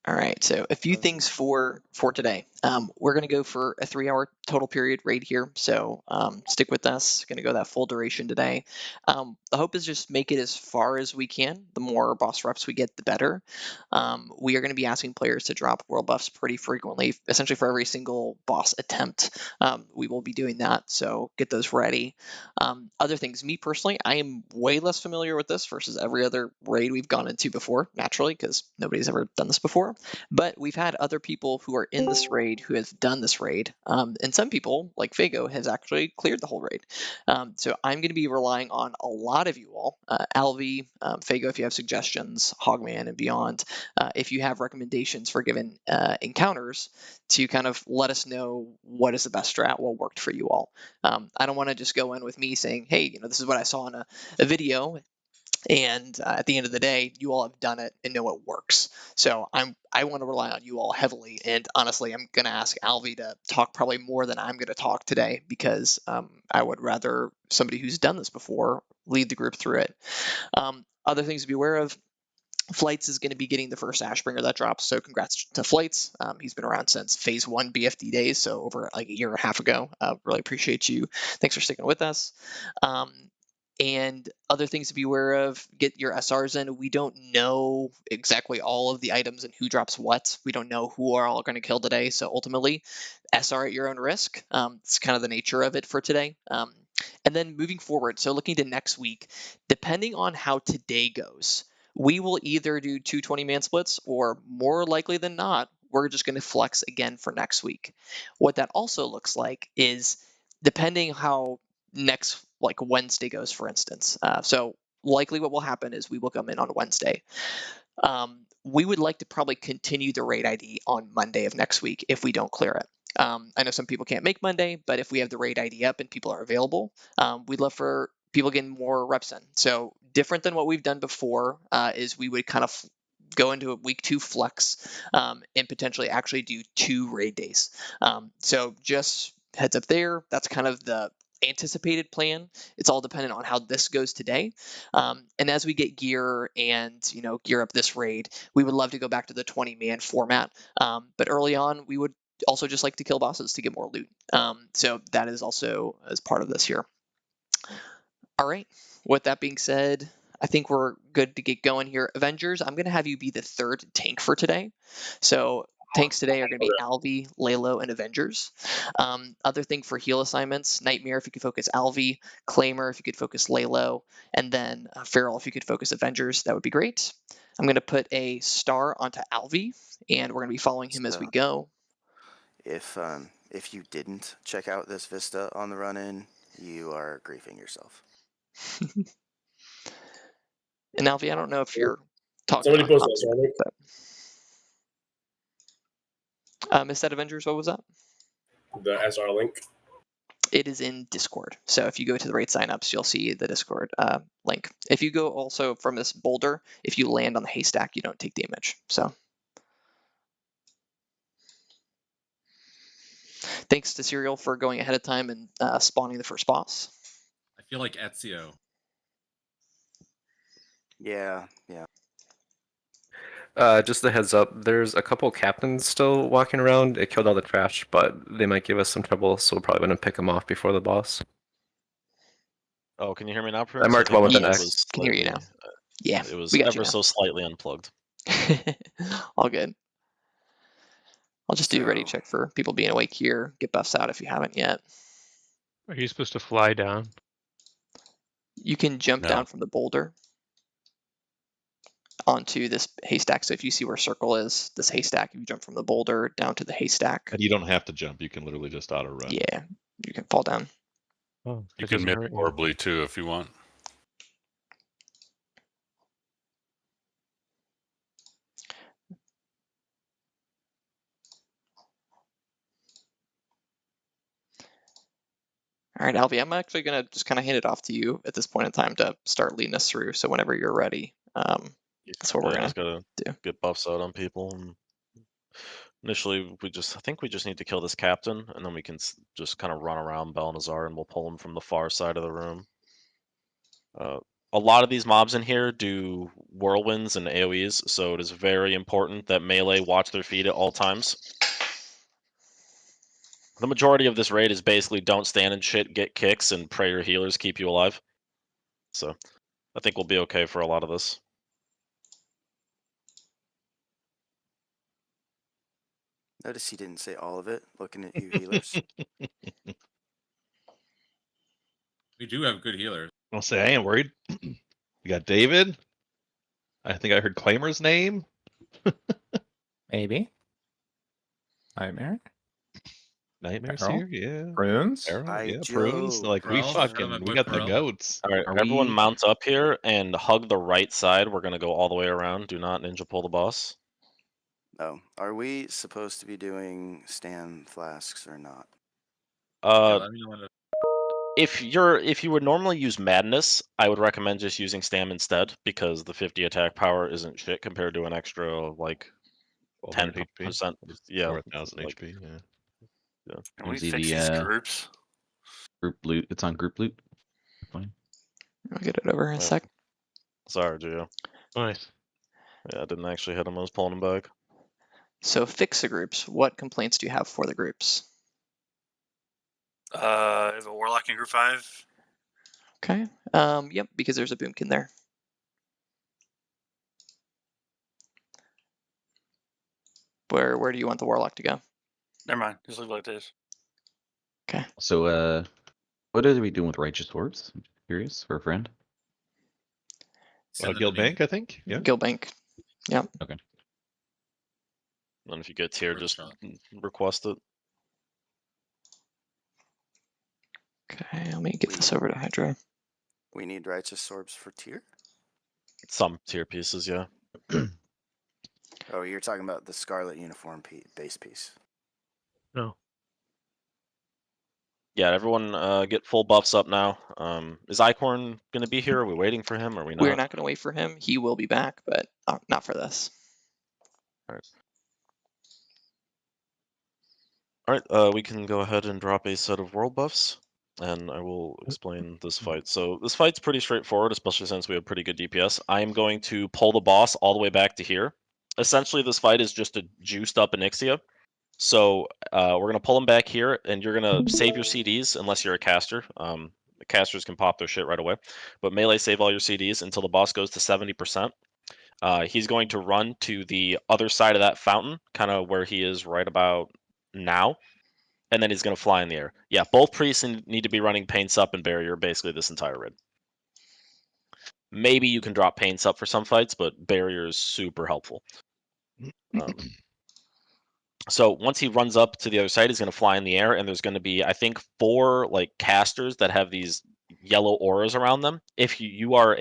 All right, so a few things for today. We're going to go for a 3-hour total period raid here, so stick with us. Going to go that full duration today. The hope is just make it as far as we can. The more boss reps we get, the better. We are going to be asking players to drop world buffs pretty frequently, essentially for every single boss attempt. We will be doing that, so get those ready. Other things, me personally, I am way less familiar with this versus every other raid we've gone into before, naturally, because nobody's ever done this before. But we've had other people who are in this raid who have done this raid, and some people, like Fago, has actually cleared the whole raid. So I'm going to be relying on a lot of you all, Alvi, Fago, if you have suggestions, Hogman and beyond, if you have recommendations for given encounters, to kind of let us know what is the best strat, what worked for you all. I don't want to just go in with me saying, hey, this is what I saw in a video, and at the end of the day, you all have done it and know it works. So I want to rely on you all heavily. And honestly, I'm going to ask Alvi to talk probably more than I'm going to talk today, because I would rather somebody who's done this before lead the group through it. Other things to be aware of. Flights is going to be getting the first Ashbringer that drops, so congrats to Flights. He's been around since Phase 1 BFD days, so over like a year and a half ago. Really appreciate you. Thanks for sticking with us. And other things to be aware of, get your SRs in. We don't know exactly all of the items and who drops what. We don't know who are all going to kill today, so ultimately, SR at your own risk. It's kind of the nature of it for today. And then moving forward, so looking to next week, depending on how today goes, we will either do 2 20-man splits, or more likely than not, we're just going to flex again for next week. What that also looks like is, depending how next like Wednesday goes, for instance. So likely what will happen is we will come in on Wednesday. We would like to probably continue the raid ID on Monday of next week if we don't clear it. I know some people can't make Monday, but if we have the raid ID up and people are available, we'd love for people getting more reps in. So different than what we've done before is we would kind of go into a week 2 flex and potentially actually do 2 raid days. So just heads up there, that's kind of the anticipated plan. It's all dependent on how this goes today. And as we get gear and gear up this raid, we would love to go back to the 20-man format. But early on, we would also just like to kill bosses to get more loot. So that is also as part of this here. All right. With that being said, I think we're good to get going here. Avengers, I'm going to have you be the 3rd tank for today. So tanks today are going to be Alvi, Lalo, and Avengers. Other thing for heal assignments, Nightmare if you could focus Alvi, Claimer if you could focus Lalo, and then Feral if you could focus Avengers, that would be great. I'm going to put a star onto Alvi, and we're going to be following him as we go. If you didn't check out this Vista on the run-in, you are griefing yourself. And Alvi, I don't know if you're talking Somebody on post that, but is that Avengers? What was that? The SR link. It is in Discord. So if you go to the raid signups, you'll see the Discord link. If you go also from this boulder, if you land on the haystack, you don't take damage. So thanks to Serial for going ahead of time and spawning the first boss. I feel like Ezio. Yeah. Just a heads up, there's a couple captains still walking around. It killed all the trash, but they might give us some trouble, so we're probably going to pick them off before the boss. Oh, can you hear me now, Prince? I marked one with an Yes, X. can hear you now. Yeah, it was we got ever you now. so slightly unplugged. All good. I'll just do a ready check for people being awake here. Get buffs out if you haven't yet. Are you supposed to fly down? You can jump down from the boulder onto this haystack. So if you see where circle is, this haystack, you jump from the boulder down to the haystack. And you don't have to jump. You can literally just auto run. Yeah, you can fall down. Oh, you can miss horribly too if you want. All right, Alvi, I'm actually going to just kind of hand it off to you at this point in time to start leading us through. So whenever you're ready, that's what we're going to do. Get buffs out on people. And initially, I think we just need to kill this captain, and then we can just kind of run around Balnazar, and we'll pull him from the far side of the room. a lot of these mobs in here do whirlwinds and AoEs, so it is very important that melee watch their feet at all times. The majority of this raid is basically don't stand in shit, get kicks, and pray your healers keep you alive. So I think we'll be okay for a lot of this. Notice he didn't say all of it. Looking at you, healers. We do have good healers. I'll say I ain't worried. We got David. I think I heard Claimer's name. Maybe. Nightmare. Nightmares Peril? here, yeah. Prunes? Peril, Hi, yeah, Joe. prunes. Like we Peril, fucking, my we boy got the Peril. goats. All right, Are everyone we- mount up here and hug the right side. We're gonna go all the way around. Do not ninja pull the boss. Oh, are we supposed to be doing stand flasks or not? Yeah, let me know when to... If you would normally use madness, I would recommend just using stam instead because the 50 attack power isn't shit compared to an extra like 1200 HP. 10%. Yeah, 4000 like, HP. Yeah. Can we Is he fix the, these groups? Group loot. It's on group loot. Fine. I'll get it over in a sec. sorry, Gio. Nice. Yeah, I didn't actually hit him. I was pulling him back. So fix the groups. What complaints do you have for the groups? I have a warlock in group 5. Okay. Yep, because there's a boomkin there. Where do you want the warlock to go? Never mind. Just leave it like this. Okay. So, what are we doing with righteous orbs? I'm curious for a friend. Send it Guild to me. Bank, I think. Yeah. Guildbank. Yep. Okay. And if you get tier, Where's just Sean? request it. Okay, let me get this over to Hydra. We need righteous orbs for tier? Some tier pieces, yeah. Oh, you're talking about the Scarlet uniform base piece. No. Yeah, everyone get full buffs up now. Is Icorn going to be here? Are we waiting for him? Or are we not? We're not going to wait for him. He will be back, but not for this. All right, we can go ahead and drop a set of world buffs, and I will explain this fight. So this fight's pretty straightforward, especially since we have pretty good DPS. I am going to pull the boss all the way back to here. Essentially, this fight is just a juiced up Onyxia. So we're going to pull him back here, and you're going to save your CDs unless you're a caster. The casters can pop their shit right away. But melee, save all your CDs until the boss goes to 70%. He's going to run to the other side of that fountain, kind of where he is right about now. And then he's going to fly in the air. Yeah, both priests need to be running Pain Sup and Barrier basically this entire raid. Maybe you can drop Pain Sup for some fights, but Barrier is super helpful. So once he runs up to the other side, he's going to fly in the air, and there's going to be, I think, 4 like casters that have these yellow auras around them. If you are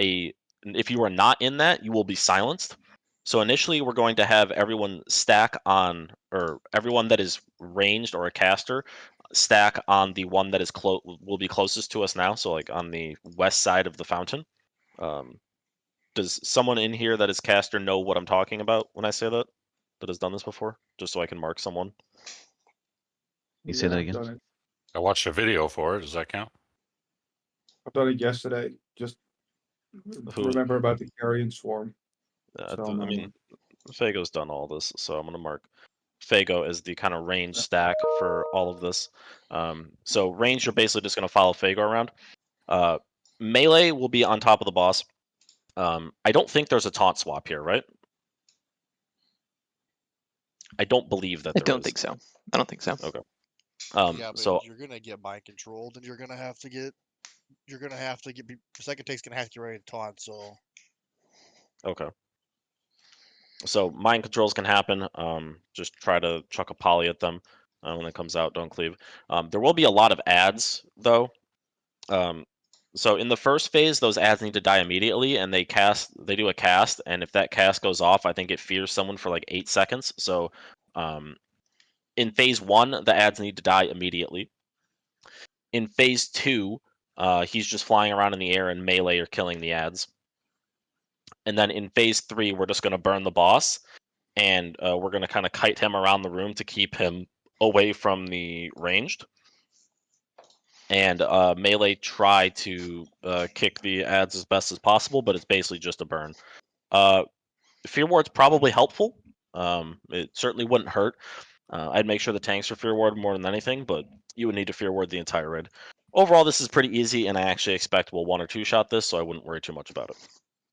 not in that, you will be silenced. So initially, we're going to have everyone stack on, or everyone that is ranged or a caster stack on the one that is will be closest to us now. So like on the west side of the fountain. Does someone in here that is caster know what I'm talking about when I say that? That has done this before, just so I can mark someone. You say that again? I watched a video for it. Does that count? I've done it yesterday. Just remember about the carrion swarm. I mean, Fago's done all this, so I'm gonna mark Fago as the kind of range stack for all of this. So range, you're basically just gonna follow Fago around. Melee will be on top of the boss. I don't think there's a taunt swap here, right? I don't believe that I don't think so. I don't think so. Okay. Yeah, but so you're gonna get mind controlled, and you're gonna have to get second take's gonna have to get ready to taunt. So okay. So mind controls can happen. Just try to chuck a poly at them when it comes out. Don't cleave. There will be a lot of ads though. So in the first phase, those ads need to die immediately, and they do a cast, and if that cast goes off, I think it fears someone for like 8 seconds. So in phase 1, the ads need to die immediately. In phase 2, he's just flying around in the air and melee or killing the ads. And then in phase 3, we're just going to burn the boss, and we're going to kind of kite him around the room to keep him away from the ranged. and melee try to kick the adds as best as possible, but it's basically just a burn. Fear Ward's probably helpful. It certainly wouldn't hurt. I'd make sure the tanks are Fear Ward more than anything, but you would need to Fear Ward the entire raid. Overall, this is pretty easy, and I actually expect we'll 1 or 2 shot this, so I wouldn't worry too much about it.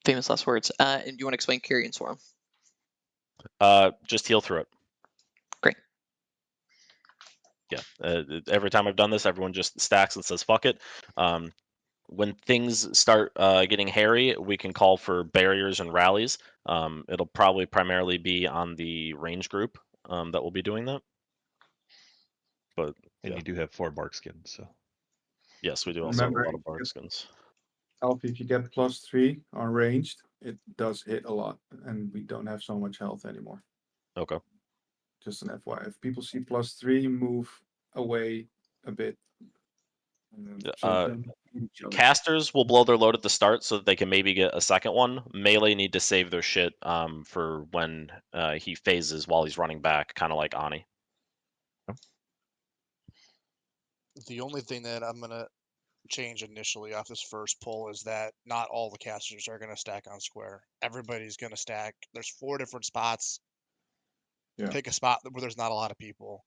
Famous last words. And you want to explain Carrion Swarm? Just heal through it. Great. Yeah. Every time I've done this, everyone just stacks and says fuck it. When things start getting hairy, we can call for barriers and rallies. It'll probably primarily be on the range group that will be doing that. But and you do have 4 bark skins, so yes, we do also have a Remember, lot of bark skins. Alfie, if you get +3 on ranged, it does hit a lot, and we don't have so much health anymore. Okay. Just an FYI. If people see +3, move away a bit. Casters will blow their load at the start so that they can maybe get a second one. Melee need to save their shit for when he phases while he's running back, kind of like Ani. The only thing that I'm gonna change initially off this first pull is that not all the casters are gonna stack on square. Everybody's gonna stack. There's 4 different spots. Yeah. Pick a spot where there's not a lot of people.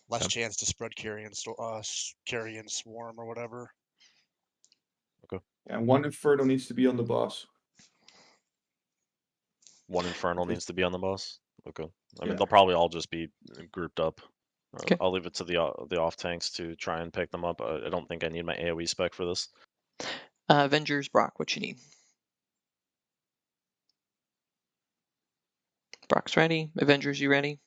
Less chance to spread carrion swarm or whatever. Okay. And 1 Inferno needs to be on the boss. 1 Infernal needs to be on the boss. Okay. I mean, Yeah. they'll probably all just be grouped up. Okay. I'll leave it to the off tanks to try and pick them up. I don't think I need my AoE spec for this. Avengers, Brock, what you need? Brock's ready. Avengers, you ready?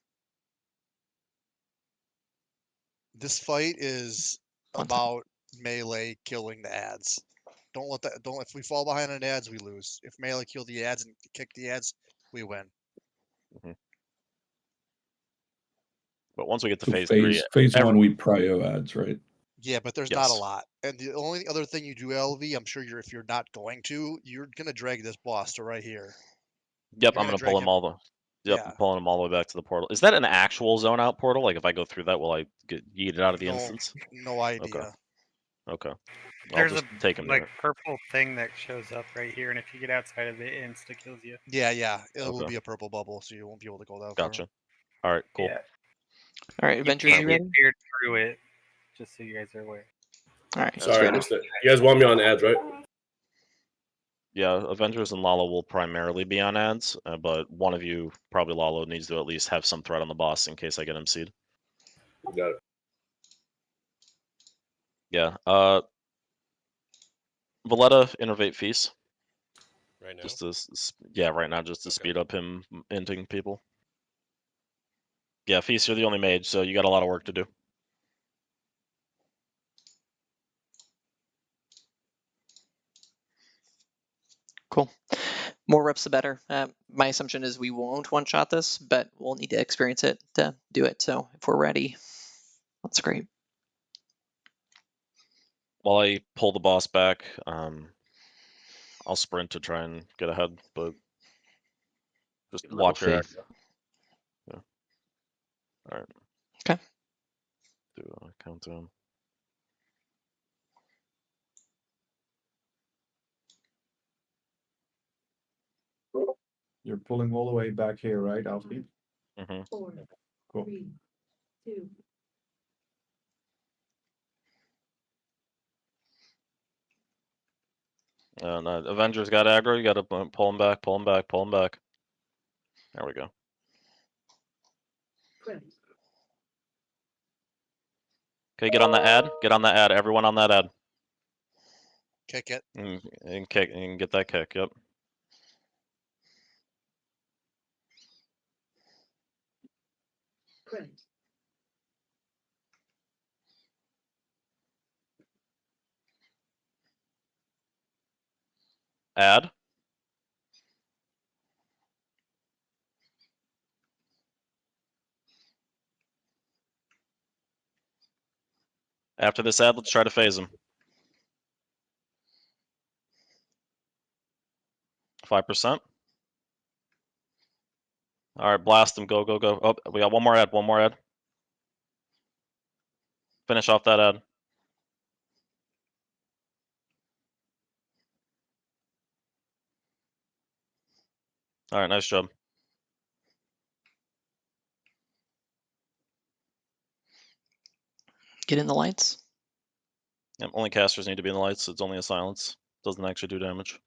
This fight is about melee killing the adds. Don't let that. Don't. If we fall behind on adds, we lose. If melee kill the adds and kick the adds, we win. But once we get to So phase 3, phase 1 we prio ads, right? Yeah, but there's not a lot. And the only other thing you do, LV, I'm sure if you're not going to, you're gonna drag this boss to right here. Yep, You're I'm gonna drag pull him all the. Yep, Yeah. pulling him all the way back to the portal. Is that an actual zone out portal? Like if I go through that, will I get yeeted out of the instance? No idea. Okay. There's I'll just a take him like there. purple thing that shows up right here, and if you get outside of it, it insta kills you. Yeah. It will Okay. be a purple bubble, so you won't be able to go that far. Gotcha. All right, cool. Yeah. All right, You Avengers, can't you get ready? feared through it. Just so you guys are aware. All right. Sorry, I missed it. You guys want me on ads, right? Yeah, Avengers and Lalo will primarily be on ads, but one of you, probably Lalo, needs to at least have some threat on the boss in case I get MC'd. Got it. Yeah. Valletta, innervate Feast. Right now? Just to, right now, just to speed up him inting people. Yeah, Feast, you're the only mage, so you got a lot of work to do. Cool. More reps, the better. My assumption is we won't one-shot this, but we'll need to experience it to do it. So if we're ready, that's great. While I pull the boss back, I'll sprint to try and get ahead, but just watch your faith. Yeah. All right. Okay. Do a countdown. You're pulling all the way back here, right, Alfie? Mm-hmm. 4, Cool. 3, 2. Avengers got aggro. You got to pull him back, pull him back, pull him back. There we go. Okay, get on the ad. Get on the ad. Everyone on that ad. Kick it. And kick and get that kick. Yep. Ad. After this ad, let's try to phase him. 5%. All right, blast him. Go, go, go. Oh, we got one more ad. One more ad. Finish off that ad. All right, nice job. Get in the lights. Yep, only casters need to be in the lights. It's only a silence. Doesn't actually do damage.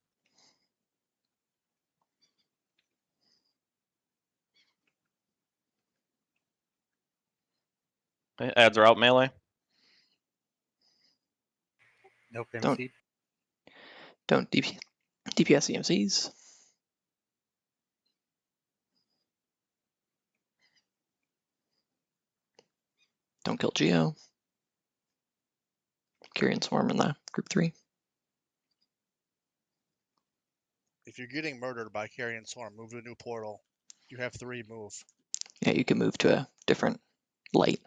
Okay, adds are out melee. Nope, Don't MC. don't DPS EMCs. Don't kill Geo. Carrion Swarm in the group 3. If you're getting murdered by Carrion Swarm, move to a new portal. You have 3 move. Yeah, you can move to a different light.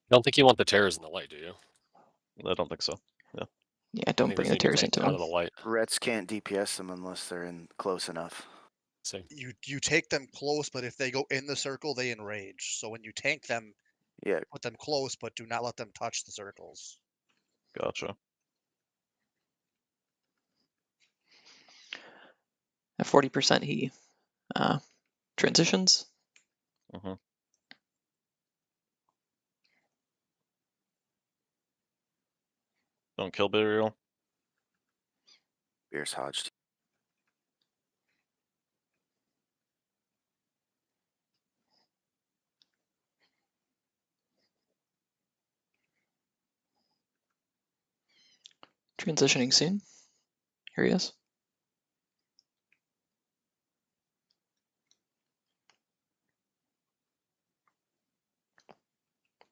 Don't think you want the terrors in the light, do you? I don't think so. Yeah. Yeah, don't bring the terrors into out them. of the light. Rets can't DPS them unless they're in close enough. See. You take them close, but if they go in the circle, they enrage. So when you tank them, Yeah. put them close, but do not let them touch the circles. Gotcha. At 40%, he transitions. Mm-hmm. Don't kill Burial. Beer's hodged. Transitioning soon. Here he is.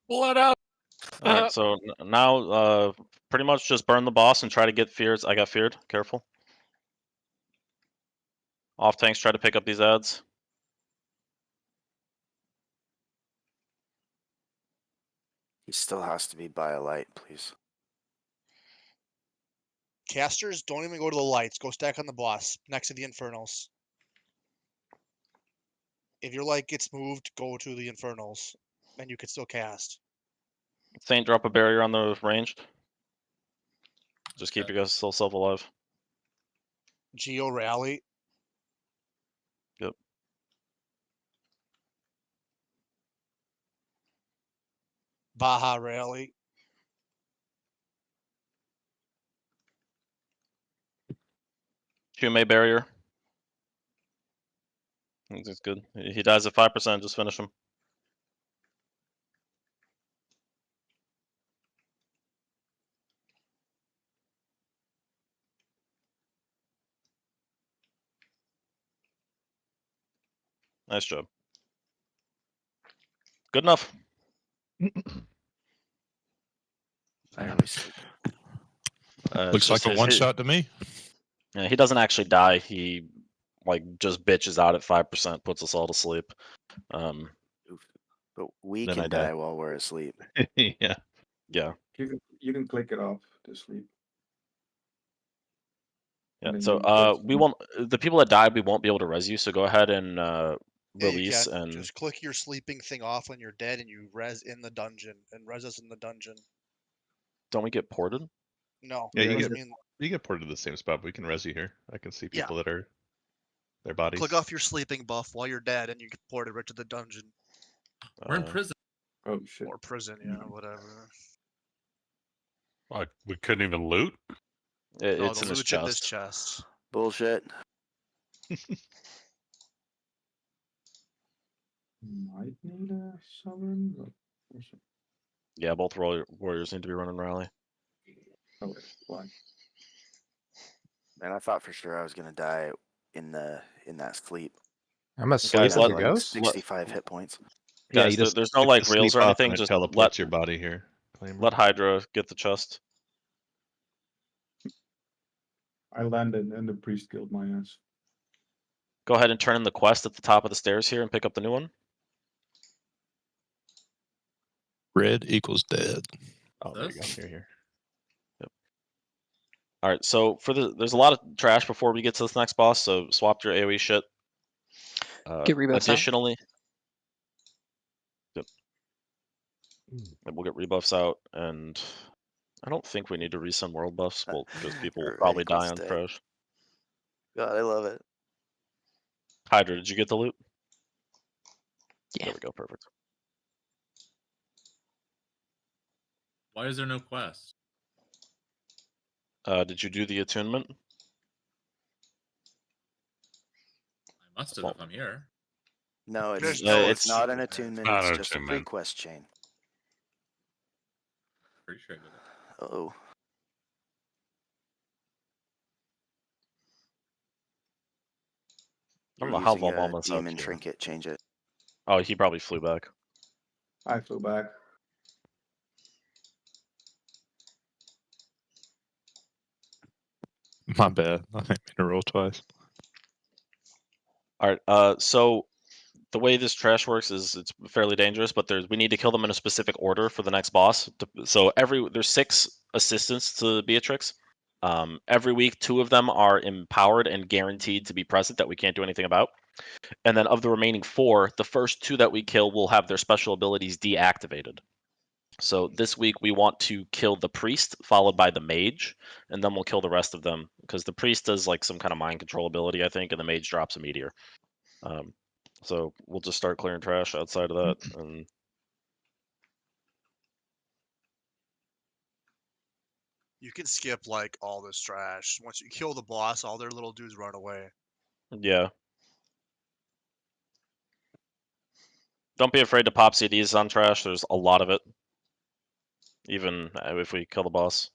Blood out. All right, so now pretty much just burn the boss and try to get fears. I got feared. Careful. Off tanks try to pick up these ads. He still has to be by a light, please. Casters, don't even go to the lights. Go stack on the boss next to the Infernals. If your light gets moved, go to the Infernals, and you can still cast. Saint, drop a barrier on the ranged. Just keep you guys still self alive. Geo rally. Yep. Baja rally. Hume barrier. That's good. He dies at 5%. Just finish him. Nice job. Good enough. Looks like a one-shot to me. Yeah, he doesn't actually die. He like just bitches out at 5%, puts us all to sleep. But we Then can I die. die while we're asleep. Yeah. Yeah. You can click it off to sleep. Yeah. then So you go we won't. The people that died, we won't be able to res you. So go ahead and Yeah, release you can. and Just click your sleeping thing off when you're dead, and you res in the dungeon, and res us in the dungeon. don't we get ported? No. Yeah, it you doesn't get mean- you get ported to the same spot, but we can res you here. I can see Yeah. people that are their bodies. Click off your sleeping buff while you're dead, and you get ported right to the dungeon. We're in prison. Oh shit. Or prison, yeah, whatever. Like we couldn't even loot. No, It's the in his loot's in this chest. chest. Bullshit. Might need a summon, but we'll see. Yeah, both warriors need to be running rally. Oh wait, why? Man, I thought for sure I was gonna die in that sleep. I'm asleep Guys, as let- a ghost. 65 hit points. Yeah, Guys, you just there's no click like the reels sleep or off and anything. it Just teleports your body here. Claimer. let Hydra get the chest. I landed and the priest killed my ass. Go ahead and turn in the quest at the top of the stairs here and pick up the new one. Red equals dead. Oh, there you go. Here. Yep. All right. So there's a lot of trash before we get to this next boss. So swap your AOE shit. Get reboots out. Additionally, yep. And we'll get rebuffs out, and I don't think we need to resend world buffs. Well, because people will Ready, probably quit, die on stay. trash. God, I love it. Hydra, did you get the loot? Yeah. There we go, perfect. Why is there no quest? Did you do the attunement? I must have Well, if I'm here. No, There's it's no it's not an attunement. attunement. Not It's an just a attunement. pre-quest chain. Pretty sure I did it. Oh, I don't you're know how using a Valvalma's out demon here. trinket. Change it. Oh, he probably flew back. I flew back. My bad. I didn't mean to roll twice. All right. So the way this trash works is it's fairly dangerous, but we need to kill them in a specific order for the next boss. So there's 6 assistants to Beatrix. Every week, 2 of them are empowered and guaranteed to be present that we can't do anything about. And then of the remaining 4, the first 2 that we kill will have their special abilities deactivated. So this week we want to kill the priest, followed by the mage, and then we'll kill the rest of them because the priest does like some kind of mind control ability, I think, and the mage drops a meteor. So we'll just start clearing trash outside of that, and You can skip like all this trash. Once you kill the boss, all their little dudes run away. yeah. Don't be afraid to pop CDs on trash. There's a lot of it, even if we kill the boss.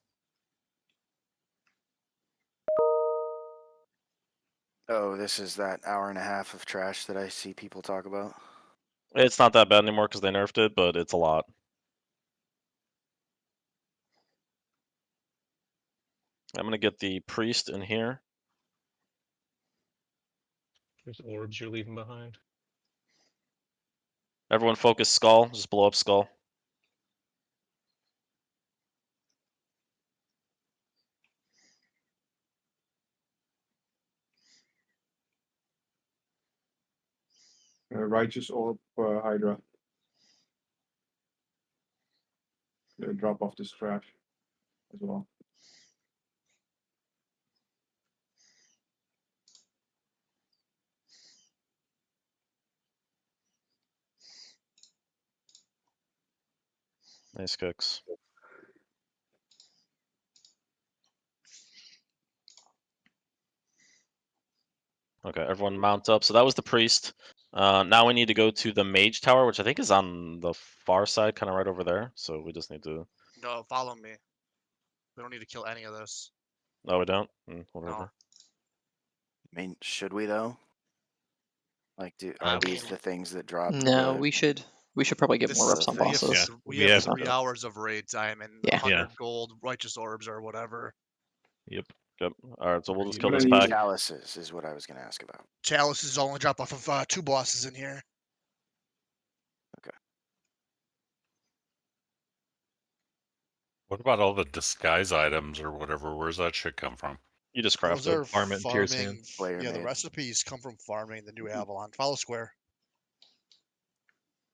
Oh, this is that hour and a half of trash that I see people talk about. It's not that bad anymore because they nerfed it, but it's a lot. I'm gonna get the priest in here. There's orbs you're leaving behind. Everyone focus skull. Just blow up skull. Righteous orb Hydra. Drop off this trash as well. Nice kicks. Okay, everyone mount up. So that was the priest. Now we need to go to the mage tower, which I think is on the far side, kind of right over there. So we just need to. No, follow me. We don't need to kill any of this. No, we don't. Whatever. No. I mean, should we though? Like, are I these mean- the things that drop? No, we should probably get more reps on we have, bosses. we have 3 hours of raid time and Yeah. 100 gold righteous orbs or whatever. Yep. Yep. All right, so we'll just kill What this are pack. chalices is what I was going to ask about. Chalices only drop off of 2 bosses in here. Okay. What about all the disguise items or whatever? Where's that shit come from? You just craft Those are it. Farm it in Tier's farming. hand. Player Yeah, the made. recipes come from farming the new Avalon. Follow square.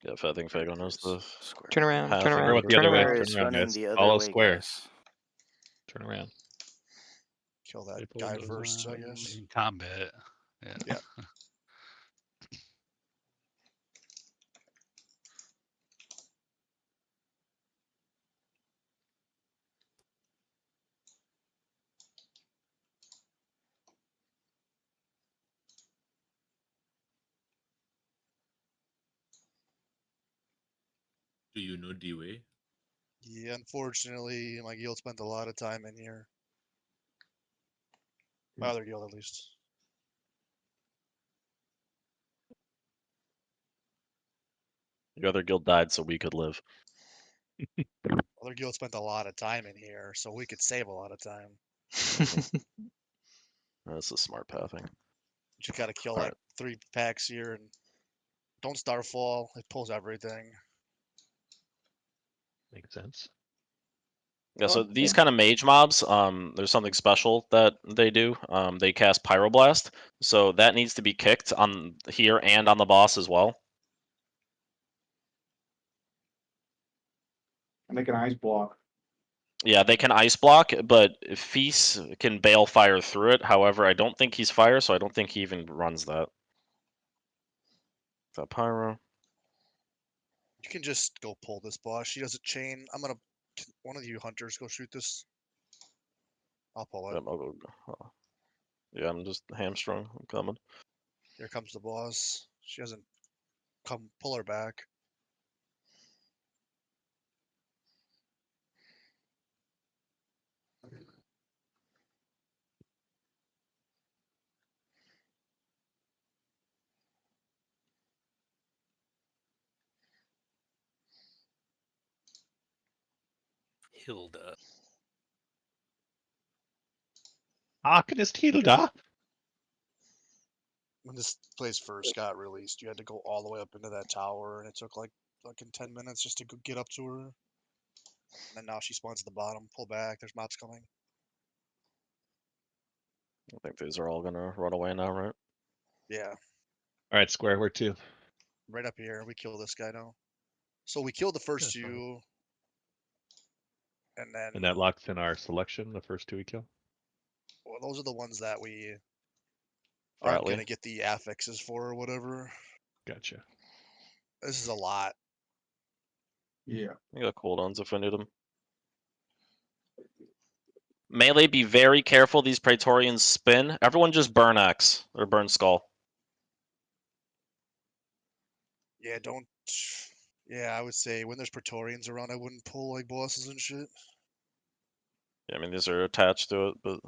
Yeah, I think Fago knows the Square. Turn around, path turn of around, order. the turn other way. around. Square is Turn around, running guys. the other Follow way, square. guys. Turn around. Kill that People guy does first, I guess. In combat. Yeah. Yeah. Do you know D-Way? Yeah, unfortunately, my guild spent a lot of time in here. My other guild, at least. Your other guild died so we could live. Other guild spent a lot of time in here, so we could save a lot of time. That's a smart pathing. You gotta kill All like 3 packs here and don't starfall. It pulls everything. Makes sense. Yeah, so these kind of mage mobs, there's something special that they do. They cast Pyroblast, so that needs to be kicked on here and on the boss as well. And they can ice block. Yeah, they can ice block, but Feast can bail fire through it. However, I don't think he's fire, so I don't think he even runs that. That pyro. You can just go pull this boss. She does a chain. I'm gonna. One of you hunters go shoot this. I'll pull it. Yep, I'll go. Yeah, I'm just hamstrung. I'm coming. Here comes the boss. She hasn't come. Pull her back. Hilda. Arcanist Hilda. When this place first got released, you had to go all the way up into that tower, and it took like fucking 10 minutes just to get up to her. And then now she spawns at the bottom. Pull back. There's mobs coming. I think these are all gonna run away now, right? Yeah. All right, Square, where to? Right up here. We kill this guy now. So we killed the first That's fine. two. And then And that locks in our selection, the first two we kill. well, those are the ones that we aren't Fratly. gonna get the affixes for or whatever. Gotcha. This is a lot. Yeah. You got cooldowns if I need them. Melee, be very careful. These Praetorians spin. Everyone just burn Axe or burn Skull. Yeah, don't. Yeah, I would say when there's Praetorians around, I wouldn't pull like bosses and shit. Yeah, I mean, these are attached to it, but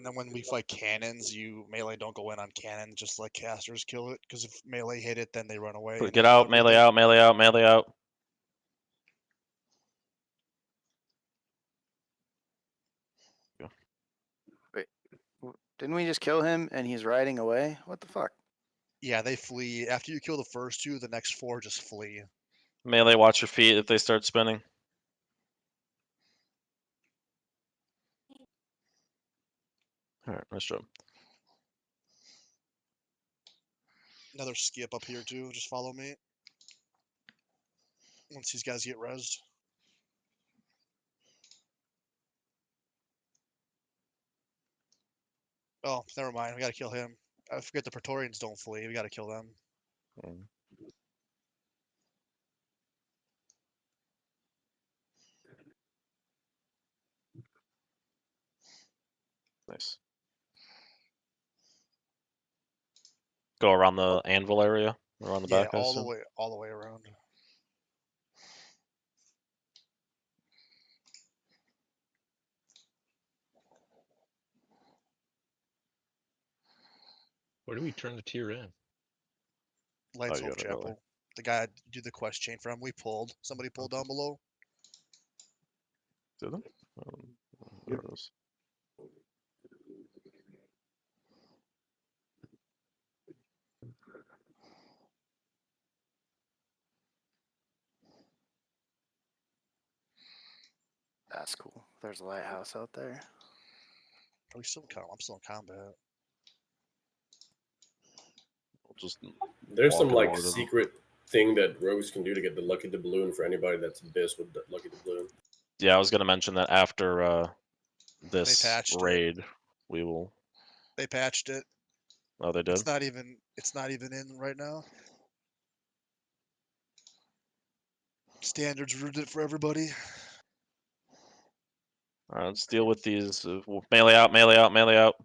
And then when we fight cannons, you melee don't go in on cannon, just let casters kill it. Because if melee hit it, then they run away. and get you out, fuck with melee it. out, melee out, melee out. Wait, didn't we just kill him and he's riding away? What the fuck? Yeah, they flee. After you kill the first two, the next four just flee. Melee, watch your feet if they start spinning. Alright, nice job. Another skip up here too. Just follow me. Once these guys get rezzed. Oh, never mind. We gotta kill him. I forget the Praetorians don't flee. We gotta kill them. Nice. Go around the anvil area, around the Yeah, back. I all the assume. way around. Where do we turn the tier in? Lights you Hope gotta go Chapel. The guy do the quest chain for him. We pulled. Somebody pulled down below. Do them? There it is. That's cool. There's a lighthouse out there. Are we still I'm still in combat. We'll just There's walk some it like over to them. secret thing that rogues can do to get the lucky doubloon for anybody that's abyss with the lucky doubloon. Yeah, I was gonna mention that after this patched it. raid, we will. They patched it. Oh, they did. It's not even in right now. Standards rooted it for everybody. Alright, let's deal with these. Melee out, melee out, melee out.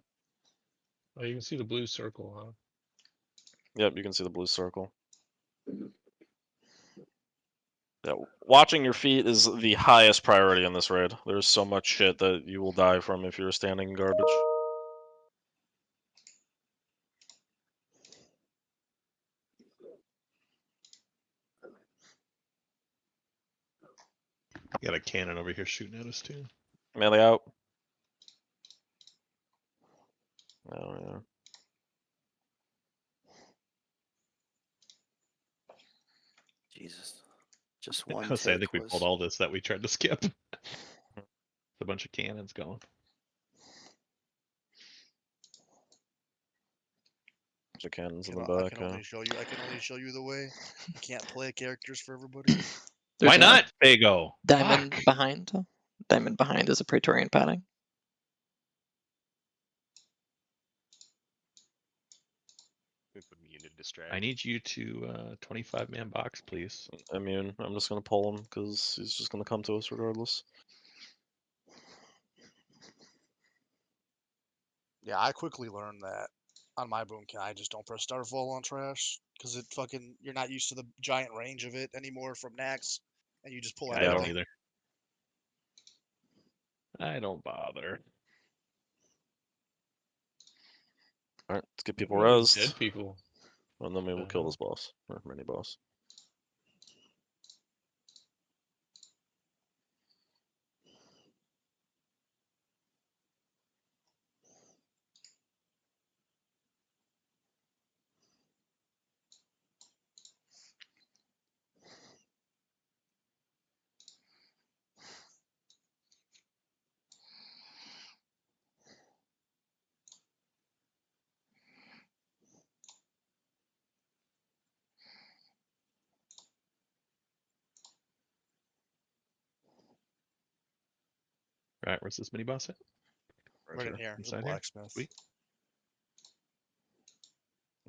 Oh, you can see the blue circle, huh? Yep, you can see the blue circle. Yeah, watching your feet is the highest priority in this raid. There's so much shit that you will die from if you're standing in garbage. Got a cannon over here shooting at us too. Melee out. Oh yeah. Jesus. Just I one was saying, I tick think we was... pulled all this that we tried to skip. A bunch of cannons going. Magic cannons in the I back. can only show you. I can only show you the way. I can't play characters for everybody. There's Why a not, Fago? diamond Fuck. behind. Diamond behind is a Praetorian padding. I need you to 25-man box, please. Immune. I'm just gonna pull him because he's just gonna come to us regardless. Yeah, I quickly learned that on my boomkin, I just don't press Starfall on trash because it fucking you're not used to the giant range of it anymore from Nax, and you just pull I don't anything. either. I don't bother. Alright, let's get people Look at all these rezzed. dead people. And then we will The kill hell? this boss. Or mini boss. Right, where's this mini boss at? Right in here, the Inside here? blacksmith. Sweet.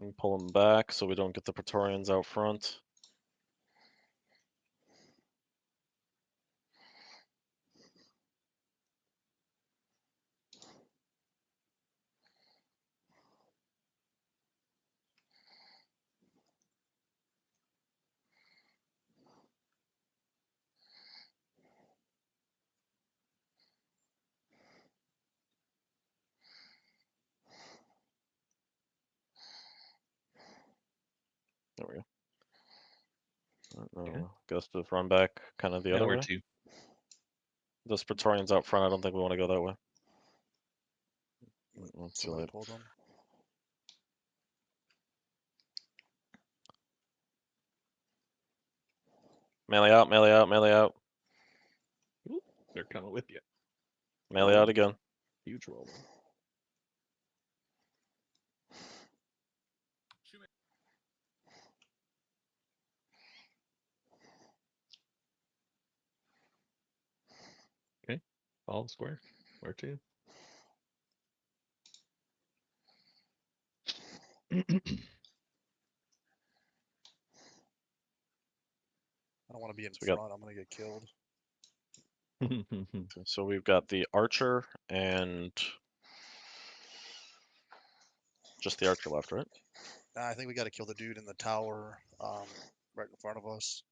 And pull them back so we don't get the Praetorians out front. There we go. Okay. Guess to run back kind of the Now other where way. to? Those Praetorians out front, I don't think we want to go that way. Too Somebody late. pulled them. Melee out, melee out, melee out. Ooh, they're coming with you. Melee out again. Huge roll. Okay, follow the square. Where to? I don't want to be in So we got- front. I'm gonna get killed. So we've got the archer and just the archer left, right? I think we got to kill the dude in the tower, right in front of us.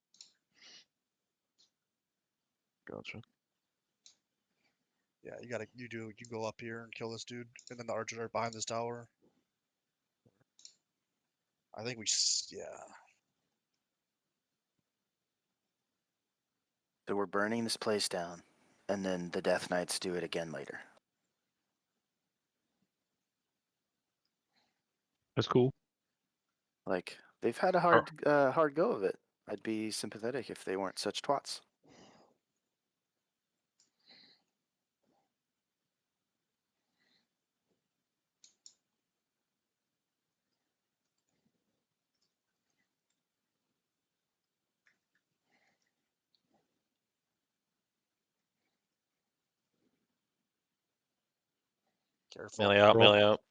Gotcha. Yeah, you go up here and kill this dude, and then the archers are behind this tower. I think yeah. So we're burning this place down, and then the Death Knights do it again later. That's cool. Like, they've had a hard go of it. I'd be sympathetic if they weren't such twats. Careful. Melee out, Roll. melee out.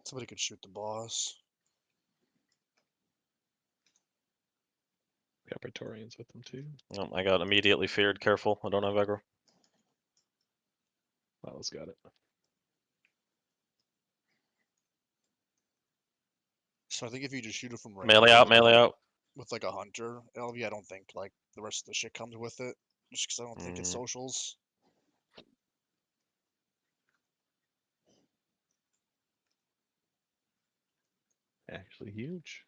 Somebody could shoot the boss. Got Praetorians with them too. Oh, I got immediately feared. Careful, I don't have aggro. Miles got it. So I think if you just shoot it from range, Melee out, melee out. with like a hunter LV, I don't think like the rest of the shit comes with it. Just because I don't think it's socials. Actually huge.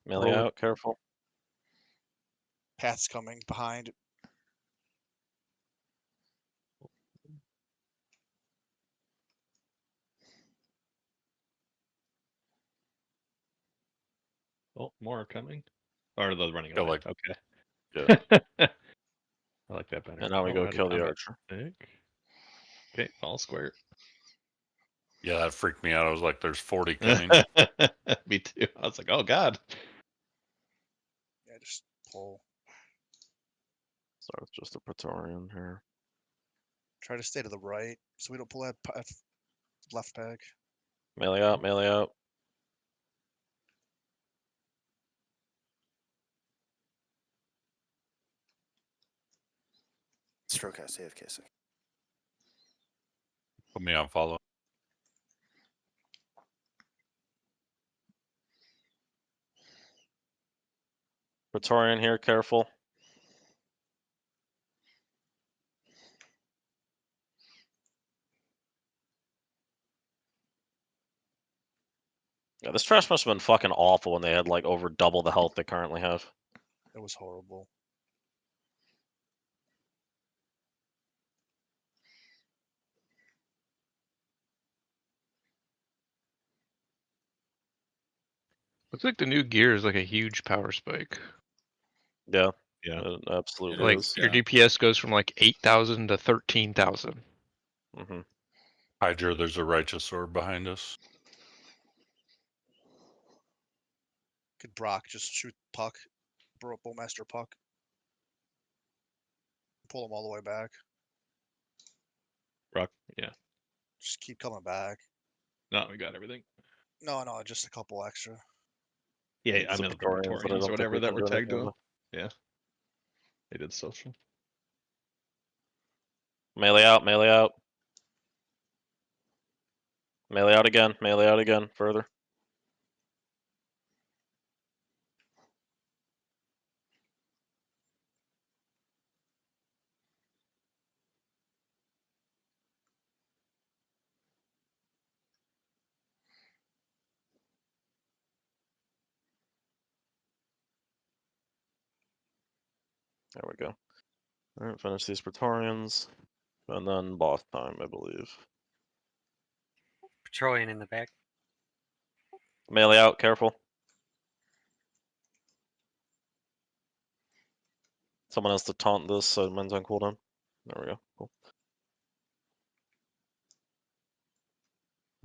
Melee Roll. out, careful. Path's coming behind. Oh, more are coming. Or they're running Got away. like Okay. Yeah. I like that better. And now we go kill the archer. Okay, all square. Yeah, that freaked me out. I was like, "There's 40 coming." Me too. I was like, oh god. Yeah, just pull. Start with just a Praetorian here. Try to stay to the right so we don't pull that left peg. Melee out, melee out. Stroke out, save casing. Put me on follow. Praetorian here, careful. Yeah, this trash must have been fucking awful when they had like over double the health they currently have. It was horrible. Looks like the new gear is like a huge power spike. Yeah, yeah, it absolutely Like is. your DPS goes from like 8,000 to 13,000. Mm-hmm. Hydra, there's a righteous sword behind us. Could Brock just shoot Puck? Bowmaster Puck. Pull him all the way back. Rock, yeah. Just keep coming back. No, we got everything. No, just a couple extra. Yeah, It's I the meant the Praetorians, but I Praetorians don't or think whatever we that can were do tagged anything to. Yeah. They did social. Melee out, melee out. Melee out again, further. There we go. Alright, finish these Praetorians. And then boss time, I believe. Patrolling in the back. Melee out, careful. Someone has to taunt this, so mine's on cooldown. There we go. Cool.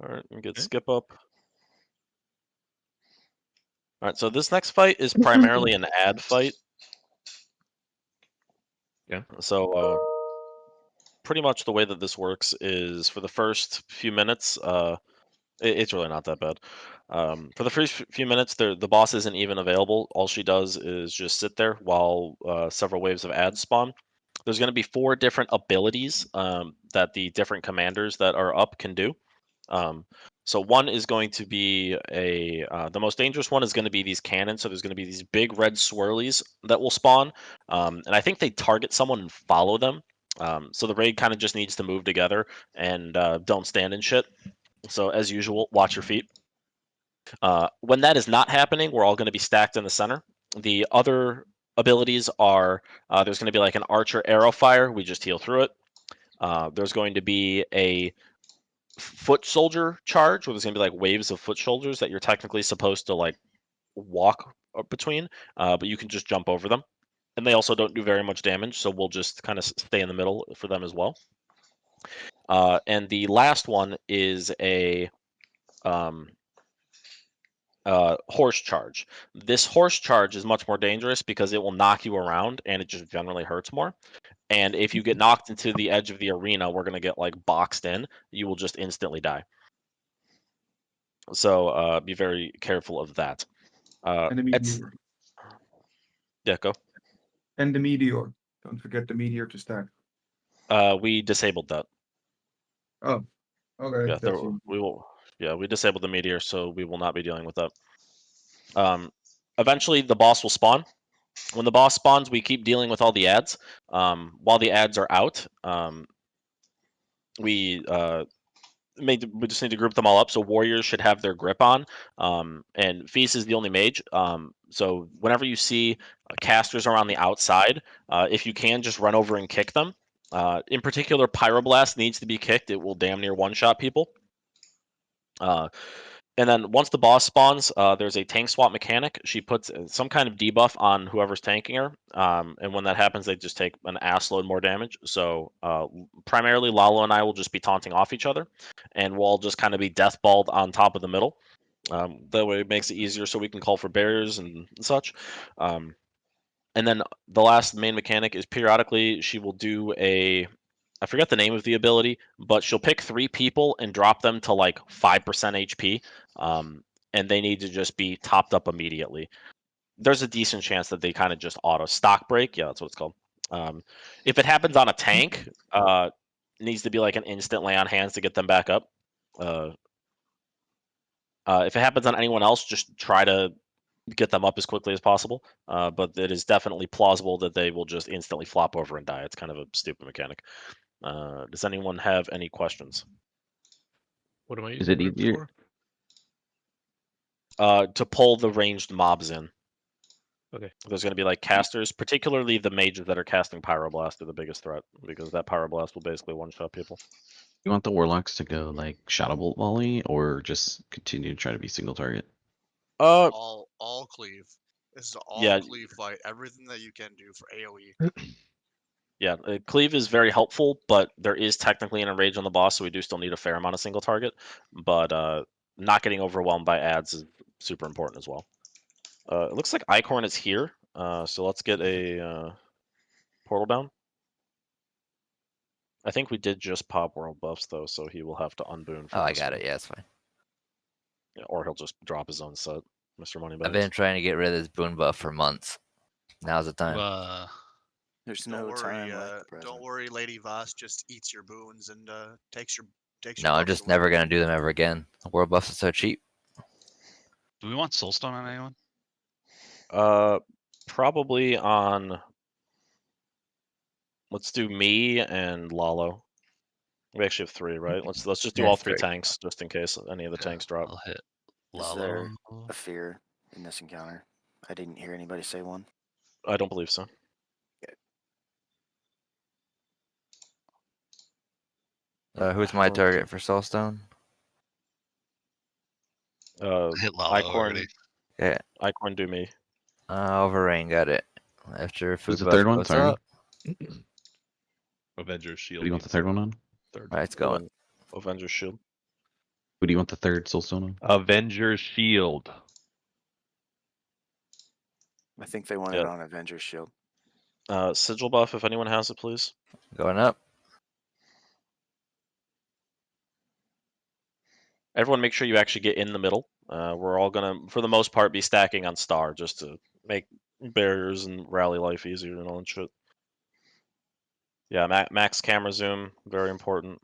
Alright, and get skip up. Alright, so this next fight is primarily an ad fight. Yeah. So, pretty much the way that this works is for the first few minutes, it's really not that bad. For the first few minutes, the boss isn't even available. All she does is just sit there while several waves of ads spawn. There's going to be 4 different abilities that the different commanders that are up can do. So one is going to be the most dangerous one is going to be these cannons. So there's going to be these big red swirlies that will spawn, and I think they target someone and follow them. So the raid kind of just needs to move together and don't stand in shit. So as usual, watch your feet. When that is not happening, we're all going to be stacked in the center. The other abilities are there's going to be like an archer arrow fire. We just heal through it. There's going to be a foot soldier charge where there's going to be like waves of foot soldiers that you're technically supposed to like walk between, but you can just jump over them. And they also don't do very much damage, so we'll just kind of stay in the middle for them as well. And the last one is a horse charge. This horse charge is much more dangerous because it will knock you around and it just generally hurts more. And if you get knocked into the edge of the arena, we're going to get like boxed in. You will just instantly die. So be very careful of that. And the meteor. Yeah, go. And the meteor. Don't forget the meteor to stack. We disabled that. Oh, okay. Yeah, we will. Yeah, we disabled the meteor, so we will not be dealing with that. Eventually, the boss will spawn. When the boss spawns, we keep dealing with all the ads. While the ads are out, we just need to group them all up. So warriors should have their grip on, and Feast is the only mage. So whenever you see casters around the outside, if you can, just run over and kick them. In particular, Pyroblast needs to be kicked. It will damn near one-shot people. And then once the boss spawns, there's a tank swap mechanic. She puts some kind of debuff on whoever's tanking her, and when that happens, they just take an ass load more damage. So primarily, Lalo and I will just be taunting off each other, and we'll all just kind of be deathballed on top of the middle. That way, it makes it easier so we can call for barriers and such. And then the last main mechanic is periodically she will do a, I forget the name of the ability, but she'll pick 3 people and drop them to like 5% HP, and they need to just be topped up immediately. There's a decent chance that they kind of just auto stock break. Yeah, that's what it's called. If it happens on a tank, it needs to be like an instant lay on hands to get them back up. If it happens on anyone else, just try to get them up as quickly as possible. But it is definitely plausible that they will just instantly flop over and die. It's kind of a stupid mechanic. Does anyone have any questions? What am I Is using it groups easier? for? To pull the ranged mobs in. Okay. There's going to be like casters, particularly the mages that are casting Pyroblast are the biggest threat, because that Pyroblast will basically one-shot people. You want the warlocks to go like Shadow Bolt volley, or just continue to try to be single target? All cleave. This is all Yeah. cleave fight. Everything that you can do for AoE. Yeah, cleave is very helpful, but there is technically an enrage on the boss, so we do still need a fair amount of single target. But not getting overwhelmed by adds is super important as well. It looks like Icorn is here, so let's get a portal down. I think we did just pop world buffs though, so he will have to unboon for Oh, I this got one. it. Yeah, it's fine. Yeah, or he'll just drop his own set, Mr. Moneybags. I've been trying to get rid of this boon buff for months. Now's the time. There's Don't no worry, time like the present. don't worry, Lady Voss just eats your boons and takes your No, I'm buffs just away. never gonna do them ever again. The world buffs are so cheap. Do we want Soulstone on anyone? Probably on. Let's do me and Lalo. We actually have 3, right? Let's just do Yeah, all 3 3. tanks, just in case any of the tanks drop. I'll hit Is there a fear in this encounter? I didn't hear anybody say one. I don't believe so. Who's my target for Soulstone? Hit Lalo already. Yeah. Icorn, do me. Overrain, got it. After food Who's the buff third one? goes Sorry. up. Avengers Shield. Who do you want the third one on? Right, it's going. Avengers Shield. Who do you want the third Soulstone on? Avengers Shield. I think they want it on Avengers Shield. Sigil buff, if anyone has it, please. Going up. Everyone make sure you actually get in the middle. We're all gonna, for the most part, be stacking on star just to make barriers and rally life easier and all that shit. Yeah, max camera zoom, very important.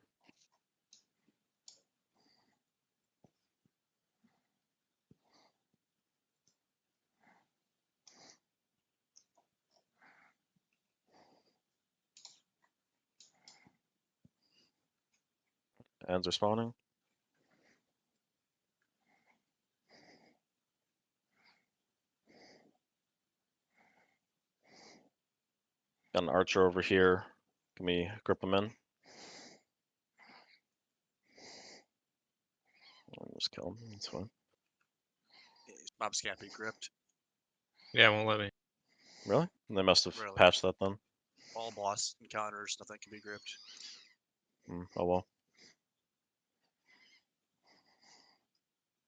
Ends are spawning. Got an archer over here. Can we grip him in? I'll just kill him. That's fine. These mobs can't be gripped. Yeah, it won't let me. Really? They must have Really. patched that then. All boss encounters, nothing can be gripped. Oh well.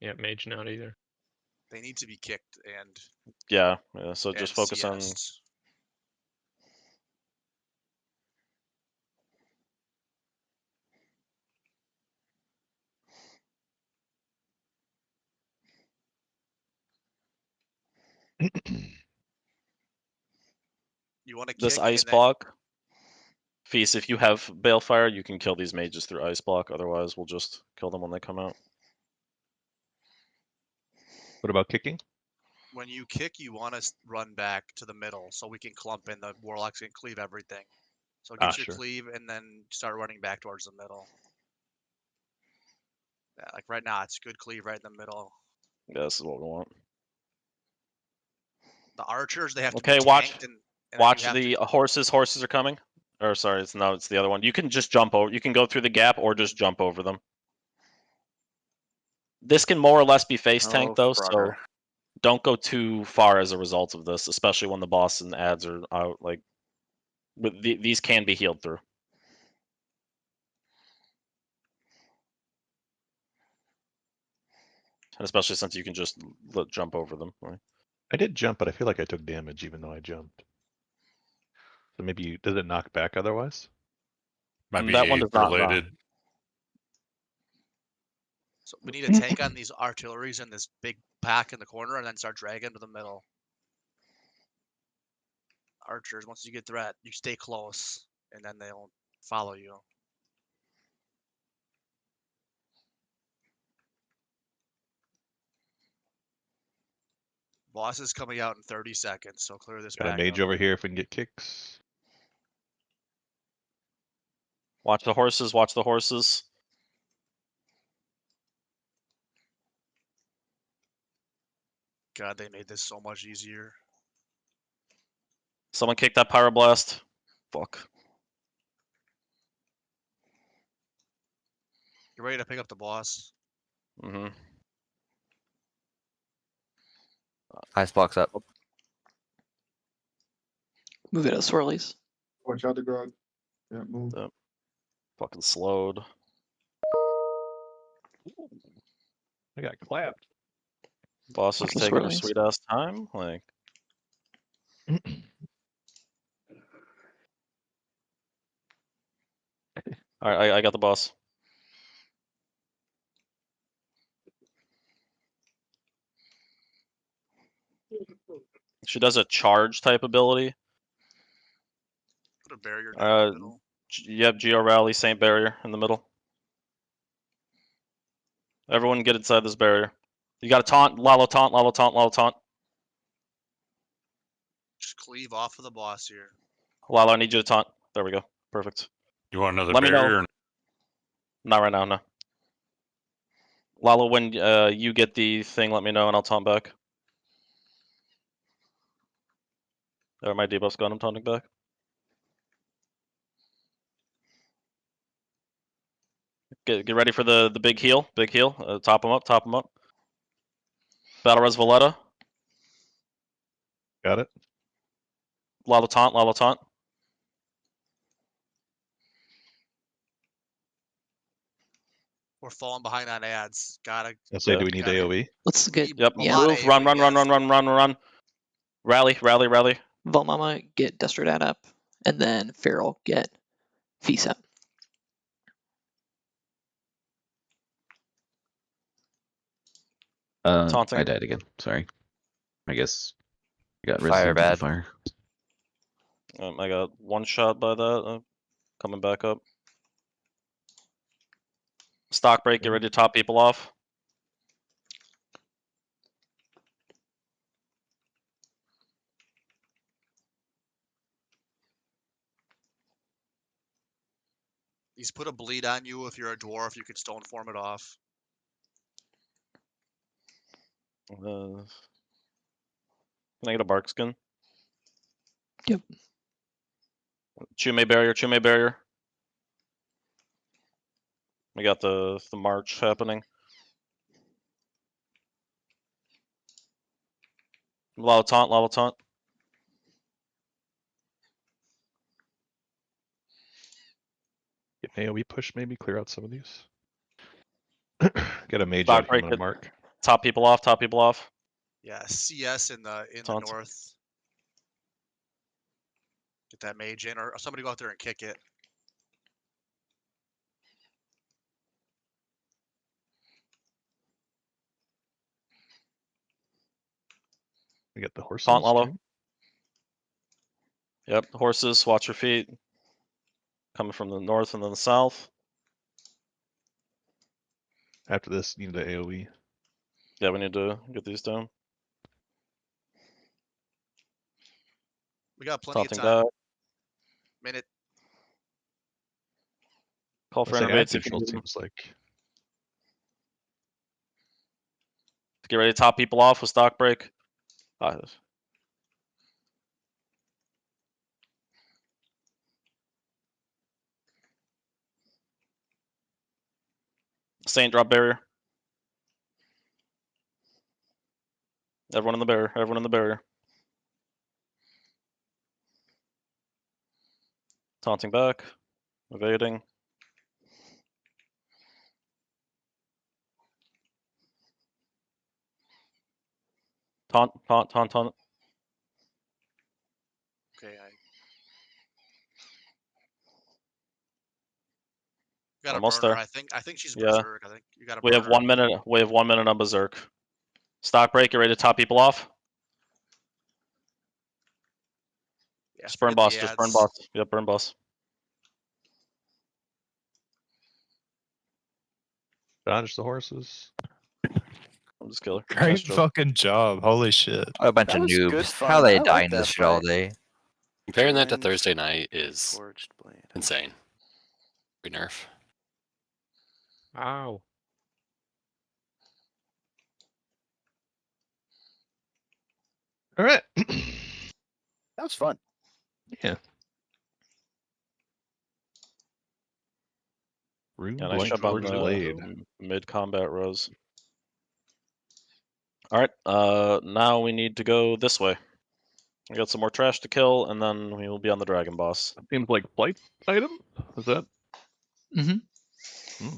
Yeah, mage not either. They need to be kicked and Yeah, so just and focus on. CS'd. You want to kick This ice and then block. Feast, if you have Balefire, you can kill these mages through ice block. Otherwise, we'll just kill them when they come out. What about kicking? when you kick, you want to run back to the middle so we can clump in. The warlocks can cleave everything. So get your sure. cleave and then start running back towards the middle. Yeah, like right now, it's good cleave right in the middle. Yeah, this is what we want. The archers, they have to Okay, be watch. tanked and Watch the horses. Horses are coming. Or sorry, it's the other one. You can just jump over. You can go through the gap or just jump over them. This can more or less be face Oh, tank though, Frogger. so don't go too far as a result of this, especially when the boss and ads are out. Like, these can be healed through. And especially since you can just jump over them. Right? I did jump, but I feel like I took damage even though I jumped. So maybe does it knock back otherwise? Might be That one aid does not. related. So we need to tank on these artilleries in this big pack in the corner, and then start dragging to the middle. Archers, once you get threat, you stay close, and then they'll follow you. Boss is coming out in 30 seconds, so clear this Got a back mage up. over here if we can get kicks. Watch the horses. Watch the horses. God, they made this so much easier. Someone kick that pyroblast. Fuck. You ready to pick up the boss? Mm-hmm. Ice box up. Move it as swirlies. Watch out the grog. Yeah, move. Yep. Fucking slowed. I got clapped. Boss is Fucking taking her swirlies. sweet ass time. Like, all right, I got the boss. She does a charge type ability. Put a barrier down in the middle. Yep, Geo Rally, Saint Barrier in the middle. Everyone get inside this barrier. You got a taunt, Lalo taunt, Lalo taunt, Lalo taunt. Just cleave off of the boss here. Lalo, I need you to taunt. There we go. Perfect. You want another Let me barrier? know. Not right now, no. Lalo, when you get the thing, let me know and I'll taunt back. There, my debuff's gone. I'm taunting back. Get ready for the big heal. Big heal. Top him up. Top him up. Battle Res Valletta. Got it. Lalo taunt. Lalo taunt. We're falling behind on ads. Gotta. Let's say, do we need AoE? Let's get Yep. yeah. Move. Run. Run. Run. Run. Run. Run. Run. Rally. Rally. Rally. Volmama, get Destrodad up, and then Feral, get Fisa. Taunting. I died again. Sorry. I guess I got Fire resident to the bad. fire. I got one shot by that. Coming back up. Stock break. Get ready to top people off. He's put a bleed on you. If you're a dwarf, you can stone form it off. Can I get a bark skin? Yep. Chume barrier. Chume barrier. We got the march happening. Lalo taunt. Lalo taunt. Get an AoE push, maybe clear out some of these. Get a mage Stock out break here on it. Mark. Top people off. Top people off. Yeah, CS in the Taunt. north. Get that mage in, or somebody go out there and kick it. We get the horses. Taunt Lalo. too. Yep, horses, watch your feet. Coming from the north and then the south. After this, you need the AoE. Yeah, we need to get these down. We got plenty Taunting of time. back. Minute. Call for Let's say ad innovates if you control need them. seems like Get ready to top people off with stock break. Saint drop barrier. Everyone in the barrier. Everyone in the barrier. Taunting back. Evading. Taunt. Okay, got Almost a burner. there. I think she's Yeah. berserk. I think you got a We burner. have 1 minute. We have 1 minute on berserk. Stock break. Get ready to top people off. Yeah, Just burn forget boss. the Just burn ads. boss. Yep, burn boss. Dodge the horses. I'm just killer. Great Nice job. fucking job. Holy shit. A bunch That of was good noobs. fun. How they I like dying that this shit all fight. day? Comparing that to Syringe, Thursday night is Forged blade. insane. Nerf. Ow. All right. That was fun. Yeah. Rune Yeah, nice Blight job on Forged the Blade. mid-combat rows. Alright, now we need to go this way. We got some more trash to kill, and then we will be on the dragon boss. Seems like Blight item? Is that? Mm-hmm.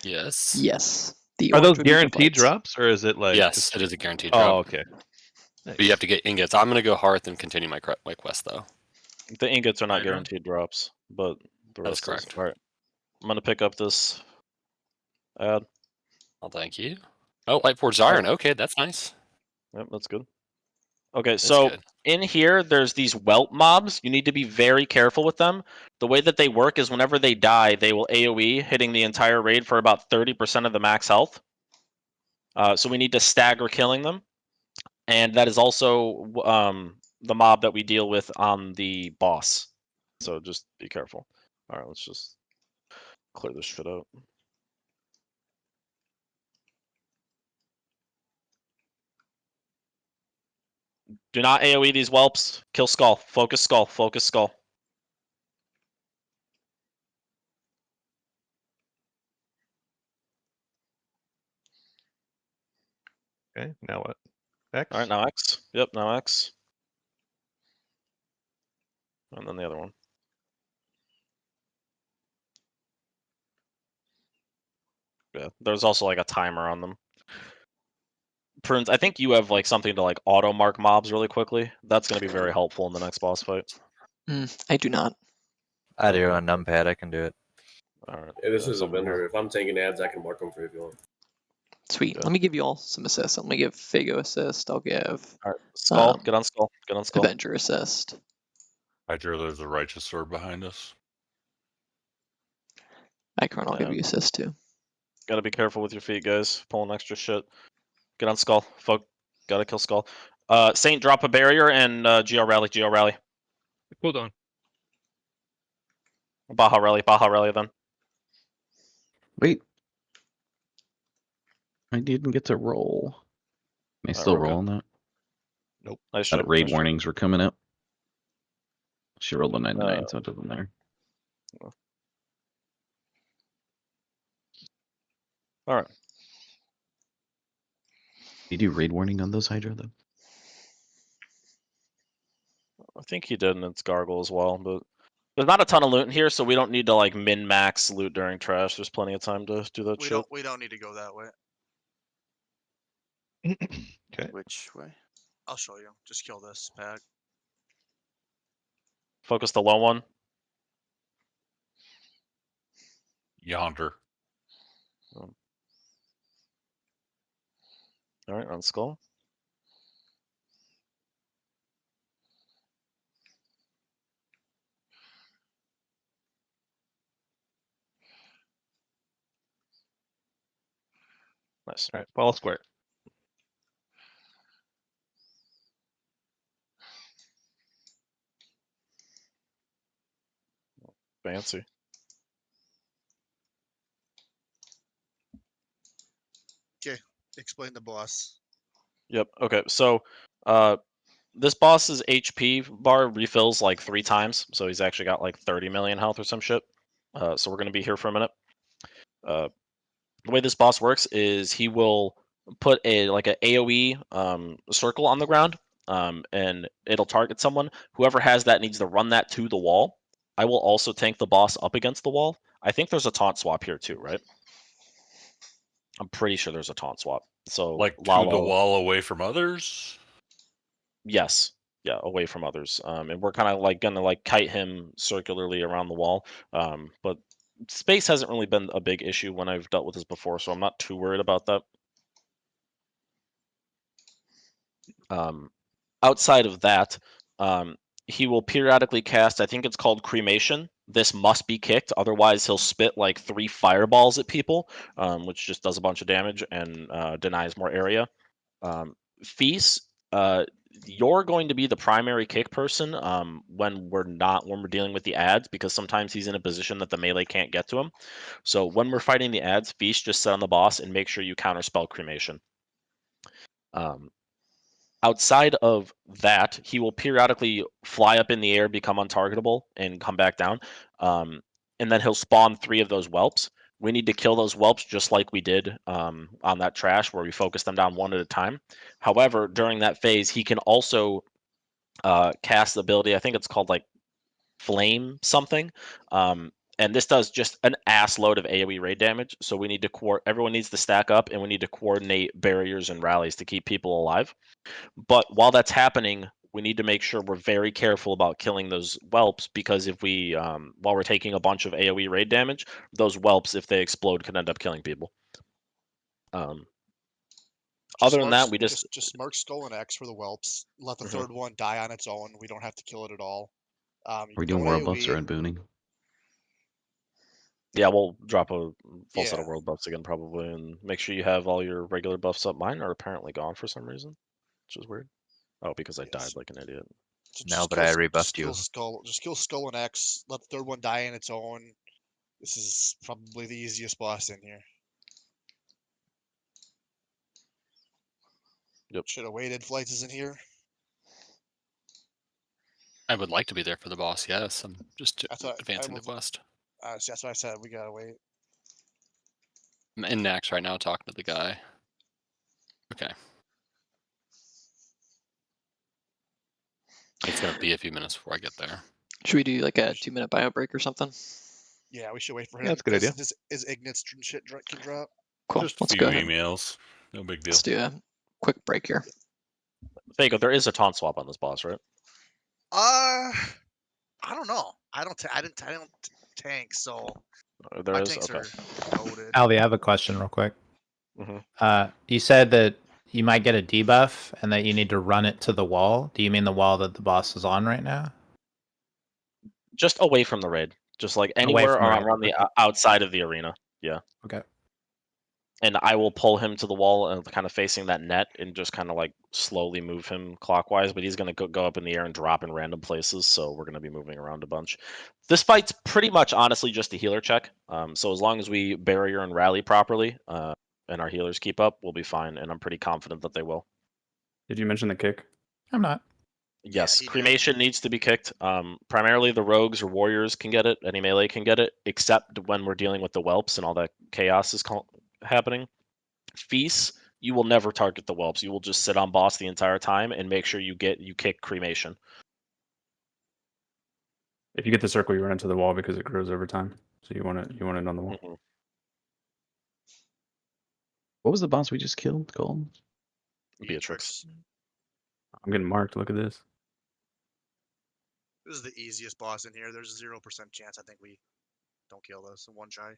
Yes. Yes. The Are orange those would be for guaranteed blights. drops, or is it like? Yes, just... it is a guaranteed Oh, drop. okay. Nice. But you have to get ingots. I'm gonna go Hearth and continue my quest though. The ingots are not Hydra? guaranteed drops, but the That is rest is. correct. Alright. I'm gonna pick up this ad. Well, thank you. Oh, Lightforged Iron. Okay, that's nice. Yep, that's good. Okay, That's so good. in here, there's these whelp mobs. You need to be very careful with them. The way that they work is whenever they die, they will AoE, hitting the entire raid for about 30% of the max health. So we need to stagger killing them. And that is also the mob that we deal with on the boss. So just be careful. All right, let's just clear this shit out. Do not AoE these whelps. Kill skull. Focus skull. Focus skull. Okay, now what? X? All right, now X. Yep, now X. And then the other one. Yeah, there's also like a timer on them. Prunes, I think you have like something to like auto mark mobs really quickly. That's going to be very helpful in the next boss fight. I do not. I do on numpad. I can do it. All right. Yeah, this is a vendor. If I'm taking ads, I can mark them for you if you want. Sweet. Let me give you all some assists. Let me give Fago assist. I'll give All right. Skull. Get on skull. Get on skull. Avenger assist. Hydra, there's a righteous sword behind us. Icon, I'll give you assist too. Gotta be careful with your feet, guys. Pulling extra shit. Get on skull. Folk. Gotta kill skull. Saint, drop a barrier and GR rally. GR rally. Hold on. Baja rally. Baja rally then. Wait. I didn't get to roll. Am I still we're good. rolling that? Nope. Nice Thought job. raid Nice job. warnings were coming up. She rolled a 99, so it doesn't matter. All right. You do raid warning on those Hydra though? I think he did in its gargle as well, but there's not a ton of loot in here, so we don't need to like min max loot during trash. There's plenty of time to do that shit. We don't need to go that way. Okay. Which way? I'll show you. Just kill this pack. Focus the low one. Yonder. All right, on skull. Nice. All right, ball square. Fancy. Okay, explain the boss. Yep. Okay. So, this boss's HP bar refills like 3 times, so he's actually got like 30 million health or some shit. So we're gonna be here for a minute. The way this boss works is he will put a AoE circle on the ground, and it'll target someone. Whoever has that needs to run that to the wall. I will also tank the boss up against the wall. I think there's a taunt swap here too, right? I'm pretty sure there's a taunt swap. So like Lalo, to the wall away from others. Yes, yeah, away from others. And we're kind of like gonna like kite him circularly around the wall. But space hasn't really been a big issue when I've dealt with this before, so I'm not too worried about that. Outside of that, he will periodically cast, I think it's called Cremation. This must be kicked, otherwise he'll spit like 3 fireballs at people, which just does a bunch of damage and denies more area. Feast, you're going to be the primary kick person when we're dealing with the ads, because sometimes he's in a position that the melee can't get to him. So when we're fighting the ads, Feast, just sit on the boss and make sure you counterspell Cremation. Outside of that, he will periodically fly up in the air, become untargetable, and come back down. And then he'll spawn 3 of those whelps. We need to kill those whelps just like we did on that trash, where we focus them down one at a time. However, during that phase, he can also cast the ability, I think it's called like Flame something. And this does just an ass load of AoE raid damage. So we need to everyone needs to stack up, and we need to coordinate barriers and rallies to keep people alive. But while that's happening, we need to make sure we're very careful about killing those whelps, because if we, while we're taking a bunch of AoE raid damage, those whelps, if they explode, could end up killing people. Other than that, we just mark Skull and X for the whelps. Let the third one die on its own. We don't have to kill it at all. Are we doing world buffs or unbooning? Yeah, we'll drop a full set of world buffs again probably, and make sure you have all your regular buffs up. Mine are apparently gone for some reason, which is weird. Oh, because I died like an idiot. No, but I rebuffed you. Just kill Skull and X. Let the third one die on its own. This is probably the easiest boss in here. Yep. Should have waited. Flights isn't here. I would like to be there for the boss. Yes, I'm just advancing the quest. See, that's why I said we gotta wait. I'm in Nax right now talking to the guy. Okay. It's gonna be a few minutes before I get there. Should we do like a 2-minute bio break or something? Yeah, we should wait for him. Yeah, that's a good idea. Is Ignat's shit can drop? Cool. Just Let's a go few ahead. emails. No big deal. Let's do a quick break here. Fago, there is a taunt swap on this boss, right? I don't know. I don't tank, so there my is. tanks Okay. are goated. Alvi, I have a question real quick. Mm-hmm. You said that you might get a debuff and that you need to run it to the wall. Do you mean the wall that the boss is on right now? Just away from the raid. Just like anywhere around the outside of the arena. Yeah. Okay. And I will pull him to the wall and kind of facing that net, and just kind of like slowly move him clockwise, but he's going to go up in the air and drop in random places, so we're going to be moving around a bunch. This fight's pretty much honestly just a healer check. So as long as we barrier and rally properly, and our healers keep up, we'll be fine, and I'm pretty confident that they will. Did you mention the kick? I'm not. Yes, Cremation needs to be kicked. Primarily the rogues or warriors can get it, any melee can get it, except when we're dealing with the whelps and all that chaos is happening. Feast, you will never target the whelps. You will just sit on boss the entire time and make sure you kick Cremation. If you get the circle, you run into the wall because it grows over time. So you want it on the wall. Mm-hmm. What was the boss we just killed? Gold? Beatrix. I'm getting marked. Look at this. This is the easiest boss in here. There's a 0% chance I think we don't kill this in one try.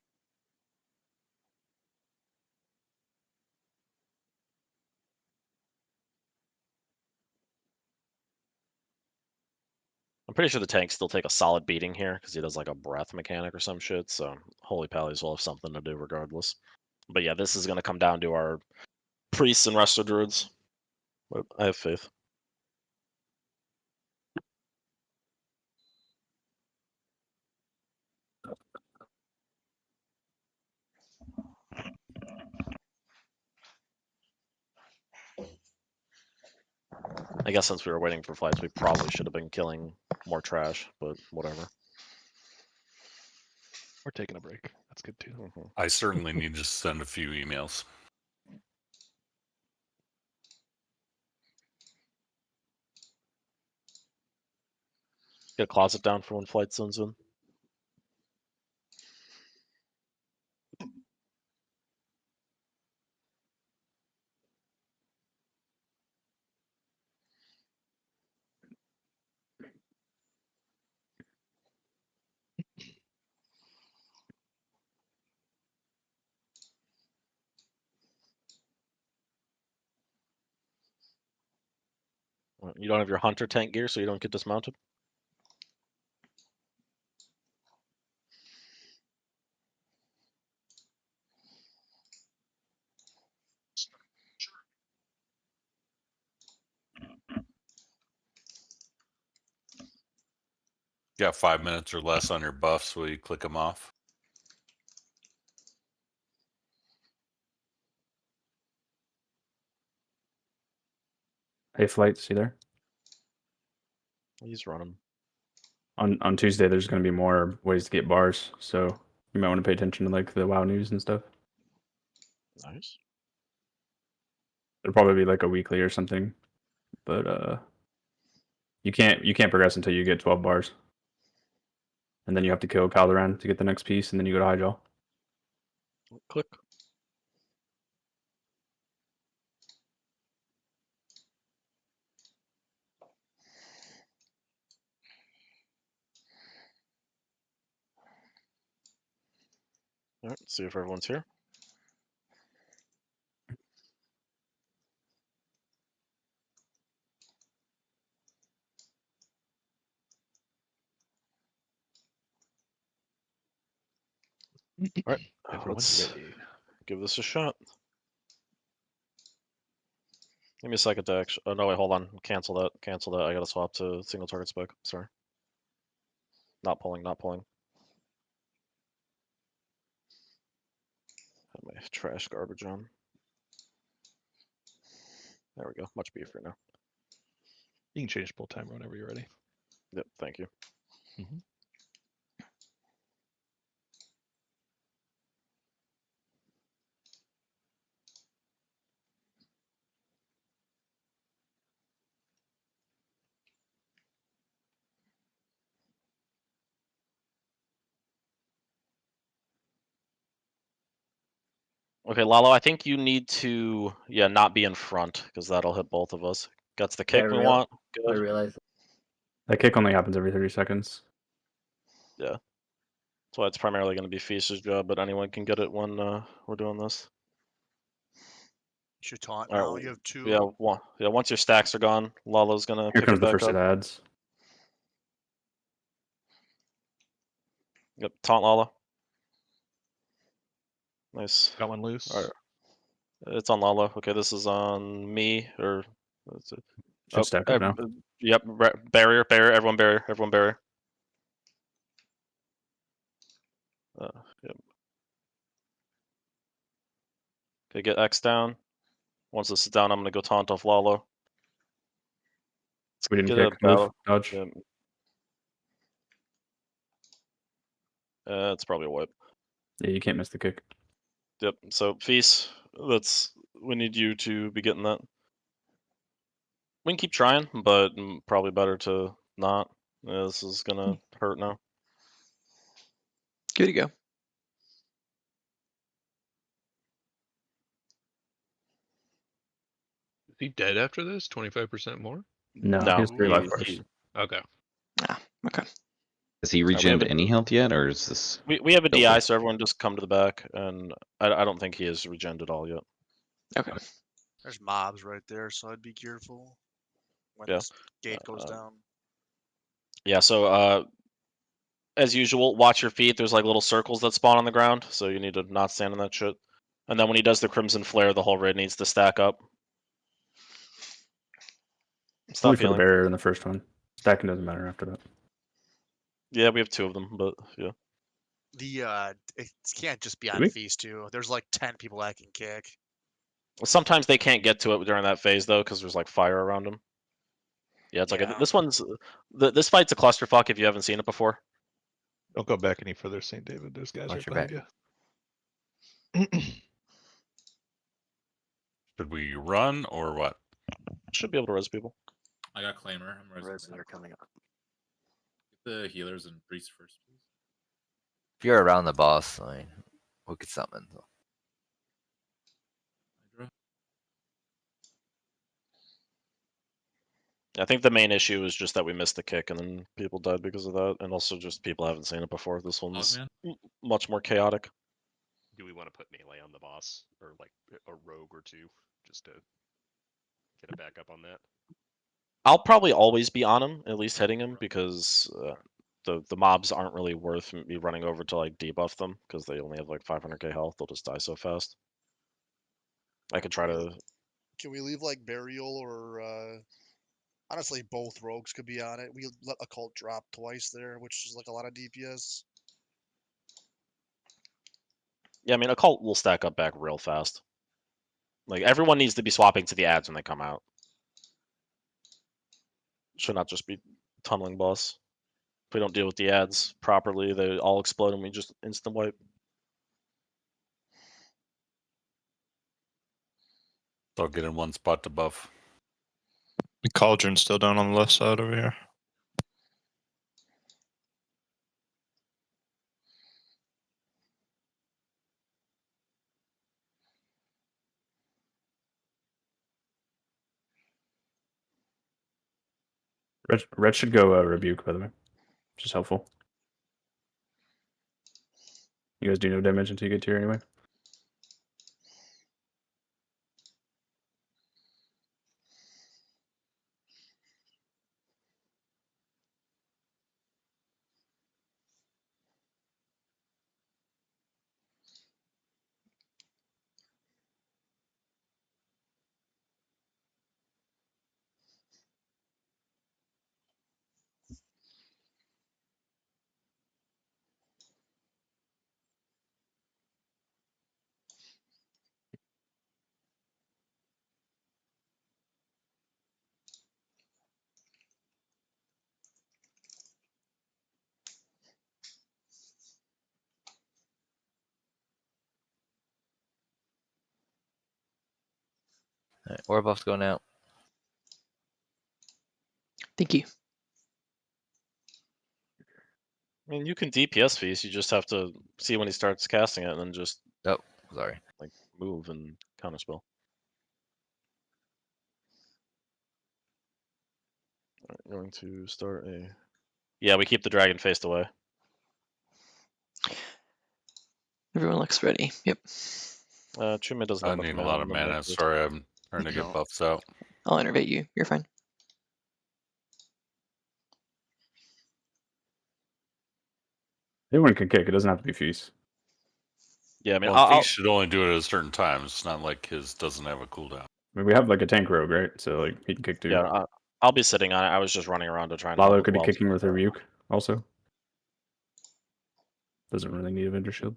I'm pretty sure the tanks still take a solid beating here because he does like a breath mechanic or some shit. So Holy Pallies will have something to do regardless. But yeah, this is going to come down to our priests and Resto Druids. But I have faith. I guess since we were waiting for flights, we probably should have been killing more trash, but whatever. We're taking a break. That's good too. I certainly need to send a few emails. Get a closet down for when flight zones in. You don't have your hunter tank gear, so you don't get dismounted. You got 5 minutes or less on your buffs. Will you click them off? Hey, Flights, you there? He's running. On Tuesday, there's going to be more ways to get bars, so you might want to pay attention to like the WoW news and stuff. Nice. It'll probably be like a weekly or something, but you can't progress until you get 12 bars, and then you have to kill Calderon to get the next piece, and then you go to Highjaw. Click. All right, see if everyone's here. All right, Everyone's let's ready. give this a shot. Give me a second to actually. Oh no, wait, hold on. Cancel that. Cancel that. I gotta swap to single target spec. Sorry. Not pulling. Not pulling. Have my trash garbage on. There we go. Much beefier now. You can change pull timer whenever you're ready. Yep. Thank you. Mm-hmm. Okay, Lalo, I think you need to, not be in front, because that'll hit both of us. Gets the kick we want. I Good. realize that kick only happens every 30 seconds. Yeah. That's why it's primarily going to be Feast's job, but anyone can get it when we're doing this. Should taunt All now. right, You have two. once your stacks are gone, Lalo's going to Here pick comes it the back first up. of ads. Yep, taunt Lalo. Nice. Got one loose. All right. It's on Lalo. Okay, this is on me, or... Should stack up now. Yep, barrier, everyone barrier, Yep. Okay, get X down. Once this is down, I'm gonna go taunt off Lalo. We didn't Get a kick. Move. battle. Dodge. Yeah. It's probably a wipe. Yeah, you can't miss the kick. Yep. So Feast, we need you to be getting that. We can keep trying, but probably better to not. Yeah, this is gonna hurt now. Good to go. Is he dead after this? 25% more? No, he has 3 life bars. Okay. Okay. Has he regened any health yet, or is this? We have a filter? DI, so everyone just come to the back, and I don't think he has regened at all yet. Okay. There's mobs right there, so I'd be careful when Yeah. this gate goes down. Yeah. So as usual, watch your feet. There's like little circles that spawn on the ground, so you need to not stand in that shit. And then when he does the Crimson Flare, the whole raid needs to stack up. Stop Only for the healing. barrier in the first one. Stacking doesn't matter after that. Yeah, we have 2 of them, but yeah. It can't just be Do on we? Feast too. There's like 10 people that can kick. Sometimes they can't get to it during that phase though, because there's like fire around them. Yeah, it's like this one's this fight's a clusterfuck if you haven't seen it before. Don't go back any further, St. David. There's guys right behind you. Should we run or what? Should be able to res people. I got Claimer. I'm Res are coming up. the healers and priests first, please. If you're around the boss, I mean, we could summon. I think the main issue is just that we missed the kick and then people died because of that, and also just people haven't seen it before. This one's much more chaotic. Do we want to put melee on the boss, or like a rogue or two, just to get a backup on that? I'll probably always be on him, at least hitting him, because the mobs aren't really worth me running over to like debuff them, because they only have like 500k health. They'll just die so fast. I could try to. Can we leave like burial or honestly both rogues could be on it. We let occult drop twice there, which is like a lot of DPS. Yeah, I mean, occult will stack up back real fast. Like everyone needs to be swapping to the ads when they come out. Should not just be tunneling boss. If we don't deal with the ads properly, they all explode and we just instant wipe. So I'll get in one spot to buff. The cauldron's still down on the left side over here. Red should go rebuke, by the way, which is helpful. You guys do no damage until you get here anyway. Alright, war buff's going out. Thank you. I mean, you can DPS Feast. You just have to see when he starts casting it, and then just sorry, like move and counterspell. Alright, going to start a. Yeah, we keep the dragon faced away. Everyone looks ready. Yep. Chuma doesn't I have much need a mana lot on of them, mana. like this. Sorry, I'm trying to get buffs out. I'll innervate you. You're fine. Anyone can kick. It doesn't have to be feast. Yeah, I mean, Well, Feast should only do it at a certain time. It's not like his doesn't have a cooldown. I mean, we have like a tank rogue, right? So like he can kick too. Yeah, I'll be sitting on it. I was just running around to try and. Lalo could be kicking with a rebuke also. Doesn't really need a vendor shield.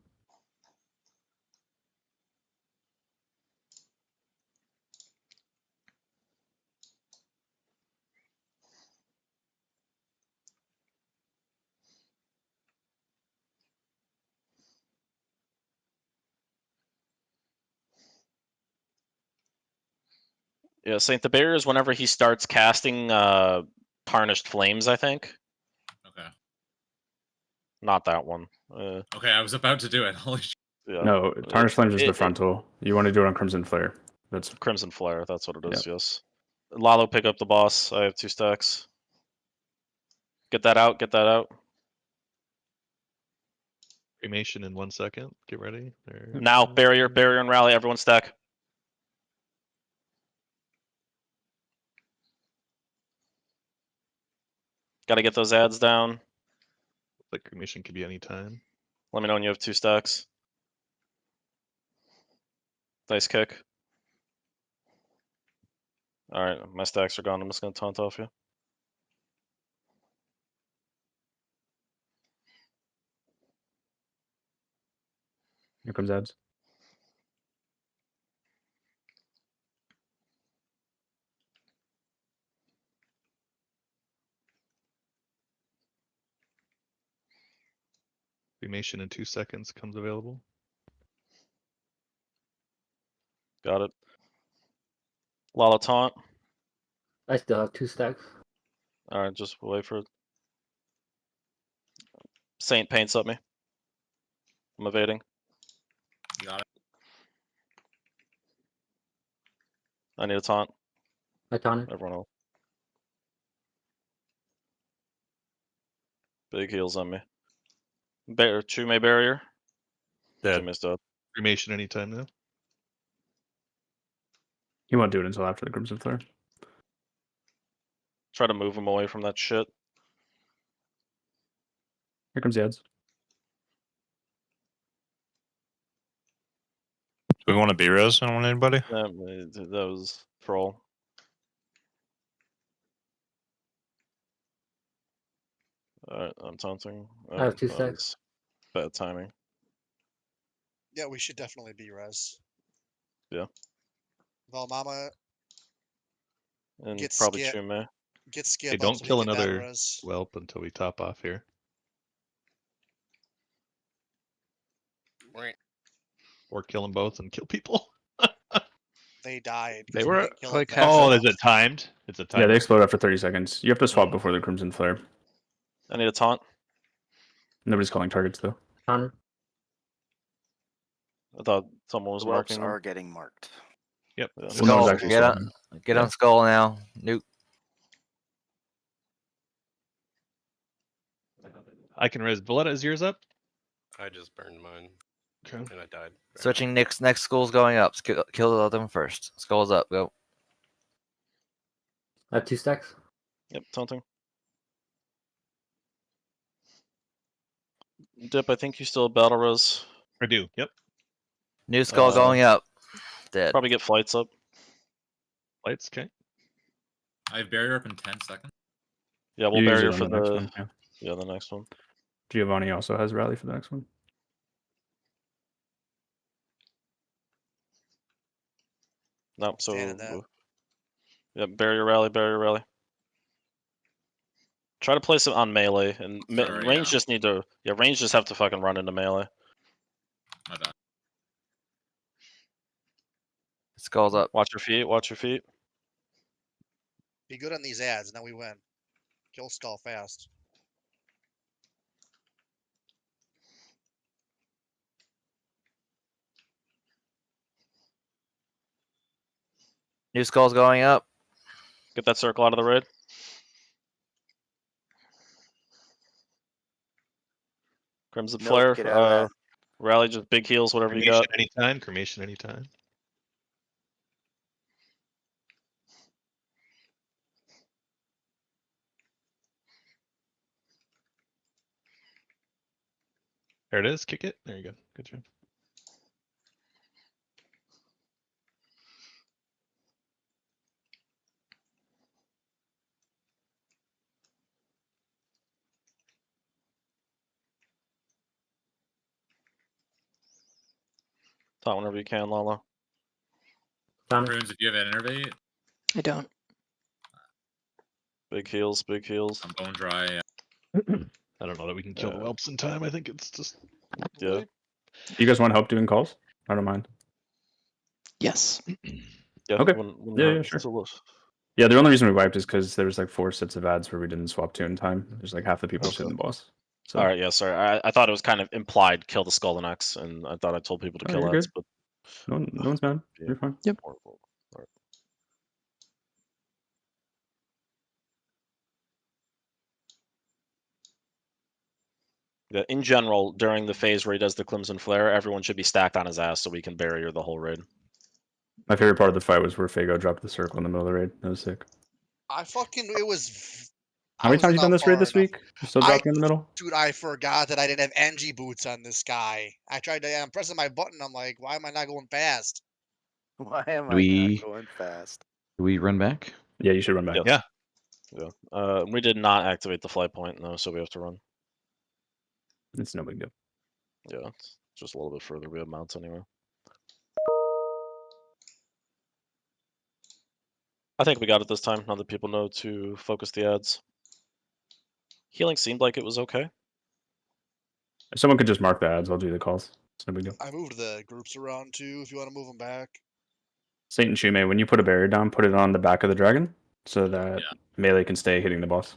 Yeah, Saint the Barrier is whenever he starts casting Tarnished Flames, I think. Okay. Not that one. Okay, I was about to do it. Holy shit. Yeah. No, Tarnished Flames is the frontal. You want to do it on Crimson Flare. That's Crimson Flare. That's what it is. Yes. Lalo, pick up the boss. I have 2 stacks. Get that out. Get that out. Cremation in 1 second. Get ready. There. Now, barrier, and rally. Everyone stack. Got to get those ads down. Like cremation could be any time. Let me know when you have 2 stacks. Nice kick. All right, my stacks are gone. I'm just gonna taunt off you. Here comes ads. Cremation in 2 seconds comes available. Got it. Lala taunt. I still have 2 stacks. All right, just wait for it. Saint paints up me. I'm evading. Got it. I need a taunt. I taunted. Everyone else. Big heals on me. Chume barrier. Dead. Chume's dead. Cremation anytime now. He won't do it until after the Crimson Flare. Try to move him away from that shit. Here comes the ads. Do we want to be res? I don't want anybody. That was troll. Alright, I'm taunting. I have 2 that stacks. was bad timing. Yeah, we should definitely be res. Yeah. Valmama And Get probably skip. Chume. get Hey, skip up don't so kill we can battle another res. whelp until we top off here. Or kill them both and kill people. They died. 'cause They we were didn't kill like them fast oh, enough. is it timed? It's a timer. Yeah, they explode after 30 seconds. You have to swap before the Crimson Flare. I need a taunt. Nobody's calling targets though. Taunted. I thought someone was The whelps marking them. are getting marked. Yep. Well, no Skull. one's actually Get swapping. on. Get on skull now. Nuke. I can res. Valletta, is yours up? I just burned mine. Okay. And I died. Switching next skull's going up. Kill the other one first. Skull's up. Go. I have 2 stacks. Yep, taunting. Dip, I think you still have battle res. I do. Yep. New skull going up. Dead. Probably get flights up. Lights, okay. I have barrier up in 10 seconds. Yeah, we'll You use barrier it on for the next one. Yeah. yeah, the next one. Giovanni also has rally for the next one. Nope, so Stand in that. yeah, barrier rally. Try to place it on melee, and Sorry, range yeah. just need to range just have to fucking run into melee. My bad. Skull's up. Watch your feet. Watch your feet. Be good on these ads, and then we win. Kill skull fast. New skull's going up. Get that circle out of the raid. Crimson Nope, Flare. get out of that. Rally, just big heals, whatever you got. Anytime. Cremation anytime. There it is. Kick it. There you go. Good job. Taunt whenever you can, Lala. Prunes, if you have an innervate, I don't. Big heals. I'm bone dry. I don't know that we can kill the whelps in time. I think it's just Yeah. You guys want help doing calls? I don't mind. Yes. Yeah. Okay. Yeah, sure. Yeah, the only reason we wiped is because there was like 4 sets of ads where we didn't swap 2 in time. There's like half the people sitting the boss. So. All right. Yeah. Sorry. I thought it was kind of implied kill the skull and X, and I thought I told people to Oh, kill you're X, good. but No one's mad. Yeah. You're fine. Yep. All right. Yeah, in general, during the phase where he does the Crimson Flare, everyone should be stacked on his ass so we can barrier the whole raid. My favorite part of the fight was where Fago dropped the circle in the middle of the raid. That was sick. It was. How many times you done this raid this week? You still dropping in the middle? Dude, I forgot that I didn't have NG boots on this guy. I'm pressing my button. I'm like, why am I not going fast? Why am Do I we not going fast? do we run back? Yeah, you should run back. Yes. Yeah. We did not activate the flight point though, so we have to run. It's no big deal. Yeah, it's just a little bit further. We have mounts anyway. I think we got it this time. Now that people know to focus the ads. Healing seemed like it was okay. If someone could just mark the ads, I'll do the calls. It's no big deal. I moved the groups around too. If you want to move them back. Saint and Shume, when you put a barrier down, put it on the back of the dragon so that melee can stay hitting the boss.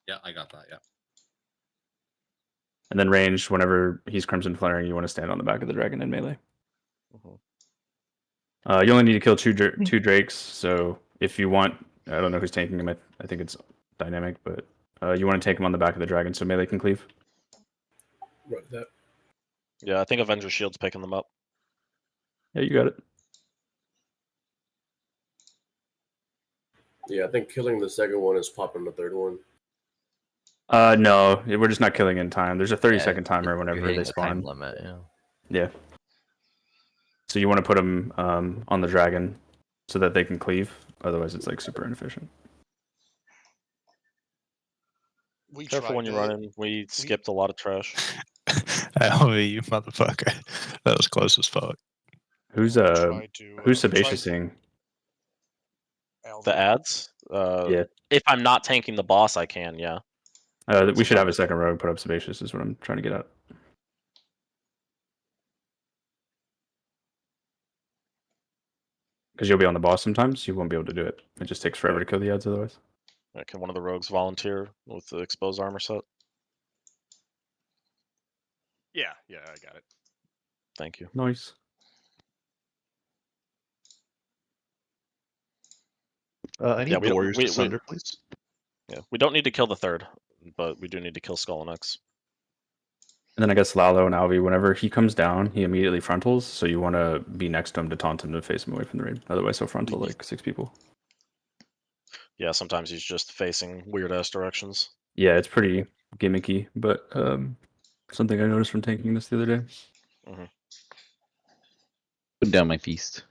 Yeah, I got that. Yeah. And then ranged, whenever he's Crimson Flaring, you want to stand on the back of the dragon in melee. You only need to kill two drakes, so if you want, I don't know who's tanking him. I think it's dynamic, but you want to take him on the back of the dragon so melee can cleave. Right, that. Yeah, I think Avenger Shield's picking them up. Yeah, you got it. Yeah, I think killing the second one is popping the third one. No, we're just not killing in time. There's a 30-second timer whenever You're hitting they the spawn. time limit, yeah. Yeah. So you want to put them on the dragon so that they can cleave. Otherwise, it's like super inefficient. We Careful when you run in. We skipped a lot of trash. LV, you motherfucker. That was close as fuck. Who's Sebaceous-ing? The ads? Yeah. If I'm not tanking the boss, I can, yeah. We should have a second row put up Sebaceous is what I'm trying to get at. Because you'll be on the boss sometimes, you won't be able to do it. It just takes forever to kill the ads otherwise. Can one of the rogues volunteer with the exposed armor set? Yeah, I got it. Thank you. Nice. I need the Warriors Asunder, please. Yeah, we don't need to kill the third, but we do need to kill Skull and X. And then I guess Lalo and Alvi, whenever he comes down, he immediately frontals, so you want to be next to him to taunt him to face him away from the raid. Otherwise, he'll frontal like 6 people. Yeah, sometimes he's just facing weird-ass directions. Yeah, it's pretty gimmicky, but something I noticed from tanking this the other day. Put down my feast.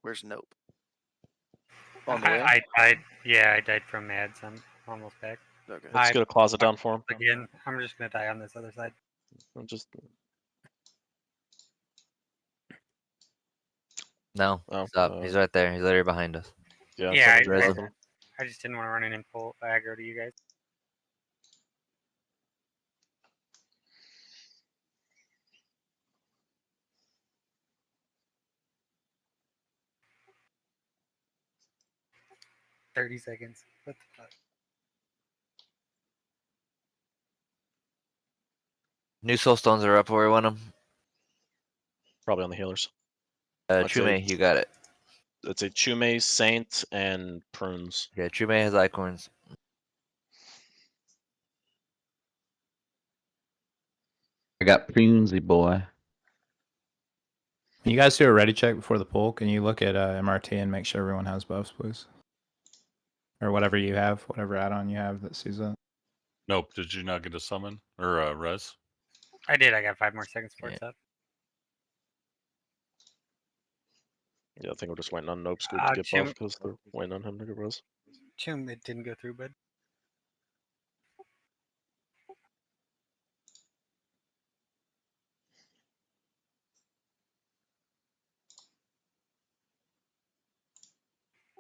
Where's Nope? On the way? I died. Yeah, I died from ads. I'm almost back. Okay. Let's get a closet down for him. Again, I'm just gonna die on this other side. No, stop. He's right there. He's literally behind us. Yeah, I just didn't want to run in and pull aggro to you guys. "30 seconds. What the fuck?" New soulstones are up where we want them. Probably on the healers. Chume, you got it. It's a Chume, Saint, and Prunes. Yeah, Chume has icons. I got Prunesy boy. Can you guys do a ready check before the poll? Can you look at MRT and make sure everyone has buffs, please? Or whatever you have, whatever add-on you have that sees that. Nope. Did you not get a summon or res? I did. I got 5 more seconds for it's up. Yeah, I think we're just waiting on Nope's good to get buff because they're waiting on him to get res. Chum, it didn't go through, bud.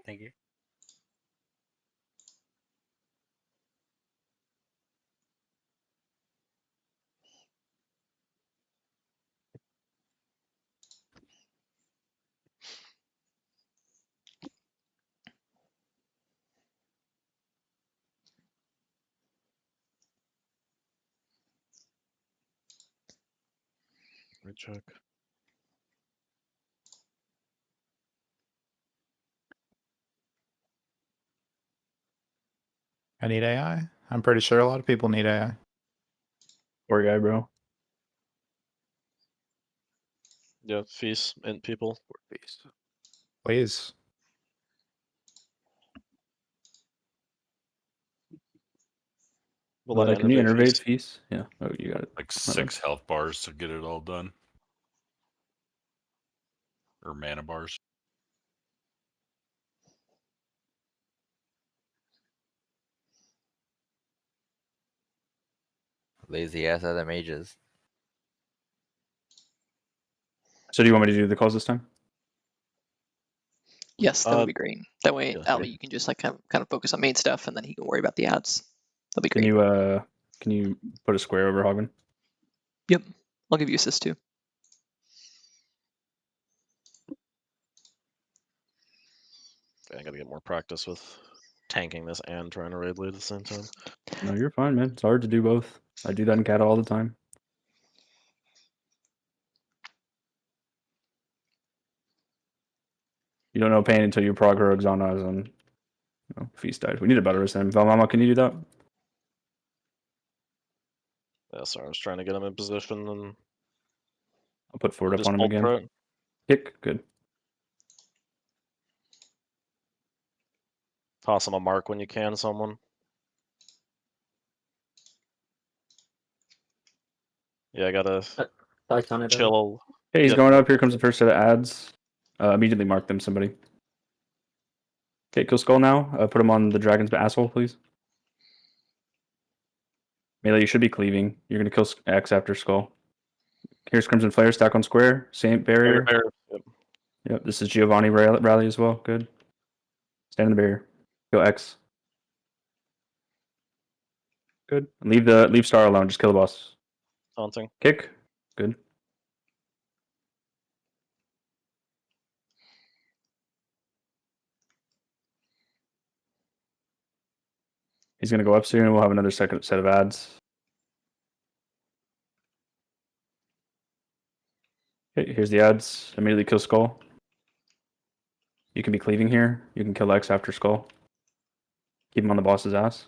Thank you. Check. I need AI. I'm pretty sure a lot of people need AI. Poor guy, bro. Yeah, feast, int people. Please. Can you innervate feast? Yeah. Oh, you got it. Like 6 health bars to get it all done. Or mana bars. Lazy ass other mages. So do you want me to do the calls this time? Yes, that would be great. That way, Ali, you can just like kind of focus on main stuff, and then he can worry about the ads. That'd be great. Can you put a square over Hogman? Yep, I'll give you assist too. I gotta get more practice with tanking this and trying to raid late at the same time. No, you're fine, man. It's hard to do both. I do that in Cat all the time. You don't know pain until you prog rogues on us and feast died. We need a better sim. Valmama, can you do that? Yeah, sorry, I was trying to get him in position and I'll put forward up just on him ult again. threat. Kick, good. Toss him a mark when you can, someone. Yeah, I gotta chill. Hey, he's Yep. going up. Here comes the first set of ads. Immediately mark them, somebody. Okay, kill Skull now. Put him on the dragon's asshole, please. Melee, you should be cleaving. You're gonna kill X after Skull. Here's Crimson Flare, stack on square. Same barrier. Yep. Yep, this is Giovanni rally as well. Good. Stand in the barrier. Go X. Good. Leave Star alone. Just kill the boss. Taunting. Kick. Good. He's gonna go up soon. We'll have another second set of ads. Okay, here's the ads. Immediately kill Skull. You can be cleaving here. You can kill X after Skull. Keep him on the boss's ass.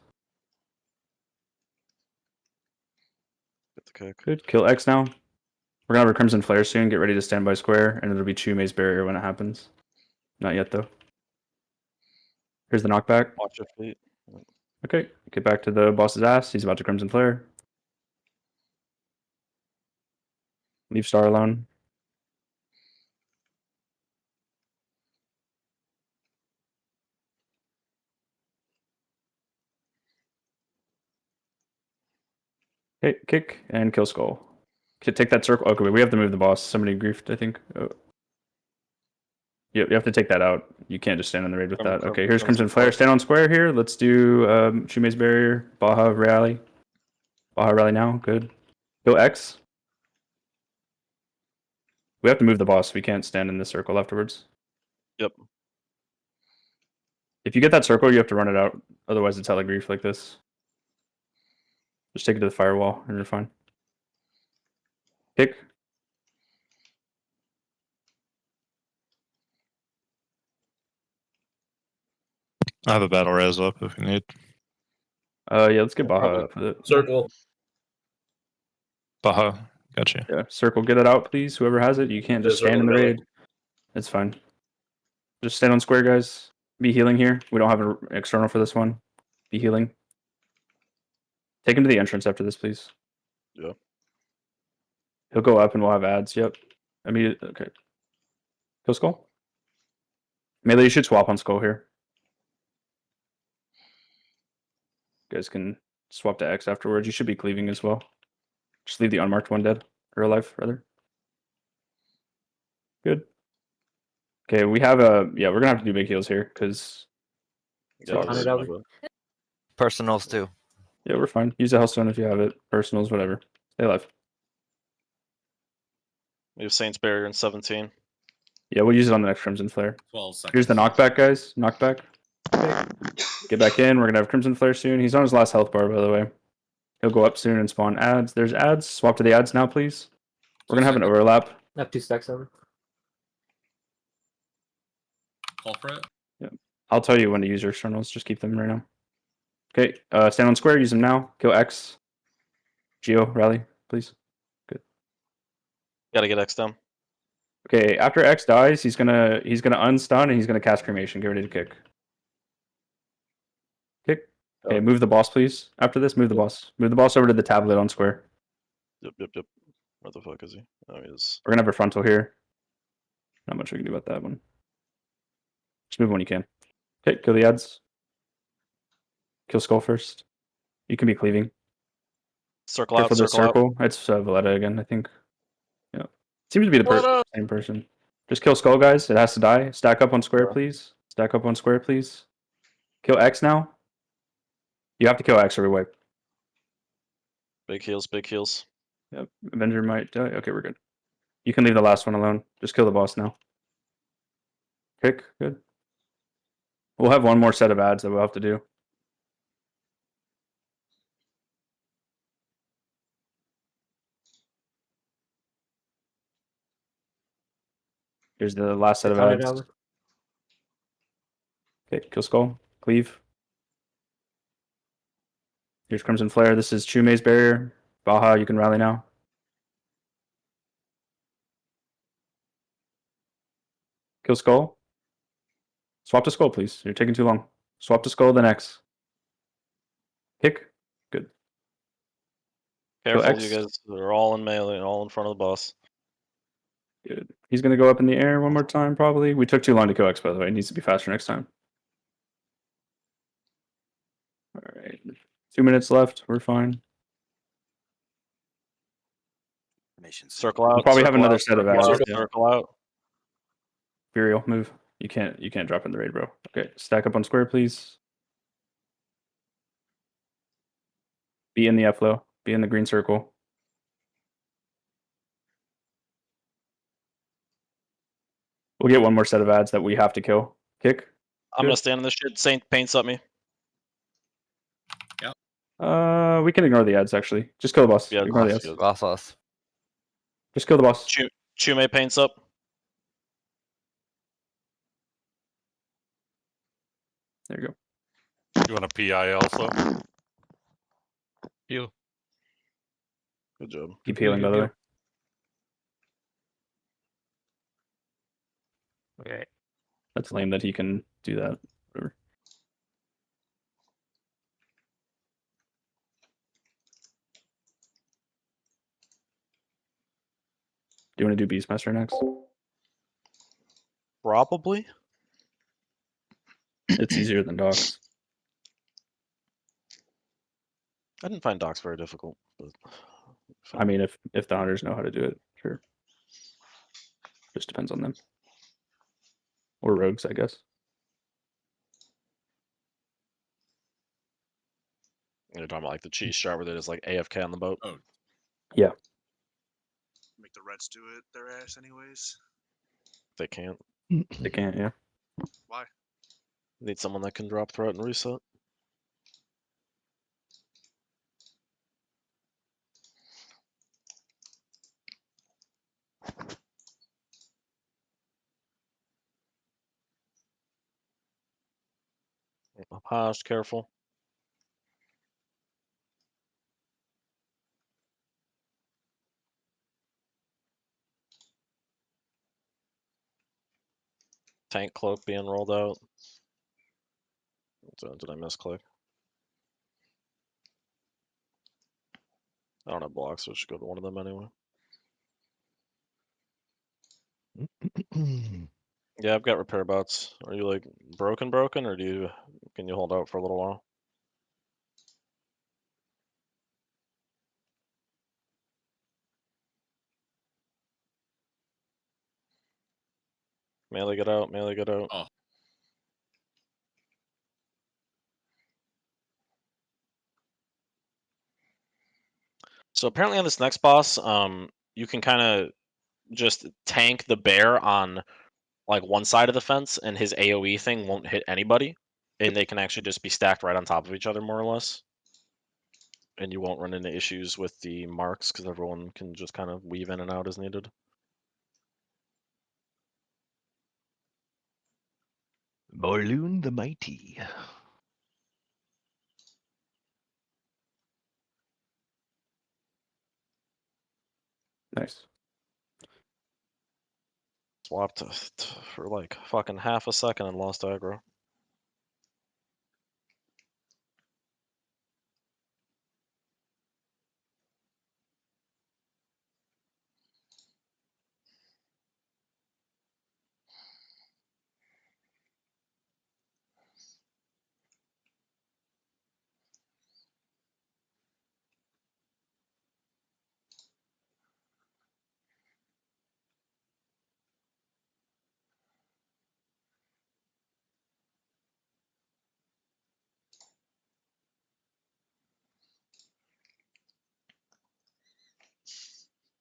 Get the kick. Good. Kill X now. We're gonna have a Crimson Flare soon. Get ready to stand by square, and it'll be Chu Mei's barrier when it happens. Not yet though. Here's the knockback. Watch your feet. Okay, get back to the boss's ass. He's about to Crimson Flare. Leave Star alone. Okay, kick and kill Skull. Okay, take that circle. Okay, we have to move the boss. Somebody griefed, I think. Oh. Yep, you have to take that out. You can't just stand in the raid with that. Okay, here's Crimson Flare. Stand on square here. Let's do Chu Mei's barrier. Baja rally. Baja rally now. Good. Go X. We have to move the boss. We can't stand in this circle afterwards. Yep. If you get that circle, you have to run it out. Otherwise, it's hella grief like this. Just take it to the firewall, and you're fine. Kick. I have a battle res up if you need. Yeah, let's get Baja up with it. Circle. Baja, gotcha. Yeah, circle, get it out, please. Whoever has it, you can't just stand in the raid. It's fine. Just stand on square, guys. Be healing here. We don't have an external for this one. Be healing. Take him to the entrance after this, please. Yeah. He'll go up and we'll have ads. Yep. Immediate. Okay. Kill Skull. Melee, you should swap on Skull here. You guys can swap to X afterwards. You should be cleaving as well. Just leave the unmarked one dead. Or alive, rather. Good. Okay, we have a... Yeah, we're going to have to do big heals here, because... Personals, too. Yeah, we're fine. Use a Hellstone if you have it. Personals, whatever. Stay alive. We have Saint's barrier in 17. Yeah, we'll use it on the next Crimson Flare. 12 seconds. Here's the knockback, guys. Knockback. Okay. Get back in. We're going to have Crimson Flare soon. He's on his last health bar, by the way. He'll go up soon and spawn ads. There's ads. Swap to the ads now, please. We're going to have an overlap. I have 2 stacks over. Call for it. Yeah. I'll tell you when to use your externals. Just keep them right now. Okay. Stand on square. Use them now. Kill X. Geo, rally, please. Good. Gotta get X down. Okay. After X dies, he's gonna unstun and he's gonna cast cremation. Get ready to kick. Kick. Okay. Move the boss, please. After this, move the boss. Move the boss over to the tablet on square. Yep. Where the fuck is he? Oh, he is. We're gonna have a frontal here. Not much we can do about that one. Just move when you can. Okay, kill the ads. Kill Skull first. You can be cleaving. Circle Careful out, this circle circle. It's Valletta again, I think. Yeah. Seems to be the same person. Just kill Skull, guys. It has to die. Stack up on square, please. Stack up on square, please. Kill X now. You have to kill X or we wipe. Big heals, big heals. Yep. Avenger might die. Okay, we're good. You can leave the last one alone. Just kill the boss now. Kick. Good. We'll have one more set of ads that we'll have to do. Here's the last set of Found it, ads. Albert. Okay, kill skull, cleave. Here's Crimson Flare. This is Chume's barrier. Baja, you can rally now. Kill skull. Swap to skull, please. You're taking too long. Swap to skull, then X. Kick. Good. Kill Careful, X. you guys are all in melee, all in front of the boss. Good. He's gonna go up in the air one more time, probably. We took too long to kill X, by the way. It needs to be faster next time. Alright. 2 minutes left. We're fine. Circle out. We'll probably have circle another out, set of circle ads. out, circle out. Burial, move. You can't drop in the raid, bro. Okay, stack up on square, please. Be in the F flow. Be in the green circle. We'll get one more set of ads that we have to kill. Kick. I'm gonna stand in this shit. Saint paints up me. We can ignore the ads actually. Just kill the boss. Yeah, Ignore the ads. Boss. Just kill the boss. Chume paints up. There you go. You want a PI also? Heal. Good job. Keep healing, by the way. Okay. That's lame that he can do that. Whatever. Do you want to do Beastmaster next? Probably. It's easier than Docs. I didn't find docs very difficult. But I mean, if the hunters know how to do it, sure. Just depends on them. Or rogues, I guess. You're talking about like the cheese shot where they just like AFK on the boat. Oh. Yeah. Make the Reds do it their ass anyways. They can't. They can't, yeah. Why? Need someone that can drop threat and reset. Just careful. Tank cloak being rolled out. Did I misclick? I don't have blocks, so I should go to one of them anyway. Yeah, I've got repair bots. Are you like broken, or can you hold out for a little while? Melee get out, melee get out. Oh. So apparently on this next boss, you can kind of just tank the bear on like one side of the fence, and his AoE thing won't hit anybody, and they can actually just be stacked right on top of each other, more or less. And you won't run into issues with the marks because everyone can just kind of weave in and out as needed. Morloon the Mighty. Nice. Swapped for like fucking half a second and lost aggro.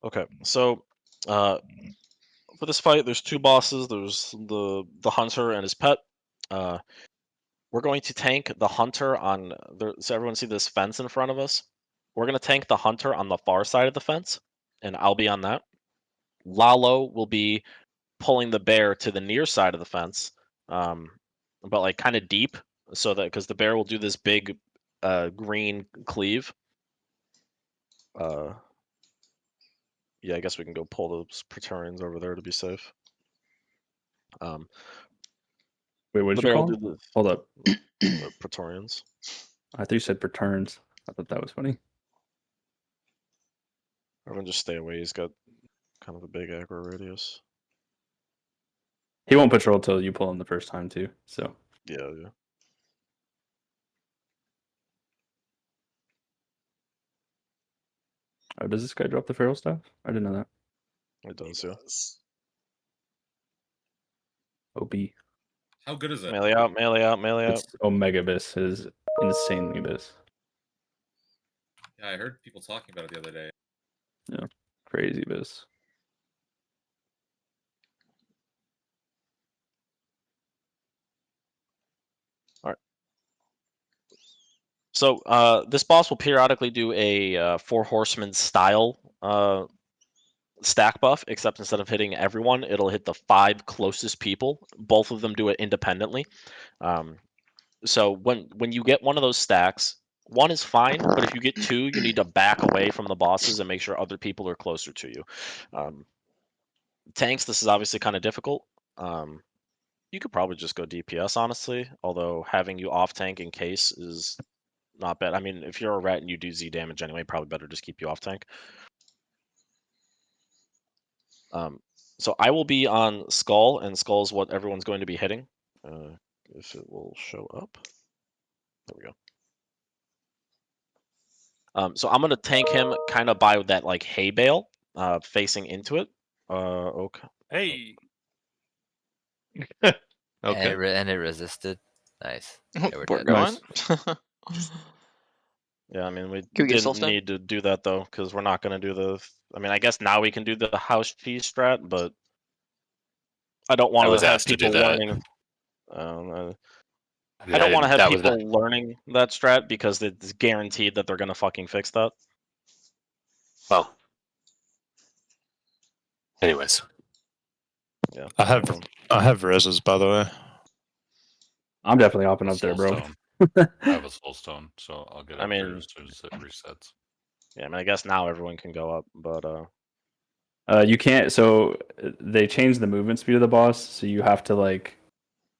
Okay, so for this fight, there's two bosses. There's the hunter and his pet. we're going to tank the hunter on. So everyone see this fence in front of us? We're going to tank the hunter on the far side of the fence, and I'll be on that. Lalo will be pulling the bear to the near side of the fence, but like kind of deep, so that because the bear will do this big green cleave. Yeah, I guess we can go pull those Praetorians over there to be safe. Wait, what did the you bear will call? do Hold up. the Praetorians. I thought you said returns. I thought that was funny. Everyone just stay away. He's got kind of a big aggro radius. He won't patrol till you pull him the first time too. So Yeah. oh, does this guy drop the feral staff? I didn't know that. It does, yeah. OB. How good is it? Melee out, melee out, melee out. It's Omega Bis. It is insanely Bis. Yeah, I heard people talking about it the other day. Yeah, crazy Bis. All right. So this boss will periodically do a 4 horsemen style stack buff, except instead of hitting everyone, it'll hit the 5 closest people. Both of them do it independently. So when you get one of those stacks, 1 is fine, but if you get 2, you need to back away from the bosses and make sure other people are closer to you. Tanks, this is obviously kind of difficult. You could probably just go DPS, honestly, although having you off tank in case is not bad. I mean, if you're a rat and you do Z damage anyway, probably better just keep you off tank. So I will be on Skull, and Skull is what everyone's going to be hitting. If it will show up. There we go. So I'm going to tank him kind of by that like hay bale facing into it. Okay. Hey. Okay. And it resisted. Nice. Yeah, We're dead. going. Yeah, I mean, we Can we get didn't Soulstone? need to do that though, because we're not going to do the. I mean, I guess now we can do the house cheese strat, but I don't want was to have asked to do people that. learning. I don't want to have people learning that strat because it's guaranteed that they're going to fucking fix that. Well. Anyways. Yeah. I have reses, by the way. I'm definitely hopping up there, bro. Soulstone. I have a soulstone, so I'll get up there as soon as it resets. Yeah, I mean, I guess now everyone can go up, but you can't. So they changed the movement speed of the boss, so you have to like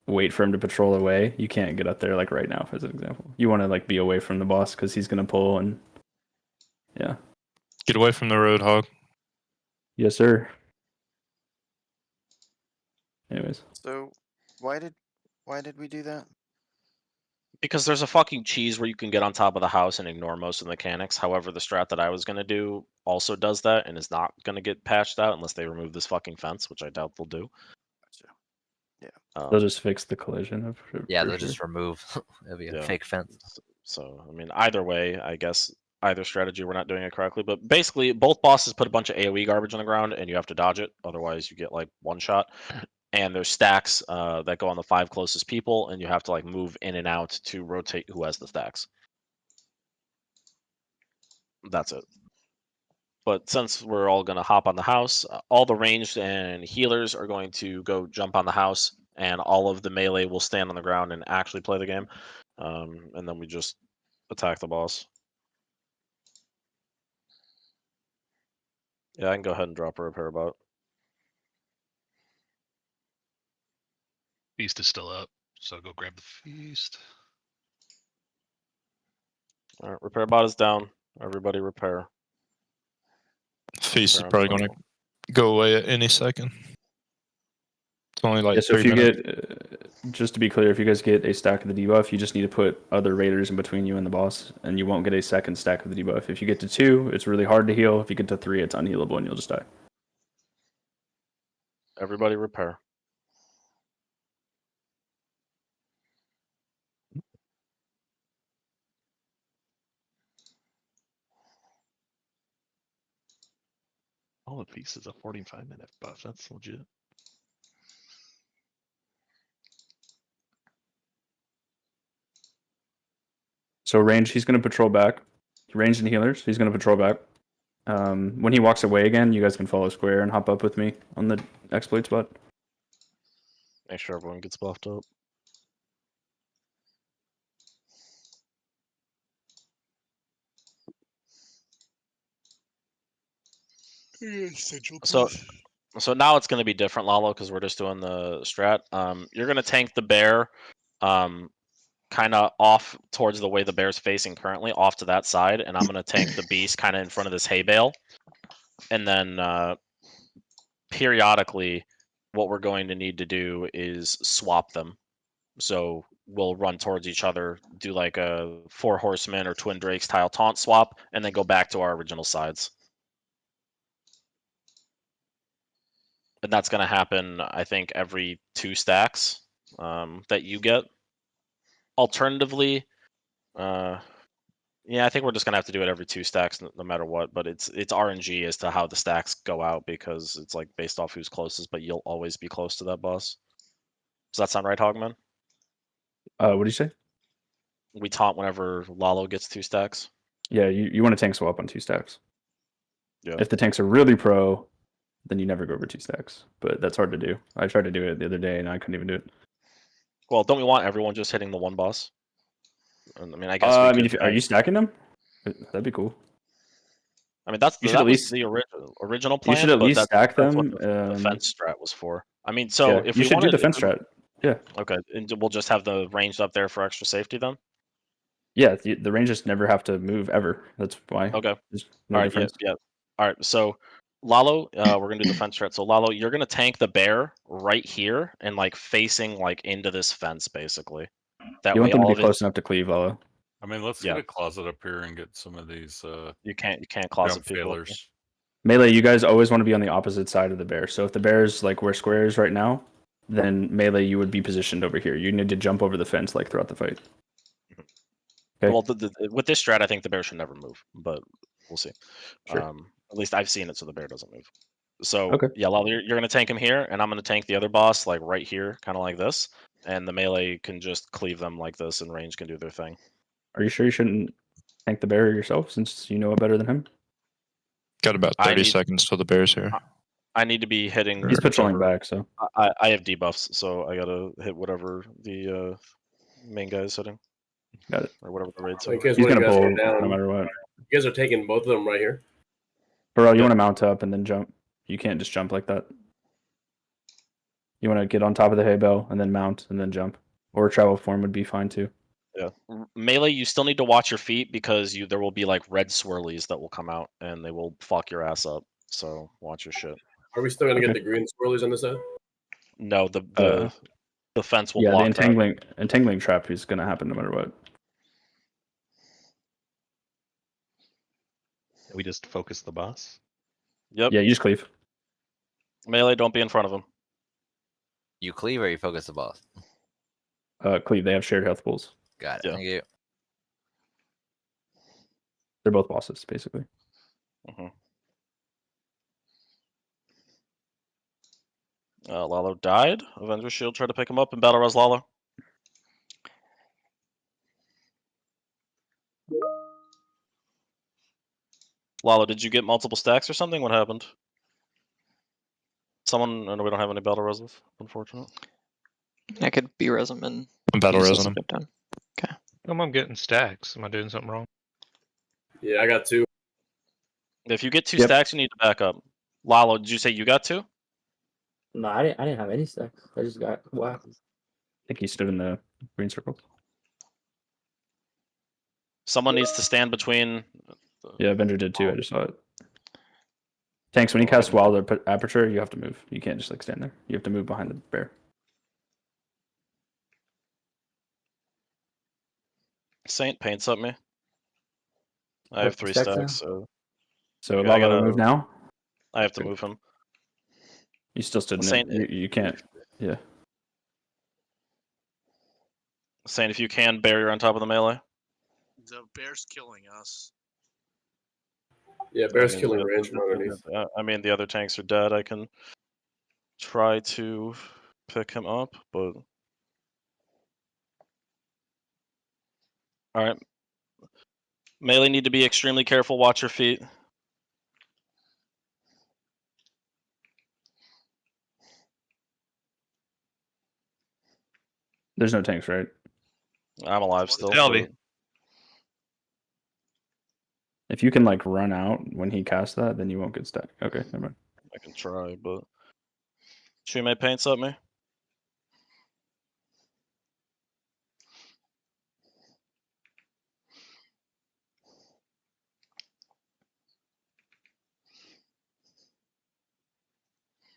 wait for him to patrol away. You can't get up there like right now, as an example. You want to like be away from the boss because he's gonna pull and yeah. Get away from the Roadhog. Yes, sir. Anyways, So why did we do that? because there's a fucking cheese where you can get on top of the house and ignore most of the mechanics. However, the strat that I was gonna do also does that and is not gonna get patched out unless they remove this fucking fence, which I doubt they'll do. Gotcha. Yeah. they'll just fix the collision. Yeah, they'll just remove. It'll be a fake fence. So I mean, either way, I guess either strategy we're not doing it correctly. But basically, both bosses put a bunch of AOE garbage on the ground, and you have to dodge it. Otherwise, you get like one shot. And there's stacks that go on the 5 closest people, and you have to like move in and out to rotate who has the stacks. That's it. But since we're all going to hop on the house, all the ranged and healers are going to go jump on the house, and all of the melee will stand on the ground and actually play the game. And then we just attack the boss. Yeah, I can go ahead and drop a repair bot. Feast is still up, so go grab the feast. All right, repair bot is down. Everybody repair. Feast is Repair probably on going to go away at any second. It's only like yeah, so 3 if you minutes. get, just to be clear, if you guys get a stack of the debuff, you just need to put other raiders in between you and the boss, and you won't get a second stack of the debuff. If you get to 2, it's really hard to heal. If you get to 3, it's unhealable and you'll just die. Everybody repair. Oh, the feast is a 45-minute buff. That's legit. So range, he's going to patrol back. Ranged and healers, he's going to patrol back. When he walks away again, you guys can follow square and hop up with me on the exploit spot. Make sure everyone gets buffed up. So now it's going to be different, Lalo, because we're just doing the strat. You're going to tank the bear, kind of off towards the way the bear's facing currently, off to that side, and I'm going to tank the beast kind of in front of this hay bale. And then periodically, what we're going to need to do is swap them. So we'll run towards each other, do like a 4 horsemen or twin drake style taunt swap, and then go back to our original sides. And that's going to happen, I think, every 2 stacks that you get. Alternatively, yeah, I think we're just going to have to do it every 2 stacks no matter what. But it's RNG as to how the stacks go out, because it's like based off who's closest, but you'll always be close to that boss. Does that sound right, Hogman? What do you say? We taunt whenever Lalo gets 2 stacks. Yeah, you want to tank swap on 2 stacks. Yeah. If the tanks are really pro, then you never go over 2 stacks. But that's hard to do. I tried to do it the other day and I couldn't even do it. Well, don't we want everyone just hitting the one boss? I mean, I guess. I mean, are you stacking them? That'd be cool. I mean, that was the original plan. You should at least stack them. That's what the defense strat was for. I mean, so if you we should do wanted defense strat. Yeah. Okay, and we'll just have the ranged up there for extra safety then. Yeah, the rangers never have to move ever. That's why. Okay. There's no All right. difference. Yeah. All right. So Lalo, we're gonna do defense strat. So Lalo, you're gonna tank the bear right here and like facing like into this fence basically. That You way, want them to all be of close it. enough to cleave, Lalo. I mean, let's get a closet up here and get some of these. You can't closet jump people. failures. Melee, you guys always want to be on the opposite side of the bear. So if the bear is like where square is right now, then melee you would be positioned over here. You need to jump over the fence like throughout the fight. Okay. Well, with this strat, I think the bear should never move, but we'll see. Sure. At least I've seen it, so the bear doesn't move. So Okay. yeah, Lalo, you're gonna tank him here, and I'm gonna tank the other boss like right here, kind of like this, and the melee can just cleave them like this, and range can do their thing. Are you sure you shouldn't tank the bear yourself since you know it better than him? Got about 30 seconds till the bear's here. I need to be hitting. He's patrolling whichever- back, so I have debuffs, so I gotta hit whatever the main guy is hitting. Got it. Or whatever the raid's In hitting. case He's one of gonna you guys pull go down, no matter what. you guys are taking both of them right here. Burrell, you want to mount up and then jump. You can't just jump like that. You want to get on top of the hay bale and then mount and then jump. Or travel form would be fine too. Yeah, melee. You still need to watch your feet because there will be like red swirlies that will come out and they will fuck your ass up. So watch your shit. Are we still gonna get the green swirlies on this side? No, the fence will Yeah, block the entangling trap is gonna happen no matter what. We just focus the boss. Yep. Yeah, you just cleave. Melee, don't be in front of him. You cleave or you focus the boss? Cleave. They have shared health pools. Got it. Thank you. They're both bosses, basically. Lalo died. Avenger Shield tried to pick him up and battle res Lalo. Lalo, did you get multiple stacks or something? What happened? Someone? No, we don't have any battle reses, unfortunately. I could be resum and I'm battle use resing this him. if I'm done. Okay. I'm getting stacks. Am I doing something wrong? Yeah, I got 2. If you get 2 stacks, you need to back up. Lalo, did you say you got 2? No, I didn't have any stacks. I just got whacked. I think he stood in the green circle. Someone needs to stand between. Yeah, Avenger did too. I just saw it. Tanks, when you cast Wild Aperture, you have to move. You can't just like stand there. You have to move behind the bear. Saint paints up me. I have 3 stacks stacks, now? so. So Lalo move now? I have to move him. You still stood in Saint, it. You can't. Yeah. Saint, if you can, barrier on top of the melee. The bear's killing us. Yeah, bear's I mean, killing range from underneath. I mean, the other tanks are dead. I can try to pick him up, but all right. Melee need to be extremely careful. Watch your feet. There's no tanks, right? I'm alive still. Shelby. but- If you can like run out when he casts that, then you won't get stacked. Okay, never mind. I can try, but she may paints at me.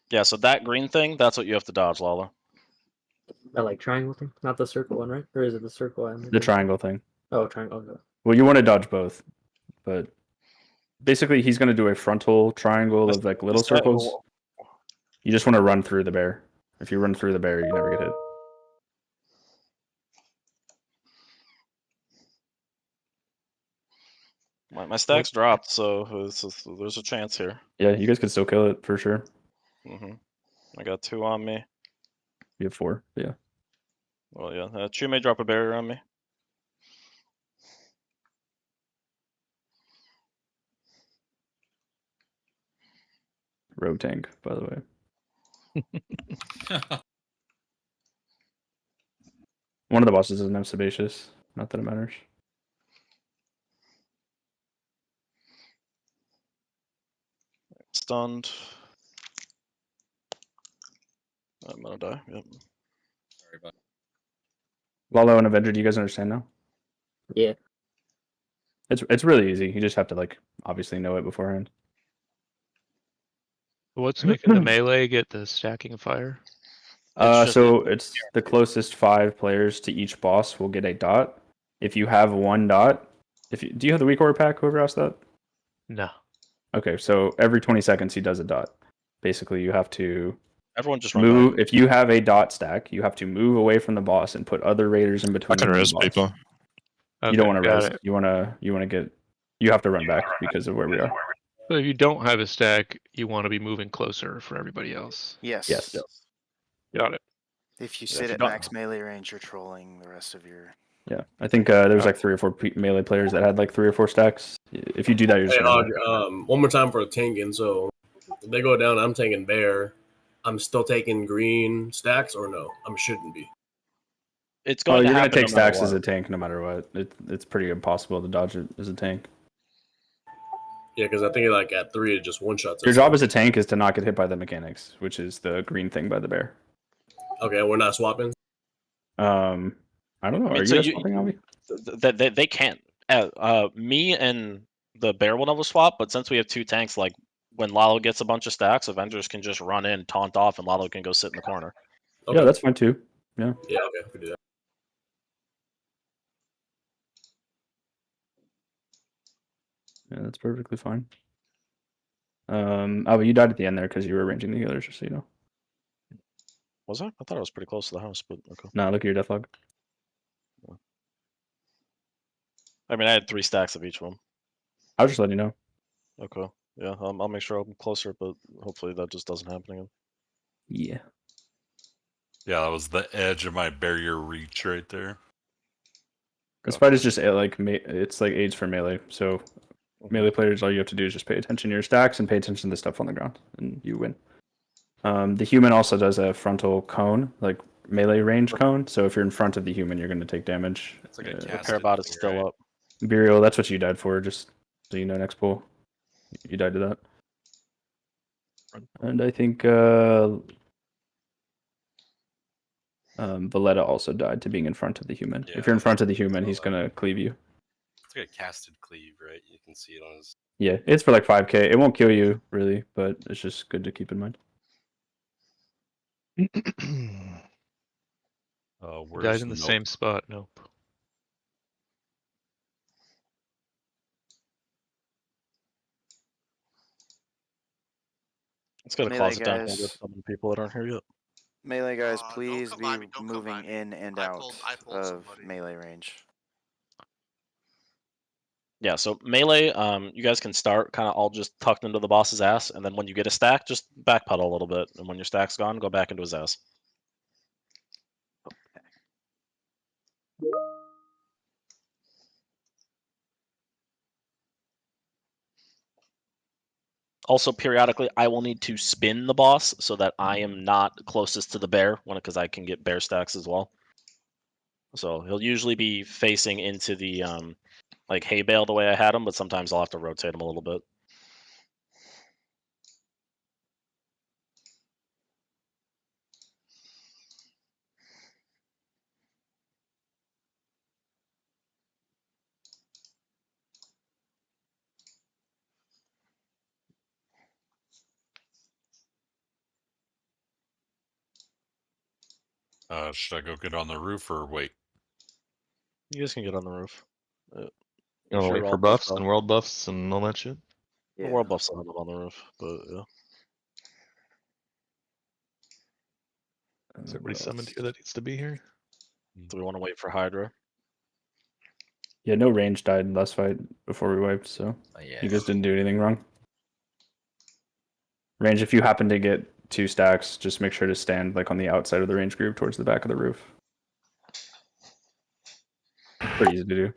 Yeah, so that green thing, that's what you have to dodge, Lala. That like triangle thing, not the circle one, right? Or is it the circle one? The triangle thing. Oh, triangle. Okay. Well, you want to dodge both, but basically he's going to do a frontal triangle of like little circles. You just want to run through the bear. If you run through the bear, you never get hit. My stacks dropped, so there's a chance here. Yeah, you guys could still kill it for sure. I got 2 on me. You have 4. Yeah. Well, yeah. Chu may drop a barrier on me. Rogue tank, by the way. One of the bosses doesn't have Sebaceous. Not that it matters. Stunned. I'm gonna die. Yep. Sorry about. Lalo and Avenger, do you guys understand now? Yeah. It's really easy. You just have to like obviously know it beforehand. What's making the melee get the stacking of fire? So it's the closest 5 players to each boss will get a dot. If you have 1 dot, do you have the weak order pack? Whoever asked that. No. Okay, so every 20 seconds he does a dot. Basically, you have to Everyone just run move. If you have a dot stack, you have to move away from the boss and put other raiders in between. I can you and res the boss. people. You don't want to res. it. You want to get. You have to run back because of where we are. So if you don't have a stack, you want to be moving closer for everybody else. Yes. Yes. Got it. If you Yeah, sit if you at don't- max melee range, you're trolling the rest of your. Yeah, I think there's like 3 or 4 melee players that had like 3 or 4 stacks. If you do that, you're just Hey, gonna Og, one more time for a tanking. So if they go down, I'm taking bear. I'm still taking green stacks, or no? I shouldn't be. It's Oh, going to you're gonna happen take no matter stacks as what. a tank no matter what. It's pretty impossible to dodge it as a tank. Yeah, because I think like at 3 it just one shots. Your job as a tank is to not get hit by the mechanics, which is the green thing by the bear. Okay, we're not swapping. I don't know. I mean, Are so you guys swapping on me? They can't. Me and the bear will never swap, but since we have 2 tanks, like when Lalo gets a bunch of stacks, Avengers can just run in, taunt off, and Lalo can go sit in the corner. Okay. Yeah, that's fine too. Yeah. Yeah, okay, we do that. Yeah, that's perfectly fine. Oh, but you died at the end there because you were arranging the healers, just so you know. Was I? I thought I was pretty close to the house, but okay. No, look at your death log. I mean, I had 3 stacks of each one. I was just letting you know. Okay. Yeah, I'll make sure I'm closer, but hopefully that just doesn't happen again. Yeah. Yeah, that was the edge of my barrier reach right there. This fight is just like it's like aids for melee. So melee players, all you have to do is just pay attention to your stacks and pay attention to the stuff on the ground, and you win. The human also does a frontal cone, like melee range cone. So if you're in front of the human, you're going to take damage. It's like a Repair bot is still up. Burial, that's what you died for, just so you know next pool. You died to that. And I think Valletta also died to being in front of the human. If you're in front of the human, he's going to cleave you. It's like a casted cleave, right? You can see it on his. Yeah, it's for like 5k. It won't kill you, really, but it's just good to keep in mind. Died in the same spot. Nope. Let's go to Melee closet down here guys. with some people that aren't here yet. Melee guys, please be moving in and out of melee range. Yeah, so melee, you guys can start kind of all just tucked into the boss's ass, and then when you get a stack, just backpedal a little bit, and when your stack's gone, go back into his ass. Also, periodically, I will need to spin the boss so that I am not closest to the bear, because I can get bear stacks as well. So he'll usually be facing into the like hay bale the way I had him, but sometimes I'll have to rotate him a little bit. Should I go get on the roof or wait? You guys can get on the roof. You want to wait for buffs and world buffs and all that shit? The world buffs will have them on the roof, but yeah. Is everybody summoned here that needs to be here? Do we want to wait for Hydra? Yeah, no range died last fight before we wiped, so yeah. you guys didn't do anything wrong. Range, if you happen to get 2 stacks, just make sure to stand like on the outside of the range group towards the back of the roof. Pretty easy to do.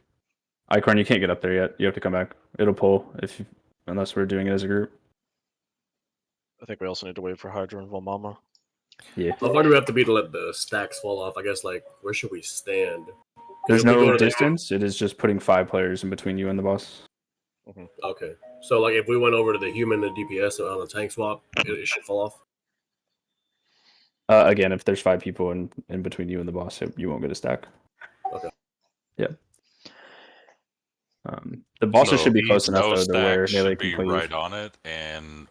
Icorn, you can't get up there yet. You have to come back. It'll pull unless we're doing it as a group. I think we also need to wait for Hydra and Volmama. Yeah. How far do we have to be to let the stacks fall off? I guess, like, where should we stand? There's If we go no to the- distance. It is just putting 5 players in between you and the boss. Okay. So, like, if we went over to the human and DPS on a tank swap, it should fall off? Again, if there's 5 people in between you and the boss, you won't get a stack. Okay. Yeah. The bosses should be each close enough, though, those to where stacks melee should can be cleave. right on it, and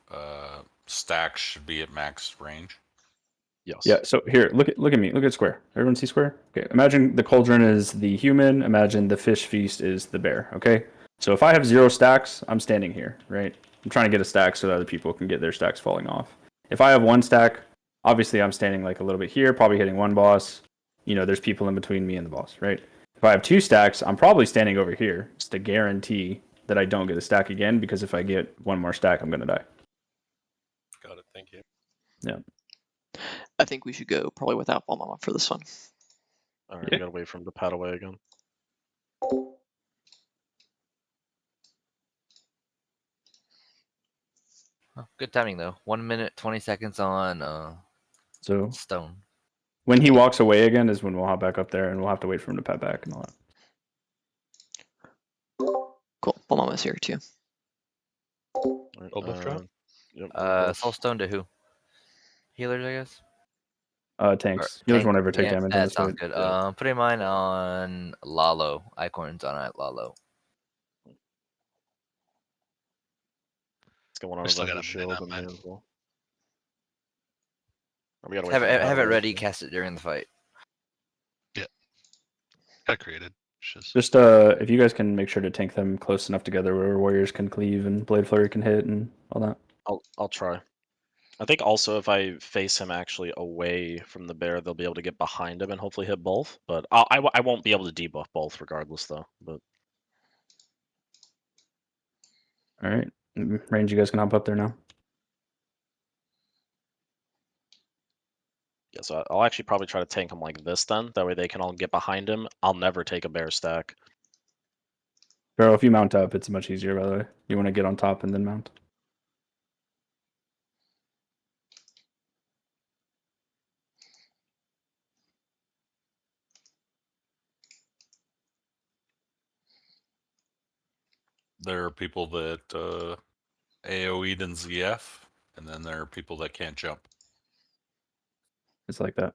stacks should be at max range. Yes. Yeah, so here, look at me. Look at square. Everyone see square? Okay, imagine the cauldron is the human. Imagine the fish feast is the bear, okay? So if I have 0 stacks, I'm standing here, right? I'm trying to get a stack so that other people can get their stacks falling off. If I have 1 stack, obviously I'm standing like a little bit here, probably hitting 1 boss. You know, there's people in between me and the boss, right? If I have 2 stacks, I'm probably standing over here just to guarantee that I don't get a stack again, because if I get 1 more stack, I'm going to die. Got it. Thank you. Yeah. I think we should go probably without Volmama for this one. All right, we gotta wait for him to pad away again. Oh, good timing though. 1 minute 20 seconds on So stone. when he walks away again is when we'll hop back up there, and we'll have to wait for him to pad back and all that. Cool. Volmama's here too. Right, buff drop? Yep. Soulstone to who? Healers, I guess. Tanks. Healers won't ever take yeah, damage on that this sounds fight. good. Putting mine on Lalo. Icorn's on Lalo. Let's get one on We still the got a shield minute, and me man. as well. Or we gotta wait Have for it, the pad have it away, ready. too. Cast it during the fight. Got created. Just if you guys can make sure to tank them close enough together where warriors can cleave and blade flurry can hit and all that. I'll try. I think also if I face him actually away from the bear, they'll be able to get behind him and hopefully hit both. But I won't be able to debuff both regardless, though. But All right, range, you guys can hop up there now. yeah, so I'll actually probably try to tank him like this then. That way they can all get behind him. I'll never take a bear stack. Bro, if you mount up, it's much easier. By the way, you want to get on top and then mount. There are people that AoE'd in ZF, and then there are people that can't jump. It's like that.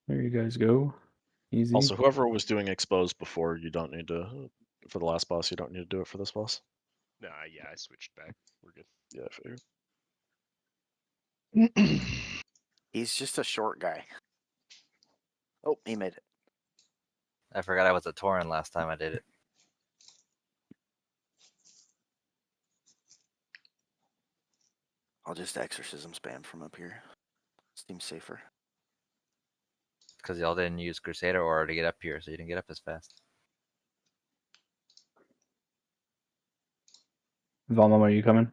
There you guys go. Easy. Also, whoever was doing exposed before, you don't need to. For the last boss, you don't need to do it for this boss. Nah, yeah, I switched back. We're good. Yeah, I figured. He's just a short guy. Oh, he made it. I forgot I was a Tauren last time I did it. I'll just exorcism spam from up here. Seems safer. Because y'all didn't use Crusader Aura to get up here, so you didn't get up as fast. Volmama, are you coming?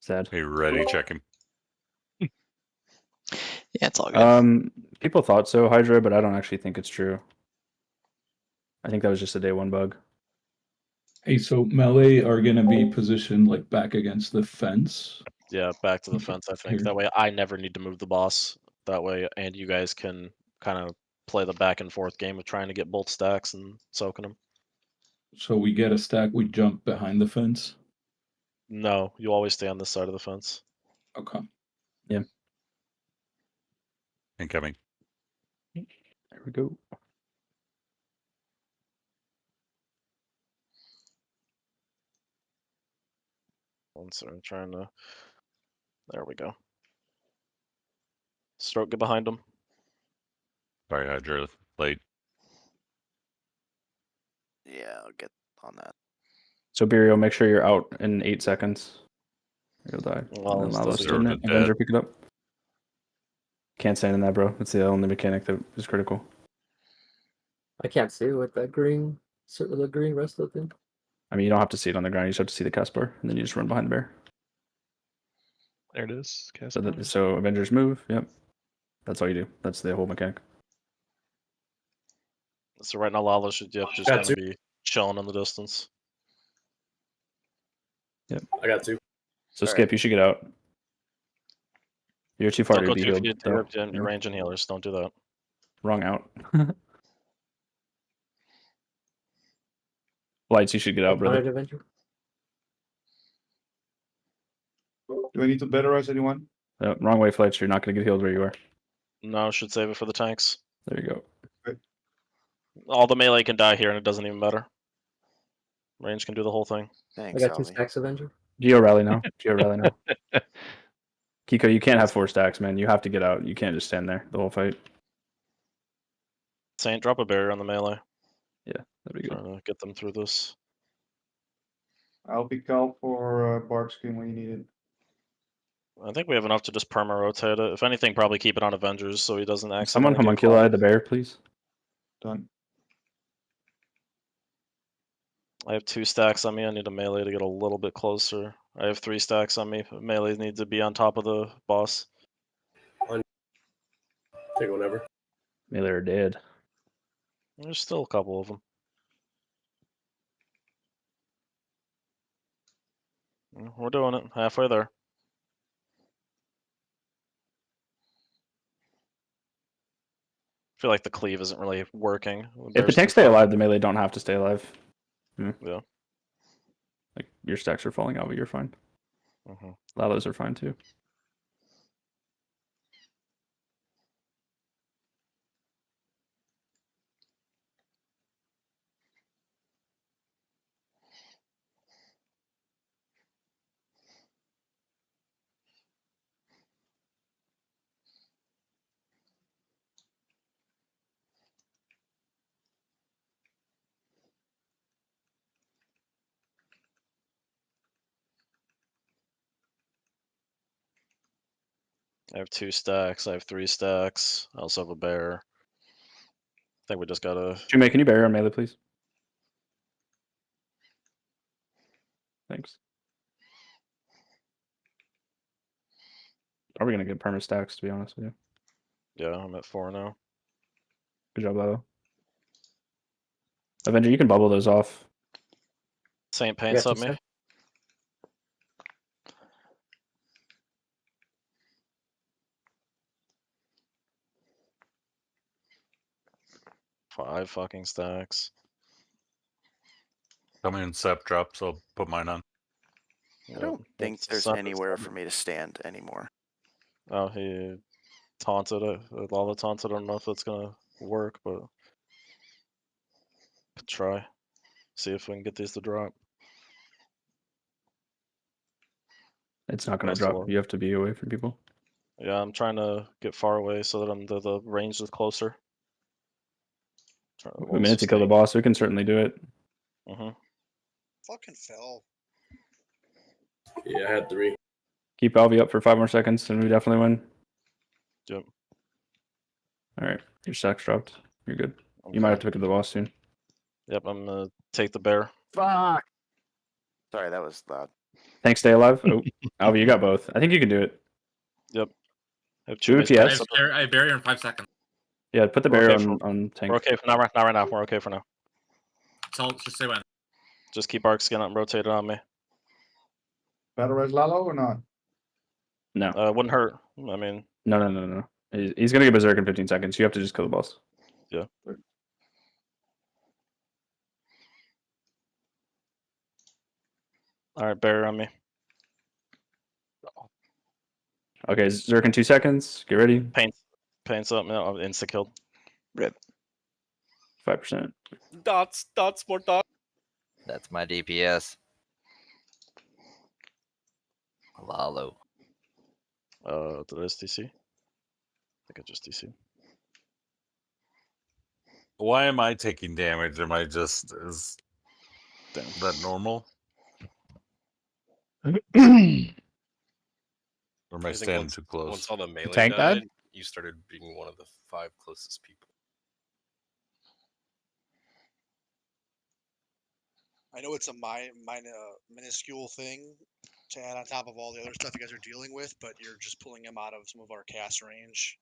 Sad. Hey, ready? Check him. Yeah, it's all good. People thought so, Hydra, but I don't actually think it's true. I think that was just a day one bug. Hey, so melee are gonna be positioned like back against the fence. Yeah, back to the fence, I think. Here. That way I never need to move the boss. That way, and you guys can kind of play the back and forth game of trying to get both stacks and soaking them. So we get a stack, we jump behind the fence. No, you always stay on this side of the fence. Okay. Yeah. Incoming. There we go. Once I'm trying to. There we go. Stroke, get behind him. Sorry, Hydra. Late. Yeah, I'll get on that. So Birio, make sure you're out in 8 seconds. You'll die. Well, and then this Lalos doesn't- didn't it. Avenger pick it up. Can't stand in that, bro. It's the only mechanic that is critical. I can't see with that green, the green Resto thing. I mean, you don't have to see it on the ground. You just have to see the cast bar, and then you just run behind the bear. There it is. Cast So, bar. so Avengers move. Yep. That's all you do. That's the whole mechanic. So right now, Lalo should just Got kind two. of be chilling in the distance. Yep. I got two. So All Skip, right. you should get out. You're too far Don't to go be too healed. deep. though. You're ranging healers. Don't do that. Wrong out. Lights, you should get out, brother. Alright, Avenger. Do I need to batterize anyone? Wrong way, Fletch. You're not going to get healed where you are. No, should save it for the tanks. There you go. All the melee can die here, and it doesn't even matter. Range can do the whole thing. I got 2 stacks, Avenger. Geo rally now. Geo rally now. Kiko, you can't have 4 stacks, man. You have to get out. You can't just stand there the whole fight. Saint, drop a barrier on the melee. Yeah, that'd be good. Trying to get them through this. I'll be Cal for Bark Screen when you need it. I think we have enough to just perma rotate it. If anything, probably keep it on Avengers so he doesn't accidentally Someone get homunculi called. the bear, please. Done. I have 2 stacks on me. I need a melee to get a little bit closer. I have 3 stacks on me. Melee needs to be on top of the boss. Take whatever. Melee are dead. There's still a couple of them. We're doing it. Halfway there. I feel like the cleave isn't really working. If the tanks stay alive, the melee don't have to stay alive. Yeah. Like, your stacks are falling out, but you're fine. Mhm. Lalos are fine too. I have 2 stacks. I have 3 stacks. I also have a bear. I think we just gotta. Jume, can you barrier on melee, please? Thanks. Probably gonna get perma stacks, to be honest with you. Yeah, I'm at 4 now. Good job, Lalo. Avenger, you can bubble those off. Saint paints up me. 5 fucking stacks. Tell me when Sep drops, I'll put mine on. I don't think there's anywhere for me to stand anymore. Oh, he taunted it. Lala taunted. I don't know if it's gonna work, but could try. See if we can get these to drop. It's not gonna That's drop. low. You have to be away from people. Yeah, I'm trying to get far away so that the range is closer. A minute to kill the boss. We can certainly do it. Fucking fell. Yeah, I had 3. Keep Alvi up for 5 more seconds, and we definitely win. Yep. All right, your stacks dropped. You're good. You might have to pick up the boss soon. Yep, I'm gonna take the bear. Fuck. Sorry, that was loud. Thanks, stay alive. Oh, Alvi, you got both. I think you can do it. Yep. I have Two base PS. points. I have barrier in 5 seconds. Yeah, put the We're barrier okay on tank. We're okay for now. Not right now. We're okay for now. So just say when. Just keep arc skin up rotated on me. Battle Res Lalo or not? No. It wouldn't hurt. I mean, No. He's gonna get berserk in 15 seconds. You have to just kill the boss. yeah. All right, barrier on me. Okay, Zerk in 2 seconds. Get ready. Paints up. No, insta killed. Rip. 5%. Dots, more dots. That's my DPS. Lalo. Did I just DC? I think I just DC. Why am I taking damage? Am I just is that normal? Or am I I think standing once, too close? Once all the melee tank died, died? you started being one of the 5 closest people. I know it's a minuscule thing to add on top of all the other stuff you guys are dealing with, but you're just pulling him out of some of our cast range.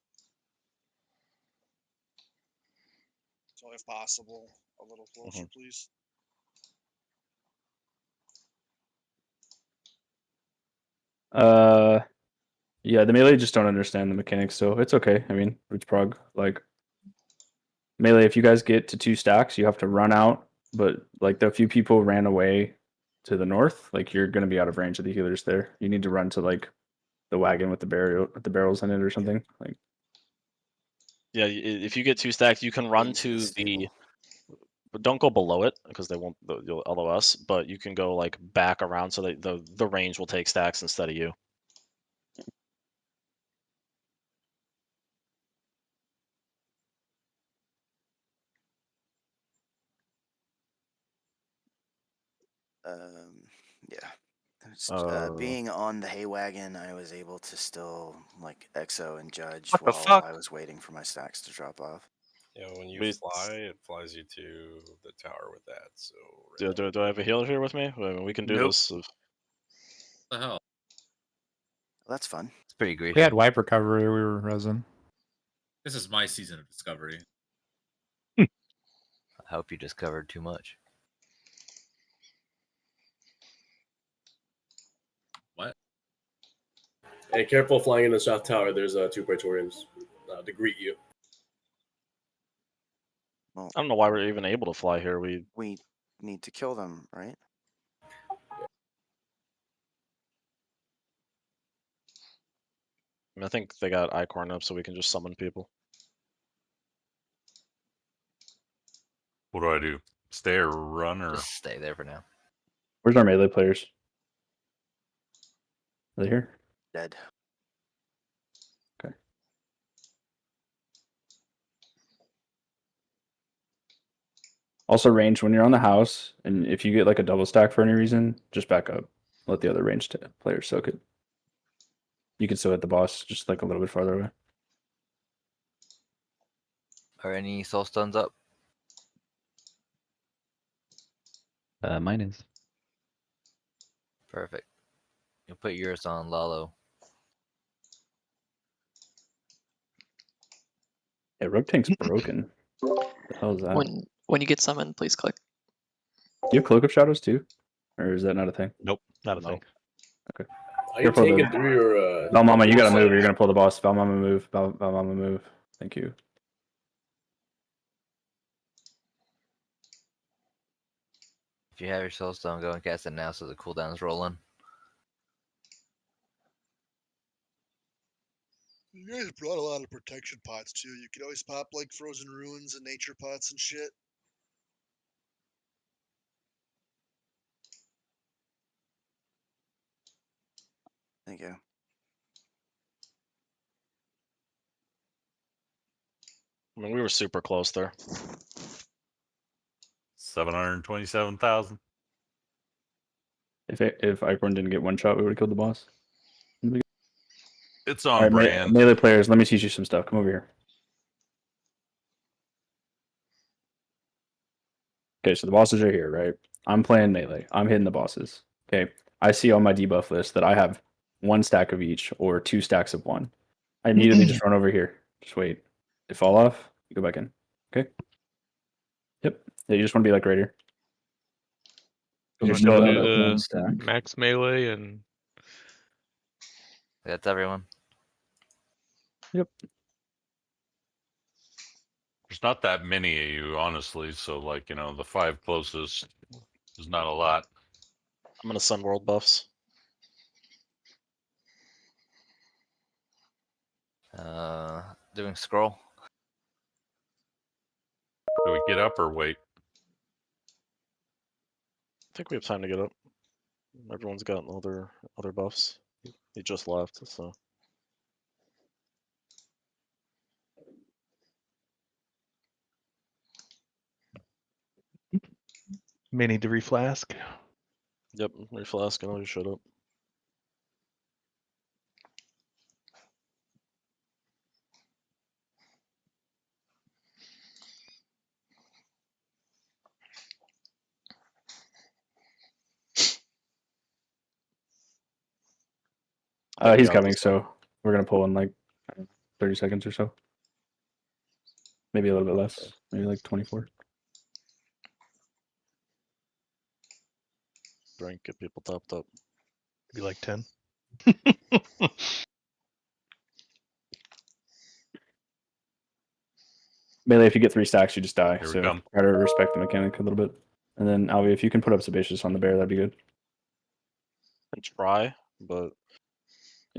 So if possible, a little closer, please. Yeah, the melee just don't understand the mechanics, so it's okay. I mean, it's prog. Like melee, if you guys get to 2 stacks, you have to run out. But like the few people ran away to the north, like you're gonna be out of range of the healers there. You need to run to like the wagon with the barrels in it or something. Like Yeah, if you get 2 stacks, you can run to the. But don't go below it because they won't. You'll allow us, but you can go like back around so that the range will take stacks instead of you. Yeah. Being on the hay wagon, I was able to still like exo and judge What the while fuck? I was waiting for my stacks to drop off. You know, when you fly, it flies you to the tower with that. So Do I have a healer here with me? We can do Nope. this. what the hell? That's fun. It's pretty great. We had wipe recovery. We were resin. This is my season of discovery. I hope you discovered too much. What? Hey, careful flying in the south tower. There's 2 Praetorians to greet you. Well, I don't know why we're even able to fly here. We need to kill them, right? I think they got Icorn up, so we can just summon people. What do I do? Stay or run or Just stay there for now. where's our melee players? Are they here? Dead. Okay. Also range when you're on the house, and if you get like a double stack for any reason, just back up. Let the other ranged players soak it. You can still hit the boss, just like a little bit farther away. Are any soul stones up? Mine is. Perfect. You'll put yours on Lalo. Yeah, Rogue Tank's broken. What the hell is that? When you get summoned, please click. Do you have Cloak of Shadows too? Or is that not a thing? Nope, not a thing. Okay. Are you taking through your Valmama, you gotta move. You're gonna pull the boss. Valmama move. Valmama move. Thank you. If you have your soul stone, go and cast it now so the cooldown's rolling. You guys brought a lot of protection pots too. You could always pop like frozen ruins and nature pots and shit. Thank you. I mean, we were super close there. 727,000. If Icorn didn't get one shot, we would have killed the boss. It's on All right, brand. melee players, let me teach you some stuff. Come over here. Okay, so the bosses are here, right? I'm playing melee. I'm hitting the bosses. Okay, I see on my debuff list that I have 1 stack of each or 2 stacks of one. I immediately just run over here. Just wait. They fall off. You go back in. Okay. Yep. Yeah, you just want to be like right here. I'm You're gonna still do at the stack. max melee and That's everyone. Yep. There's not that many of you, honestly. So, like, you know, the 5 closest is not a lot. I'm gonna send world buffs. Doing scroll. Do we get up or wait? I think we have time to get up. Everyone's gotten other buffs. He just left, so. Mini to reflask. Yep, reflask and all you showed up. He's coming, so we're gonna pull in like 30 seconds or so. Maybe a little bit less. Maybe like 24. Drink, get people topped up. Maybe like 10. Melee, if you get 3 stacks, you just die. Here we So come. try to respect the mechanic a little bit. And then Alvi, if you can put up Sebaceous on the bear, that'd be good. And try, but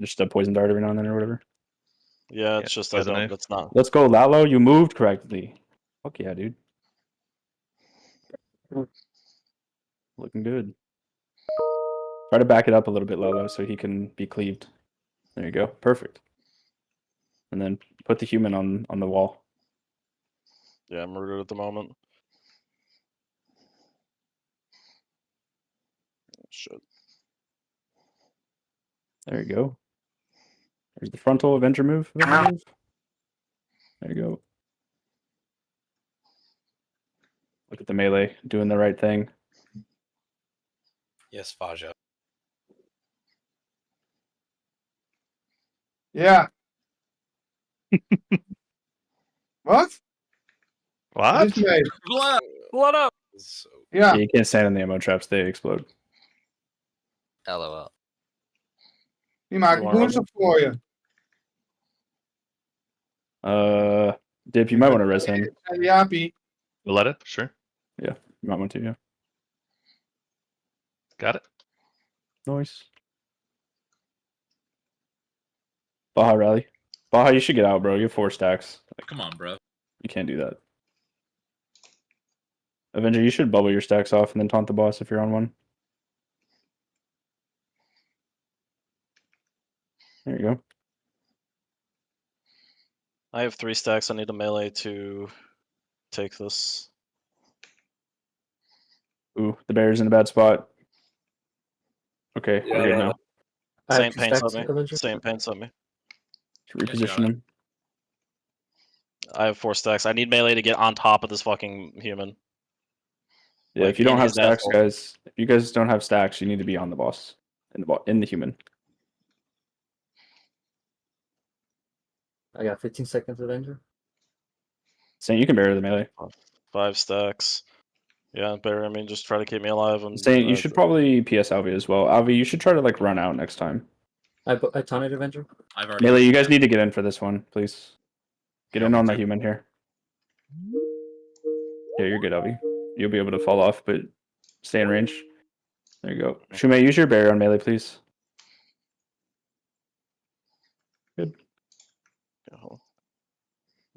Just a poison dart every now and then or whatever. yeah, it's just I poison don't. knife. That's not. Let's go, Lalo. You moved correctly. Fuck yeah, dude. Looking good. Try to back it up a little bit, Lalo, so he can be cleaved. There you go. Perfect. And then put the human on the wall. Yeah, I'm rooted at the moment. Shit. There you go. There's the frontal Avenger move. There you go. Look at the melee doing the right thing. Yes, Faja. Yeah. What? What? This way. What up? Yeah. You can't stand in the ammo traps, they explode. LOL. Die maken woensdag voor je. Dip, you might want to res him. Jaapie. We'll let it, sure. Yeah, you might want to, yeah. Got it. Nice. Baja rally. Baja, you should get out, bro. You have 4 stacks. Come on, bro. You can't do that. Avenger, you should bubble your stacks off and then taunt the boss if you're on one. There you go. I have 3 stacks. I need a melee to take this. Ooh, the bear's in a bad spot. Okay, we're good now. Saint paints at me. Saint paints at me. Reposition him. I have 4 stacks. I need melee to get on top of this fucking human. Yeah, Like, if you don't in have his stacks, asshole. guys, if you guys don't have stacks, you need to be on the boss. In the human. I got 15 seconds, Avenger. Saint, you can bury the melee. 5 stacks. Yeah, bear. I mean, just try to keep me alive. And Saint, you should probably PS Alvi as well. Alvi, you should try to like run out next time. I taunted Avenger. I've already. Melee, you guys need to get in for this one, please. Get in on the human here. Yeah, you're good, Alvi. You'll be able to fall off, but stay in range. There you go. Shumei, use your barrier on melee, please. Good.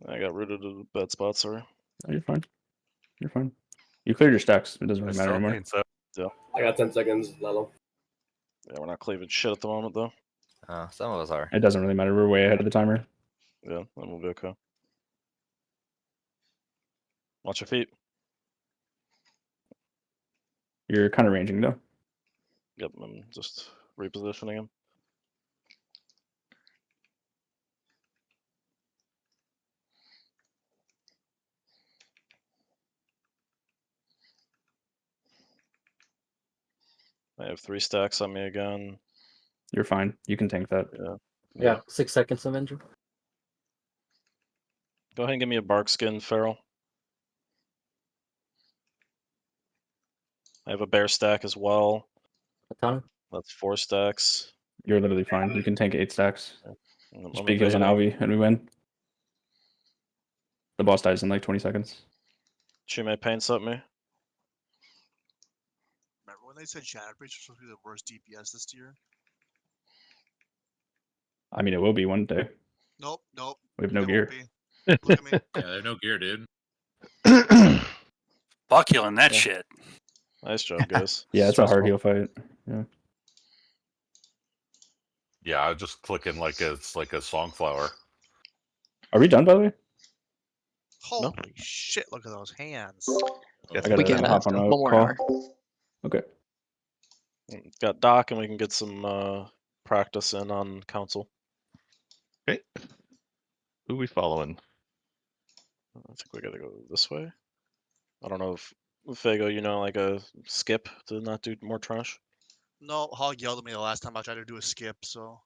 I got rooted at a bad spot, sorry. Oh, you're fine. You're fine. You cleared your stacks. It doesn't really matter anymore. Yeah. I got 10 seconds, Lalo. Yeah, we're not cleaving shit at the moment, though. Some of us are. It doesn't really matter. We're way ahead of the timer. Yeah, then we'll be okay. Watch your feet. You're kind of ranging, though. Yep, I'm just repositioning him. I have 3 stacks on me again. You're fine. You can tank that. Yeah. Yeah, 6 seconds Avenger. Go ahead and give me a bark skin, Feral. I have a bear stack as well. A ton. That's 4 stacks. You're literally fine. You can tank 8 stacks. I'm Just big heals on evading. Alvi, and we win. The boss dies in like 20 seconds. Chume paints up me. Remember when they said Shattered Breach was supposed to be the worst DPS this year? I mean, it will be one day. Nope, nope. We have no It gear. won't be. Look at me. Yeah, they have no gear, dude. Fuck healing that Yeah. shit. Nice job, guys. Yeah, it's a hard Stressful. heal fight. Yeah. Yeah, I was just clicking like it's like a songflower. Are we done, by the way? Holy shit, look at those hands. I gotta hop on a one more call. hour. Okay. Got Doc, and we can get some practice in on council. Okay. Who we following? I think we gotta go this way. I don't know if Fago, like a skip to not do more trash. No, Hog yelled at me the last time I tried to do a skip, so.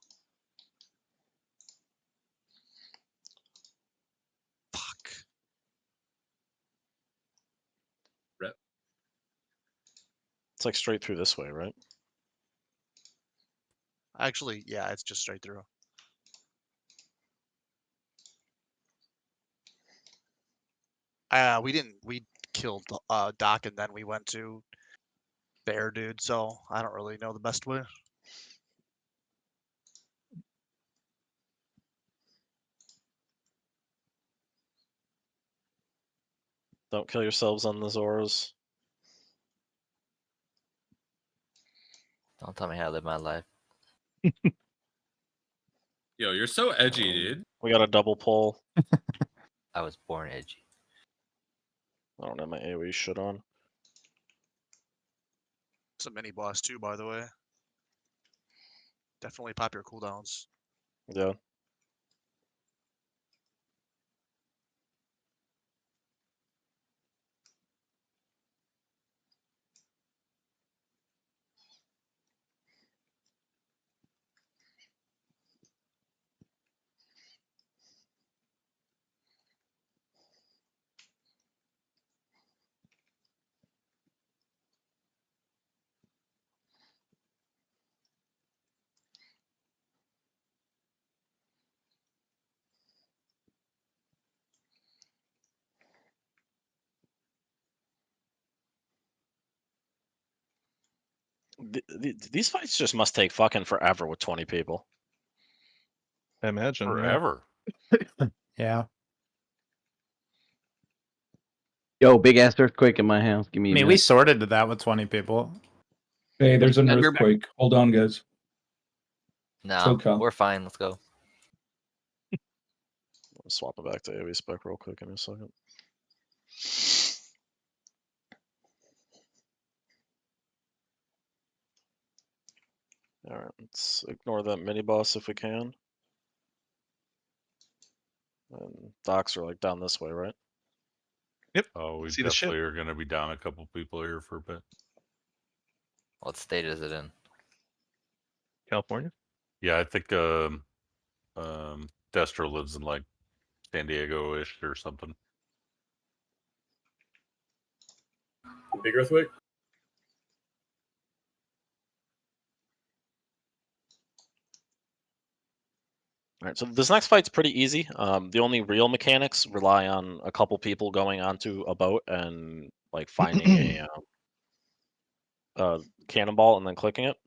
Fuck. Rep. It's like straight through this way, right? Actually, yeah, it's just straight through. We killed Doc and then we went to Bear Dude, so I don't really know the best way. Don't kill yourselves on the Zoras. Don't tell me how to live my life. Yo, you're so edgy, dude. We got a double pull. I was born edgy. I don't have my AoE shit on. It's a mini boss too, by the way. Definitely pop your cooldowns. Yeah. These fights just must take fucking forever with 20 people. I imagine. Forever. Yeah. Yo, big ass earthquake in my house. Give me I a mean, we minute. sorted to that with 20 people. Hey, there's an And you're- earthquake. Hold on, guys. No, SoCal. we're fine. Let's go. I'll swap it back to AoE spec real quick in a second. Alright, let's ignore that mini boss if we can. And docks are like down this way, right? Yep. Oh, we See the ship? definitely are going to be down a couple people here for a bit. What state is it in? California? Yeah, I think Destro lives in like San Diego-ish or something. Big earthquake? Alright, so this next fight's pretty easy. The only real mechanics rely on a couple people going onto a boat and like finding a cannonball and then clicking it.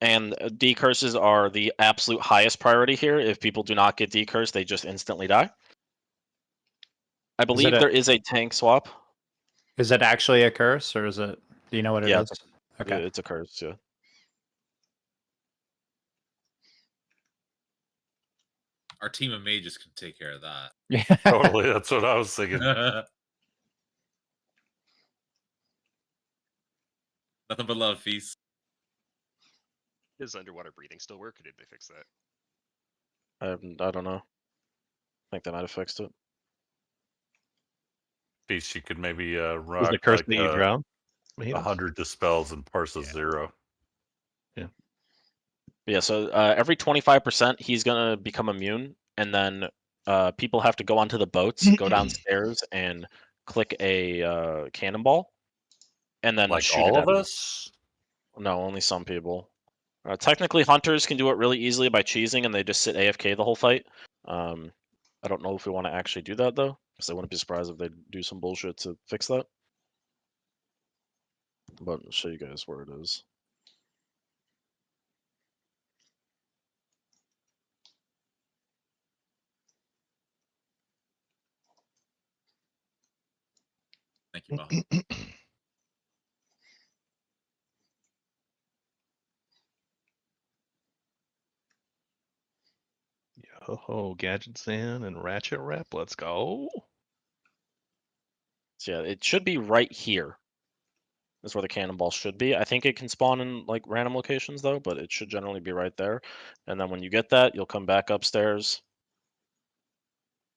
And decurses are the absolute highest priority here. If people do not get decursed, they just instantly die. I believe there is a tank swap. Is it actually a curse, or is it? Do you know what it Yeah, is? Okay. It's a curse, yeah. Our team of mages can take care of that. Yeah. Totally, that's what I was thinking. Nothing but love, feast. Does underwater breathing still work, or did they fix that? I don't know. I think they might have fixed it. Piece you could maybe rock Was the curse like that you drown? 100 dispels and parse a 0. Yeah. But yeah, so every 25%, he's gonna become immune, and then people have to go onto the boats, go downstairs, and click a cannonball, and then Like shoot all it of at him. us? No, only some people. Technically, hunters can do it really easily by cheesing, and they just sit AFK the whole fight. I don't know if we want to actually do that though, because I wouldn't be surprised if they do some bullshit to fix that. But I'll show you guys where it is. Thank you, Bob. Yo, gadgets in and ratchet rep. Let's go. So yeah, it should be right here. Is where the cannonball should be. I think it can spawn in like random locations though, but it should generally be right there. And then when you get that, you'll come back upstairs,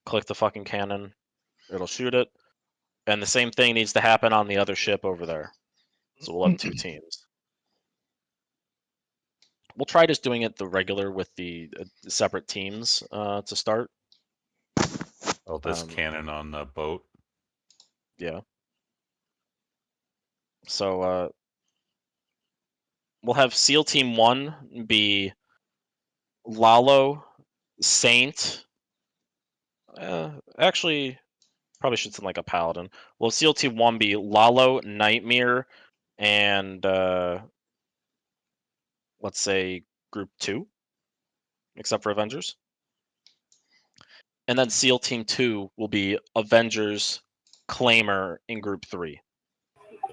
click the fucking cannon, it'll shoot it. And the same thing needs to happen on the other ship over there. So we'll have 2 teams. We'll try just doing it the regular with the separate teams to start. Oh, this cannon on the boat. Yeah. So we'll have SEAL Team 1 be Lalo, Saint. Actually, probably should send like a Paladin. Well, SEAL Team 1 be Lalo, Nightmare, and let's say Group 2, except for Avengers. And then SEAL Team 2 will be Avengers, Claimer in Group 3.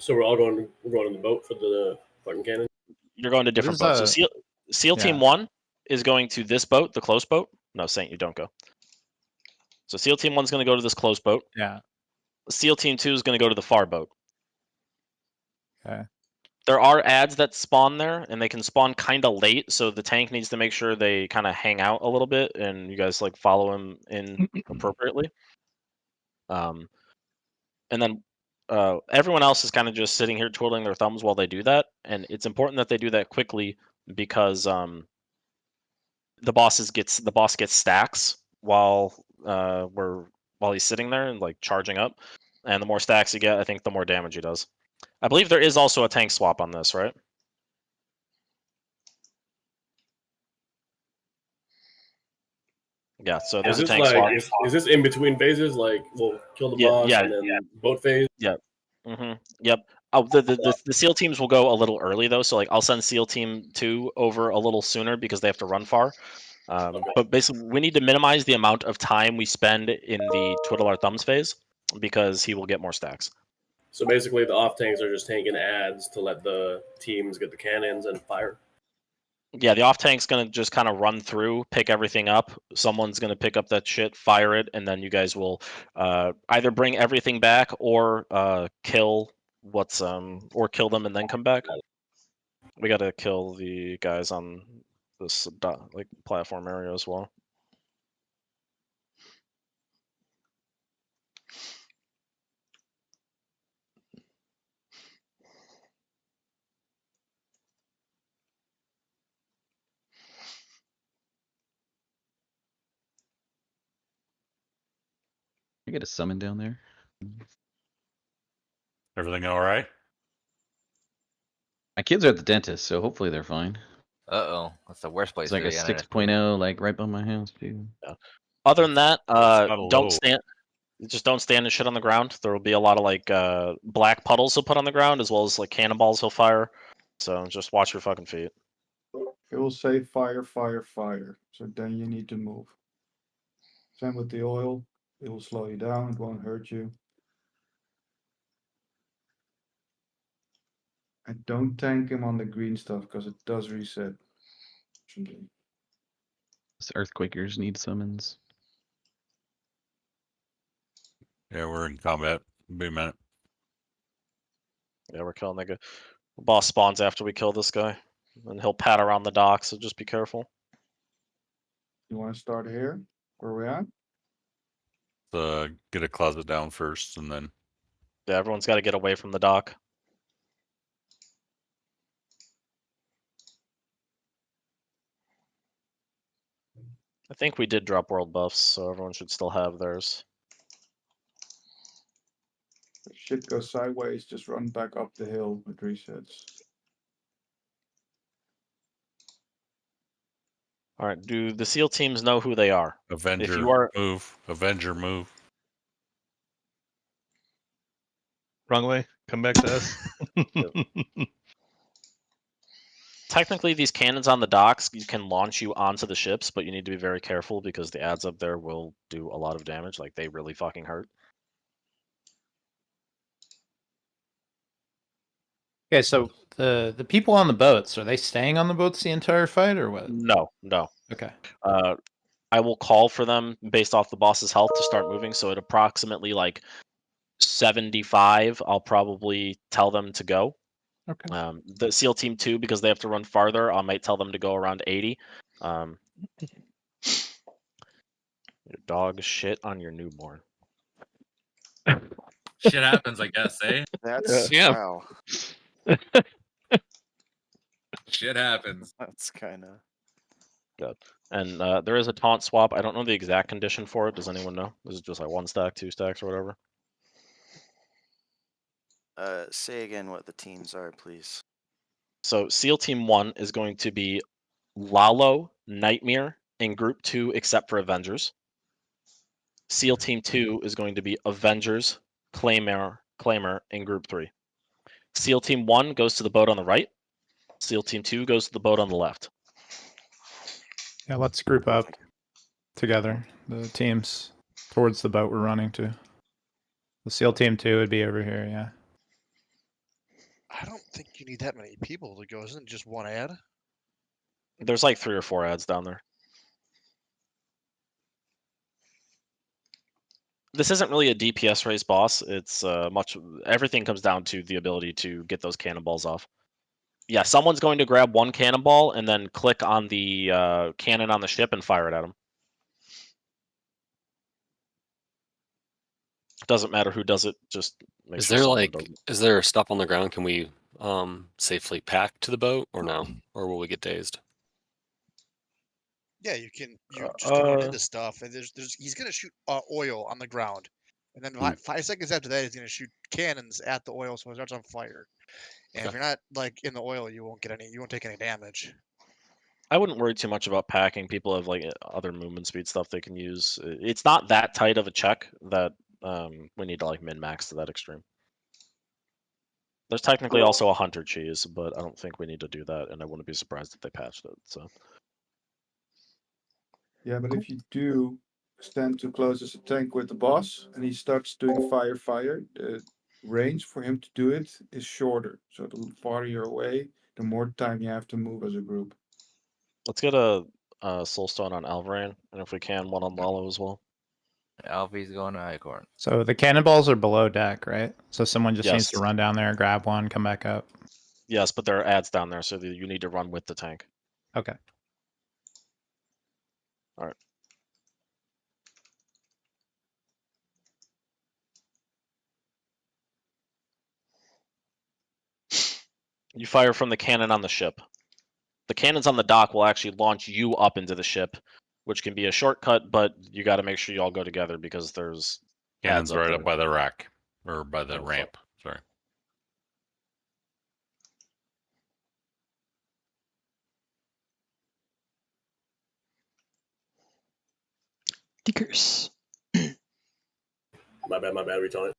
So we're going on the boat for the fucking cannon. You're going to different boats. So SEAL Team 1 is going to this boat, the close boat. No, Saint, you don't go. So SEAL Team 1 is going to go to this close boat. Yeah. SEAL Team 2 is going to go to the far boat. Okay. There are ads that spawn there, and they can spawn kind of late, so the tank needs to make sure they kind of hang out a little bit, and you guys like follow him in appropriately. And then everyone else is kind of just sitting here twiddling their thumbs while they do that, and it's important that they do that quickly because the boss gets stacks while he's sitting there and like charging up, and the more stacks you get, I think the more damage he does. I believe there is also a tank swap on this, right? Yeah, so there's a tank swap. Is this in between phases? Like we'll kill the boss and then boat phase? Yeah. Yep. Oh, the SEAL teams will go a little early though, so like I'll send SEAL Team 2 over a little sooner because they have to run far. But basically, we need to minimize the amount of time we spend in the twiddle our thumbs phase because he will get more stacks. So basically, the off tanks are just tanking ads to let the teams get the cannons and fire. Yeah, the off tank's gonna just kind of run through, pick everything up. Someone's gonna pick up that shit, fire it, and then you guys will either bring everything back or kill or kill them and then come back. We gotta kill the guys on this like platform area as well. I get a summon down there. Everything all right? My kids are at the dentist, so hopefully they're fine. Uh-oh. That's the worst place It's like to a be in. 6.0, like right by my house, too. Yeah. Other than that, kinda don't low. stand. Just don't stand and shit on the ground. There will be a lot of like black puddles he'll put on the ground, as well as like cannonballs he'll fire. So just watch your fucking feet. It will say fire, fire, fire. So then you need to move. Same with the oil. It will slow you down. It won't hurt you. And don't tank him on the green stuff because it does reset. These Earthquakers need summons. Yeah, we're in combat. Be a minute. Yeah, we're killing that guy. The boss spawns after we kill this guy, and he'll pat around the dock. So just be careful. You want to start here? Where we at? Get a closet down first, and then Yeah, everyone's got to get away from the dock. I think we did drop world buffs, so everyone should still have theirs. If shit goes sideways, just run back up the hill with resets. All right. Do the SEAL teams know who they are? Avenger If you are move. Avenger move. Wrong way. Come back to us. technically these cannons on the docks you can launch you onto the ships, but you need to be very careful because the adds up there will do a lot of damage. Like they really fucking hurt. Okay, so the people on the boats, are they staying on the boats the entire fight or what? No, no. Okay. I will call for them based off the boss's health to start moving. So at approximately like 75, I'll probably tell them to go. Okay. The SEAL Team 2, because they have to run farther, I might tell them to go around 80. Your dog shit on your newborn. Shit happens, I guess, eh? That's Yeah. wow. Shit happens. That's kind of good. And there is a taunt swap. I don't know the exact condition for it. Does anyone know? This is just like 1 stack, 2 stacks, or whatever. Say again what the teams are, please. So SEAL Team 1 is going to be Lalo, Nightmare in Group 2, except for Avengers. SEAL Team 2 is going to be Avengers, Claymore in Group 3. SEAL Team 1 goes to the boat on the right. SEAL Team 2 goes to the boat on the left. Yeah, let's group up together, the teams towards the boat we're running to. The SEAL Team 2 would be over here, yeah. I don't think you need that many people to go. Isn't it just one ad? There's like 3 or 4 ads down there. This isn't really a DPS race boss. It's everything comes down to the ability to get those cannonballs off. Yeah, someone's going to grab 1 cannonball and then click on the cannon on the ship and fire it at them. Doesn't matter who does it. Just make Is sure there someone like, does it. is there stuff on the ground? Can we safely pack to the boat or no? Or will we get dazed? Yeah, you can. You just can run into stuff, and he's gonna shoot oil on the ground, and then 5 seconds after that, he's gonna shoot cannons at the oil, so it starts on fire. And if you're not like in the oil, you won't take any damage. I wouldn't worry too much about packing. People have like other movement speed stuff they can use. It's not that tight of a check that we need to like min-max to that extreme. There's technically also a hunter cheese, but I don't think we need to do that, and I wouldn't be surprised if they patched it. So Yeah, but if you do stand too close as a tank with the boss and he starts doing fire, the range for him to do it is shorter. So the farther you're away, the more time you have to move as a group. let's get a soulstone on Alvaran, and if we can, one on Lalo as well. Alfie's going to Icorn. So the cannonballs are below deck, right? So someone just needs Yes. to run down there, grab one, come back up. Yes, but there are ads down there, so you need to run with the tank. Okay. All right. You fire from the cannon on the ship. The cannons on the dock will actually launch you up into the ship, which can be a shortcut, but you got to make sure you all go together because there's Cannon's ads right there. up by the rack. Or by the ramp. Sorry. Decurse. My bad, retard.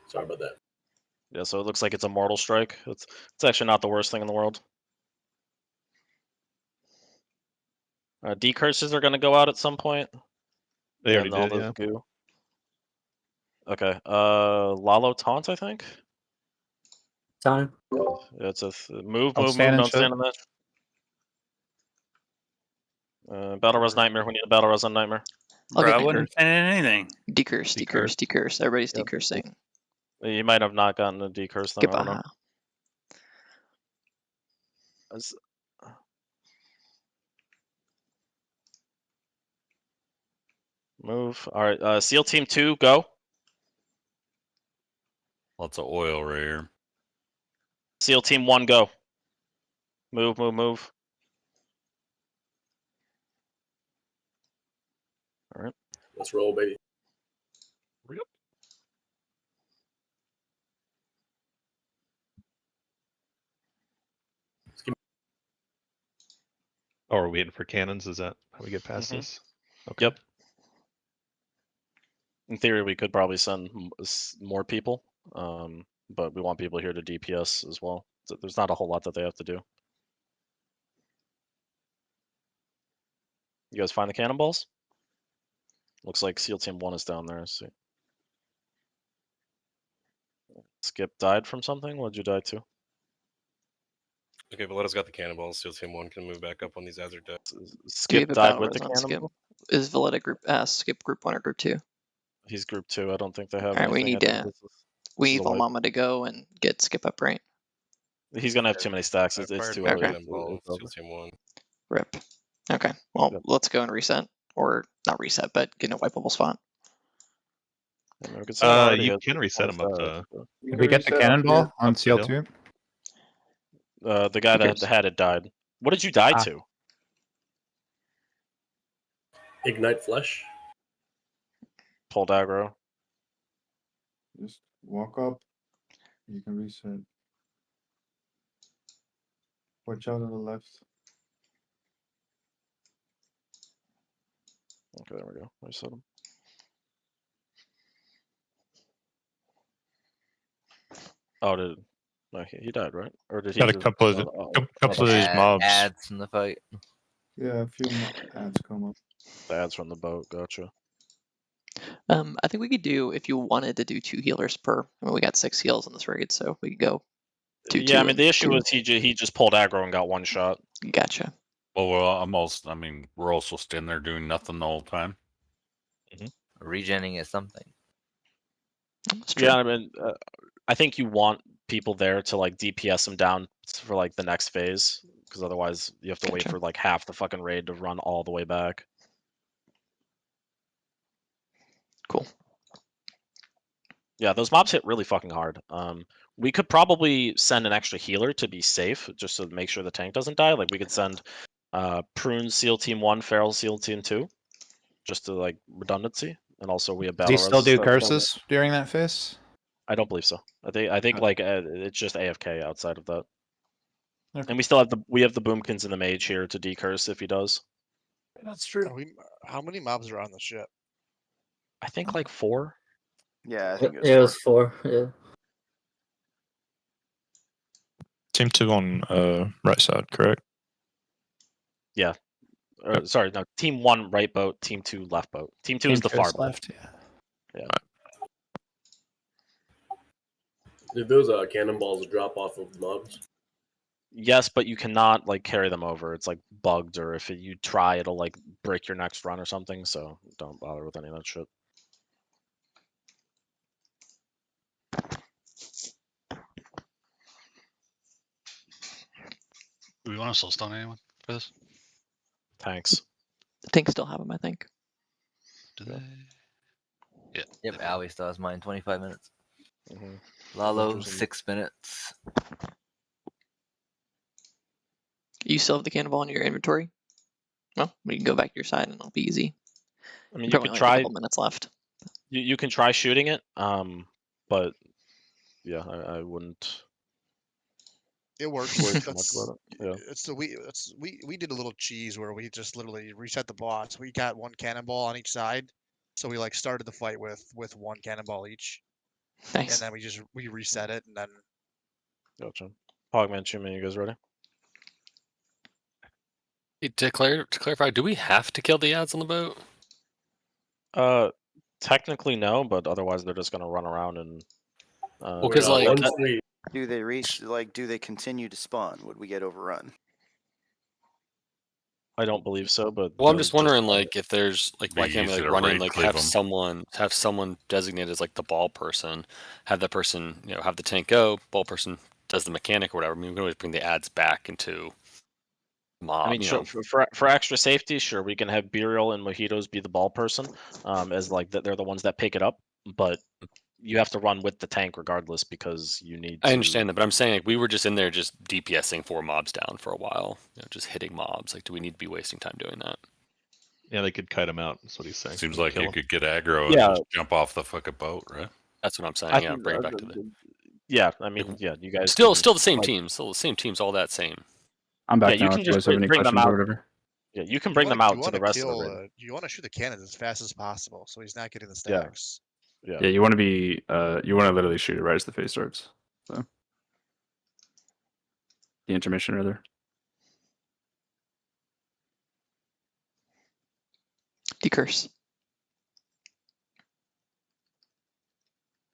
Sorry about that. Yeah, so it looks like it's a mortal strike. It's actually not the worst thing in the world. Decurses are going to go out at some point. They already all did, those yeah. goo. Okay. Lalo taunt, I think. Time. Yeah, it's a move. I'll Don't stand and stand on that. Battle Res Nightmare. We need a Battle Res on Nightmare. I'll Bro, I get wouldn't decurse. stand in anything. Decurse. Everybody's Yep. decursing. You might have not gotten a decurse then. I don't know. Goodbye. Move. All right. SEAL Team 2, go. Lots of oil right here. SEAL Team 1, go. Move. All right. Let's roll, baby. Oh, are we waiting for cannons? Is that how we get past this? Okay. Yep. In theory, we could probably send more people, but we want people here to DPS as well. So there's not a whole lot that they have to do. You guys find the cannonballs? Looks like SEAL Team 1 is down there. Let's see. Skip died from something? What did you die to? Okay, but let us got the cannonballs. SEAL Team 1 can move back up when these ads are dead. Skip died with the cannonball? Is Valletta group Skip group 1 or group 2? He's group 2. I don't think they have Alright, we anything. need I think we this is need a wipe. Mama to go and get Skip up, right? He's gonna have too many stacks. It's too early. Cannonball, SEAL Team 1. Rip. Okay. Well, let's go and reset. Or not reset, but get in a wipeable spot. You can reset them up to. Did we get the cannonball on Seal CL2? The guy that had it died. What did you die to? Ignite flesh. Pulled aggro. Just walk up. You can reset. Watch out on the left. Okay, there we go. Reset him. Oh, no, he died, right? Or did he Got a just... couple of these mobs. Ads in the fight. Yeah, a few ads come up. The ads from the boat, gotcha. I think we could do, if you wanted to do 2 healers per. I mean, we got 6 heals in this raid, so we could go. Yeah, I mean, the issue was he just pulled aggro and got one shot. Gotcha. Well, we're also standing there doing nothing the whole time. Regenning is something. Yeah, I mean, I think you want people there to like DPS them down for like the next phase, because otherwise you have to wait for like half the fucking raid to run all the way back. Cool. Yeah, those mobs hit really fucking hard. We could probably send an extra healer to be safe, just to make sure the tank doesn't die. Like we could send Prune SEAL Team 1, Feral SEAL Team 2, just to like redundancy. And also we have Does battle. he still do curses during that phase? I don't believe so. I think like it's just AFK outside of that. Okay. And we still have the boomkins and the mage here to decurse if he does. That's true. How many mobs are on the ship? I think like 4. Yeah, I think It was 4. Yeah. Team 2 on right side, correct? Yeah. Sorry, no. Team 1 right boat. Team 2 left boat. Team 2 is the far boat. left. Yeah. Yeah. Did those cannonballs drop off of mobs? Yes, but you cannot like carry them over. It's like bugged, or if you try, it'll like break your next run or something. So don't bother with any of that shit. Do we want to slow stun anyone for this? Thanks. Tanks still have them, I think. Do they? Yeah. Yep, Allie still has mine. 25 minutes. Mm-hmm. Lalo, 6 minutes. You still have the cannonball in your inventory? Well, we can go back to your side and it'll be easy. I mean, you Probably could only try. have a couple minutes left. You can try shooting it, but yeah, I wouldn't. It works. Worry too much about it. Yeah. We did a little cheese where we just literally reset the boss. We got 1 cannonball on each side, so we like started the fight with 1 cannonball each. Nice. And then we reset it, and then. Gotcha. Hogman, Chuman, you guys ready? To clarify, do we have to kill the ads on the boat? Technically no, but otherwise they're just gonna run around and. Well, because like, do they continue to spawn? Would we get overrun? I don't believe so, but. Well, I'm just wondering, like, if there's like, why can't we like run in, like, cleave have 'em. someone designated as like the ball person, have that person, have the tank go, ball person does the mechanic or whatever. I mean, we can always bring the ads back into mob. I mean, sure, for extra safety, sure, we can have Burial and Mojitos be the ball person, as like they're the ones that pick it up, but you have to run with the tank regardless because you need. I understand that, but I'm saying like we were just in there just DPSing 4 mobs down for a while, just hitting mobs. Like, do we need to be wasting time doing that? Yeah, they could kite him out. That's what he's saying. Seems They like kill you him. could get aggro and Yeah. just jump off the fucking boat, right? That's what I'm saying. I Yeah, think, bring it back to the. Yeah, I mean, yeah, you guys Still, can, still the same like- teams. Still the same teams. All that same. I'm Yeah, back you now. can If you just guys have any bring them questions or out. whatever. Yeah, you can bring them out to the rest of the raid. You want to shoot the cannons as fast as possible, so he's not getting the Yeah. stacks. Yeah, you want to be. You want to literally shoot it right as the phase starts. So the intermission, rather. Decurse.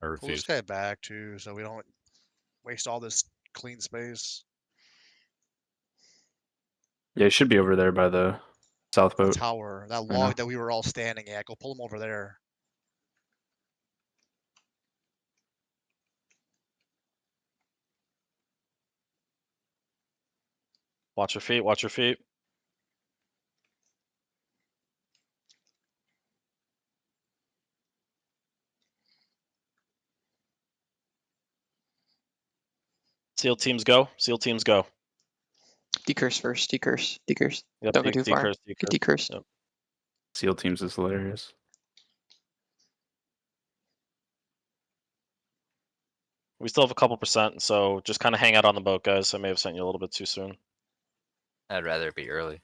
I Pull this refuse. guy back too, so we don't waste all this clean space. Yeah, it should be over there by the south The boat. tower, that Right now. log that we were all standing at. Go pull him over there. Watch your feet. Watch your feet. SEAL teams go. SEAL teams go. Decurse first. Decurse. Decurse. Yep, Don't go too far. decurse, Get decurse. decursed. Yep. SEAL teams is hilarious. We still have a couple percent, so just kind of hang out on the boat, guys. I may have sent you a little bit too soon. I'd rather it be early.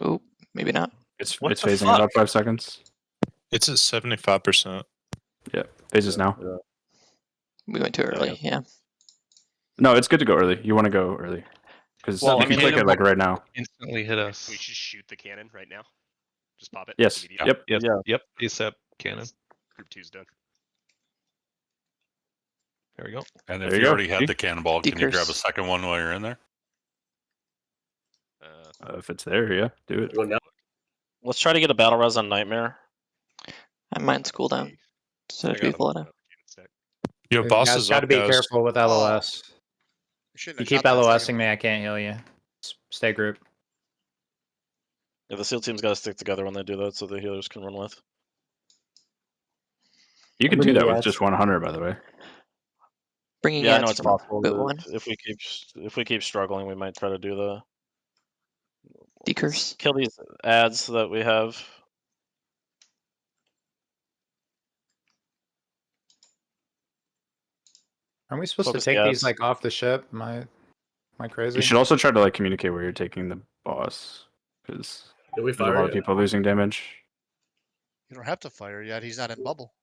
Oh, maybe not. It's What it's the phasing fuck? about 5 seconds. It's at 75%. Yeah, phases now. Yeah. We went too early. Yeah. No, it's good to go early. You want to go early because Well, you I can mean, click it like right now. Instantly hit us. We should shoot the cannon right now. Just pop it. Yes. immediately. Yep. Yes. Yeah. Yep. ASAP cannon. Group 2's done. There we go. And if There you you go. already had See? the cannonball, can you grab a Decurse. second one while you're in there? If it's there, yeah, do it. Going down. Let's try to get a battle res on Nightmare. Mine's cooldown. So if you pull it out. Your You boss guys is got to up, be guys. careful with LOS. You shouldn't You have keep shot that LOSing second me, one. I can't heal you. Stay group. Yeah, the SEAL team's got to stick together when they do that, so the healers can run with. You can I'm do gonna that with ask- just 100, by the way. Bringing Yeah, I know ads it's from possible. boat one. If we keep struggling, we might try to do the Decurse. kill these ads that we have. Aren't we supposed Focus to the take these ads. like off the ship? Am I crazy? You should also try to like communicate where you're taking the boss because Did we there's a fire lot it? of people losing damage. You don't have to fire yet. He's not in bubble.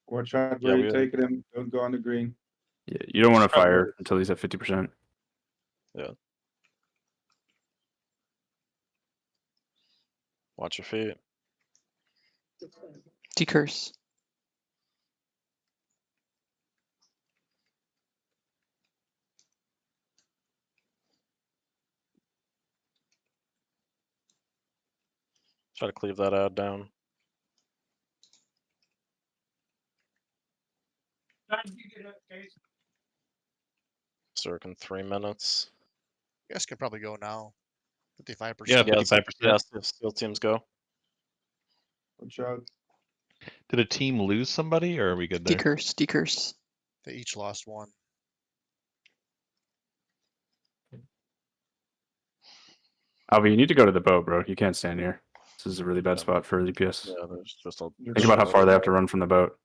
Watch out Yeah, where we you're are. taking him. Don't go on the green. Yeah, you don't want to Just try to fire move. until he's at 50%. Yeah. Watch your feet. Decurse. Try to cleave that ad down. Circa in 3 minutes. You guys can probably go now. 55%. Yeah, Yes, 55%. yes, if SEAL teams go. Watch out. Did a team lose somebody, or are we good there? Decurse. Decurse. They each lost one. Alvi, you need to go to the boat, bro. You can't stand here. This is a really bad spot for DPS. Yeah, there's just a Think about how far they have to run from the boat.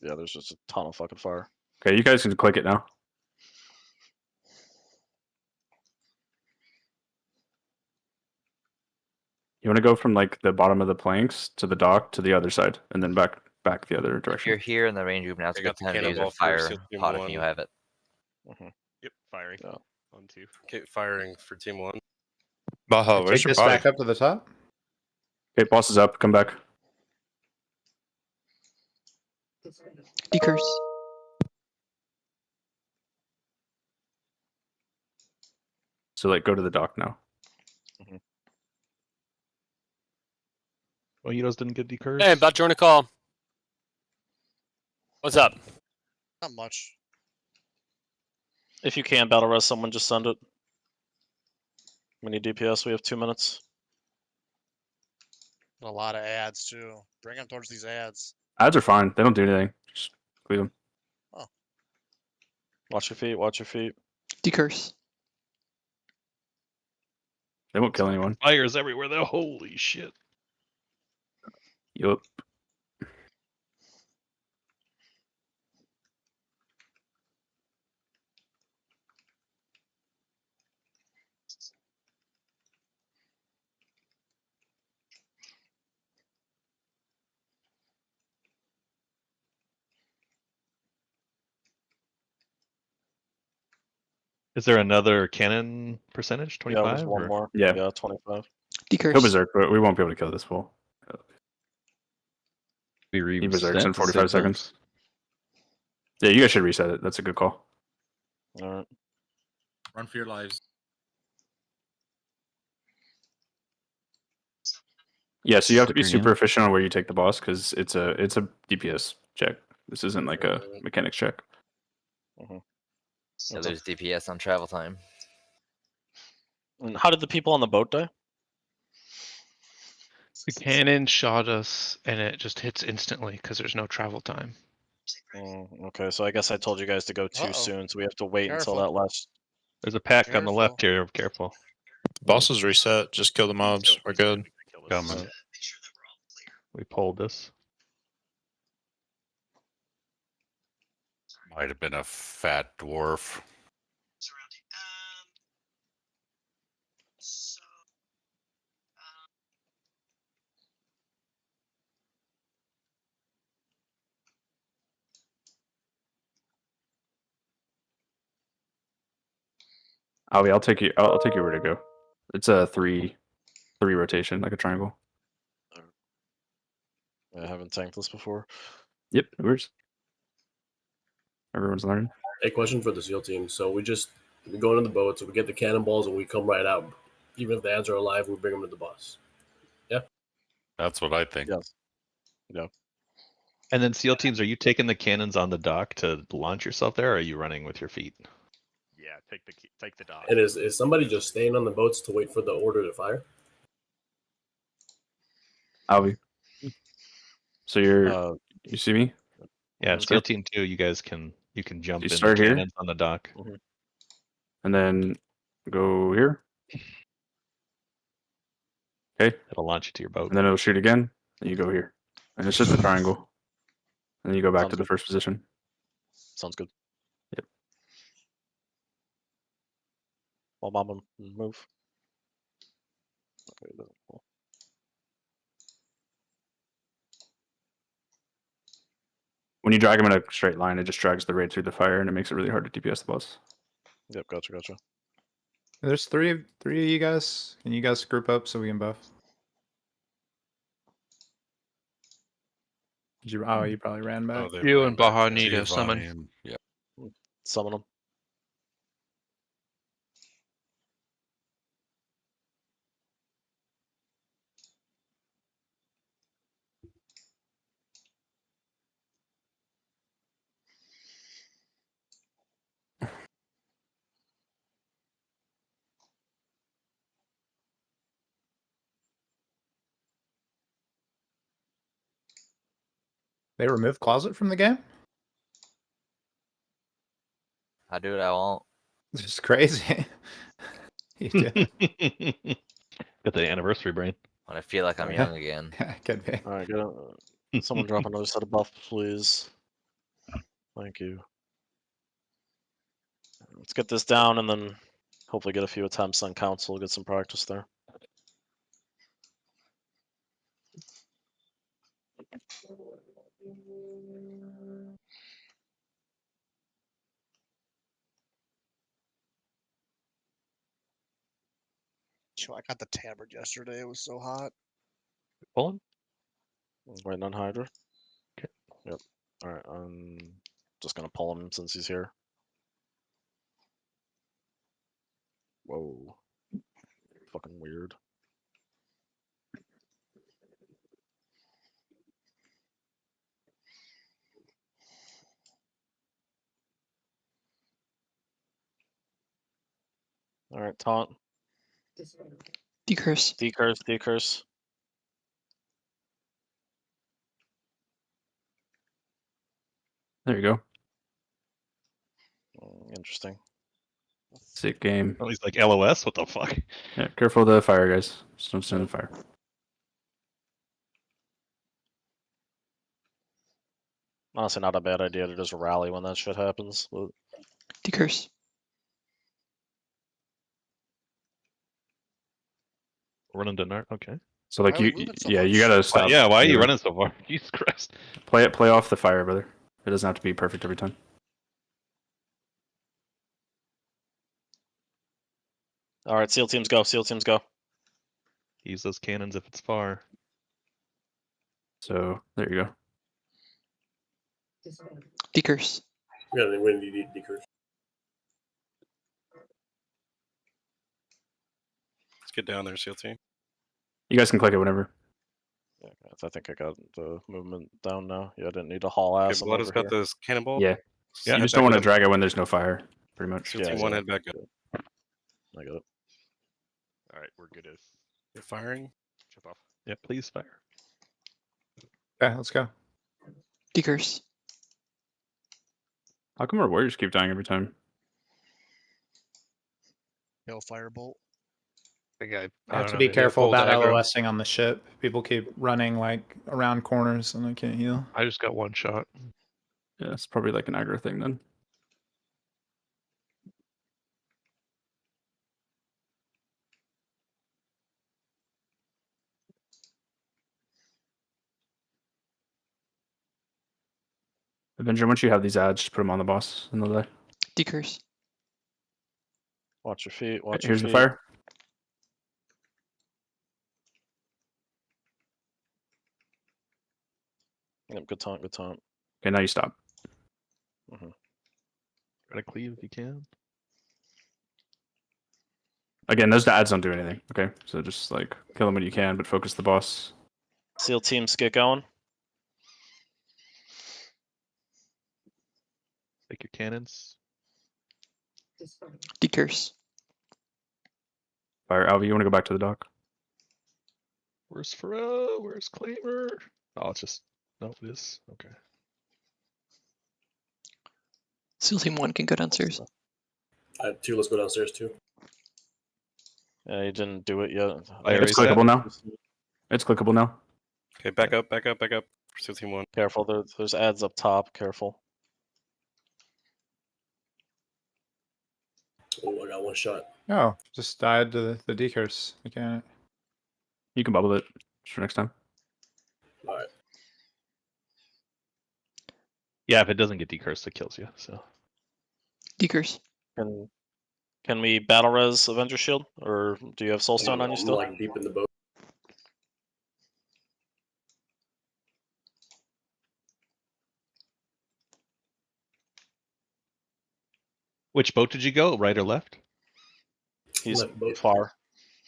Yeah, there's just a ton of fucking fire. Okay, you guys can click it now. You want to go from like the bottom of the planks to the dock to the other side, and then back the other If direction. you're here in the range group now, it's I a got good the time to use a cannonball for fire SEAL Team pot if 1. you have it. Yep, firing. Yeah. On 2. Okay, firing for team 1. Baja, where's Take your this body? back up to the top. Okay, boss is up. Come back. Decurse. So like go to the dock now. Mojitos didn't get decursed. Hey, about to join a call. What's up? Not much. If you can battle res someone, just send it. We need DPS. We have 2 minutes. A lot of ads too. Bring them towards these ads. Ads are fine. They don't do anything. Just cleave them. Watch your feet. Watch your feet. Decurse. They won't kill anyone. Fires everywhere though. Holy shit. Yup. Is there another cannon percentage? Yeah, 25? there's one more. Yeah. Yeah, 25. Kill Decurse. Berserk, but we won't be able to kill this fool. We He Berserks reset in to 45 6 seconds. Yeah, you guys should reset it. That's a good call. All right. Run for your lives. Yeah, so you have to be Flickering super in. efficient on where you take the boss because it's a DPS check. This isn't like a mechanics check. So there's DPS on travel time. And how did the people on the boat die? The cannon shot us, and it just hits instantly because there's no travel time. Okay, so I guess I told you guys to go too soon, so we have to wait until that last. There's a pack on the left here. Careful. Boss is reset. Just kill the mobs. We're good. Coming. We pulled this. Might have been a fat dwarf. Avi, I'll take you. I'll take you where to go. It's a three rotation, like a triangle. I haven't tanked this before. Yep, it works. Everyone's learning. A question for the SEAL team. So we go into the boats, we get the cannonballs, and we come right out. Even if the ads are alive, we bring them to the boss. Yeah. That's what I think. Yes. Yeah. And then SEAL teams, are you taking the cannons on the dock to launch yourself there, or are you running with your feet? Yeah, take the dock. And is somebody just staying on the boats to wait for the order to fire? Avi. So you see me? Yeah, Let's SEAL go. team 2, you guys can jump You in the start here? cannons on the dock. And then go here. Okay. It'll launch you to your boat. And then it'll shoot again. And you go here. And it's just a triangle. And then you go back Sounds to the good. first position. Sounds good. Yep. While Mama move. Okay, cool. When you drag them in a straight line, it just drags the raid through the fire and it makes it really hard to DPS the boss. Yep, gotcha. There's three of you guys. Can you guys group up so we can buff? Did you? Oh, you probably ran back. Oh, they You ran and back, Baha yeah. need a Giovanni summon. and- yeah. Summon them. They removed Closet from the game? I do what I want. This is crazy. You did. Got the anniversary brain. When I feel like I'm Oh, young again. Could be. All right, someone drop another set of buff, please. Thank you. Let's get this down and then hopefully get a few attempts on council, get some practice there. I got the tabard yesterday. It was so hot. Pull him? Waiting on Hydra. Okay. Yep. All right. Just gonna pull him since he's here. Whoa. Fucking weird. All right, taunt. Decurse. Decurse. There you go. Interesting. Sick game. Oh, he's like LOS. What the fuck? Yeah, careful of the fire, guys. Just don't stand in the fire. Honestly, not a bad idea to just rally when that shit happens. But... Decurse. Running to Nart. Okay. So like Why are we you, moving so yeah, much? you gotta stop. Yeah, why are you moving. running so far? Jesus Christ. Play off the fire, brother. It doesn't have to be perfect every time. All right, SEAL teams go. SEAL teams go. Use those cannons if it's far. So there you go. Decurse. Yeah, they win decurse. Let's get down there, SEAL team. You guys can click it whenever. Yeah, I think I got the movement down now. Yeah, I didn't need to haul Okay, ass. Blood has got those cannonballs. Yeah. Yeah, You just don't want to drag it when there's no fire, pretty much. SEAL team 1, head back up. I got it. All right, we're good to You're firing. chip off. Yeah, please fire. Okay, let's go. Decurse. How come our warriors keep dying every time? Kill firebolt. You have to be careful about LOSing on the ship. People keep running like around corners and I can't heal. I just got one shot. Yeah, it's probably like an aggro thing then. Avenger, once you have these ads, just put them on the boss and they'll die. Decurse. Watch your feet. Watch Here's your the feet. fire. Yep, good taunt. Good taunt. Okay, now you stop. Try to cleave if you can. Again, those ads don't do anything. Okay, so just like kill them when you can, but focus the boss. SEAL teams get going. Take your cannons. Decurse. Fire, Alvi, you want to go back to the dock? Where's Pharrell? Where's Claimer? Oh, it's just no, it is okay. SEAL team 1 can go downstairs. I have 2. Let's go downstairs too. Yeah, you didn't do it yet. It's clickable now. It's clickable now. Okay, back up, back up, back up. SEAL team 1. Careful, there's ads up top. Careful. Oh, I got one shot. Oh, just died to the decurse mechanic. You can bubble it just for next time. All right. Yeah, if it doesn't get decursed, it kills you. So Decurse. Can we battle res Avenger Shield, or do you have Soulstone on you still? Like deep in the boat. which boat did you go? Right or left? He's Left boat. far.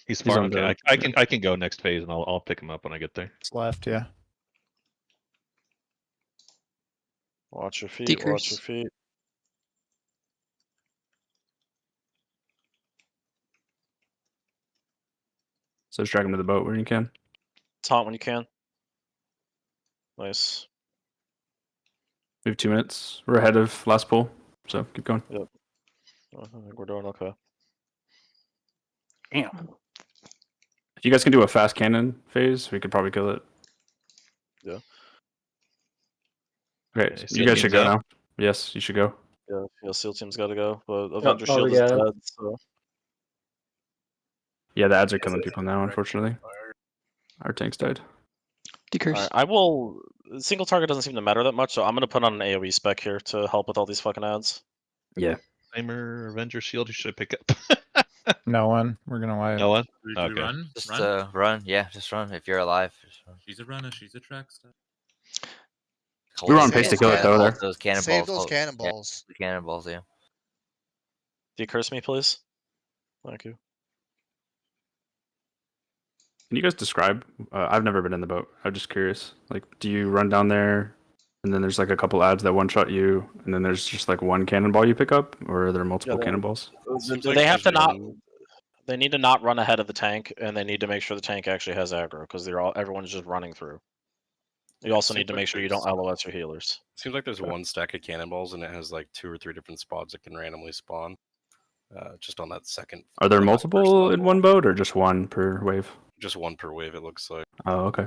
He's He's far. on Okay, the- I can go next phase and I'll pick him up when I get there. It's left, yeah. Watch your feet. Decurse. Watch your feet. So just drag him to the boat when you can. Taunt when you can. Nice. We have 2 minutes. We're ahead of last pull, so keep going. Yep. I think we're doing okay. Damn. If you guys can do a fast cannon phase, we could probably kill it. Yeah. Okay, Okay, you SEAL guys should team's go up. now. Yes, you should go. Yeah, SEAL team's got to go, but Avenger oh, Shield is yeah. dead. So Yeah, the ads are killing people now, unfortunately. Our tanks died. Decurse. Alright, I will. Single target doesn't seem to matter that much, so I'm gonna put on an AOE spec here to help with all these fucking ads. Yeah. Claimer, Avenger Shield, you should pick up. No one. We're gonna wipe. No one? Do we Okay. run? Just Run? run. Yeah, just run. If you're alive, just run. She's a runner. She's a track star. We were on pace to kill it though there. Those cannonballs. Save those hold- cannonballs. Yeah, the cannonballs, yeah. Decurse me, please. Thank you. Can you guys describe? I've never been in the boat. I'm just curious. Like, do you run down there, and then there's like a couple ads that one shot you, and then there's just like one cannonball you pick up, or are there multiple Yeah, cannonballs? They have to not. They need to not run ahead of the tank, and they need to make sure the tank actually has aggro because everyone's just running through. You also need to make sure you don't LOS your healers. Seems like there's one stack of cannonballs and it has like 2 or 3 different spots that can randomly spawn. just on that second. Are there or that first multiple in level. one boat or just one per wave? Just one per wave, it looks like. Oh, okay.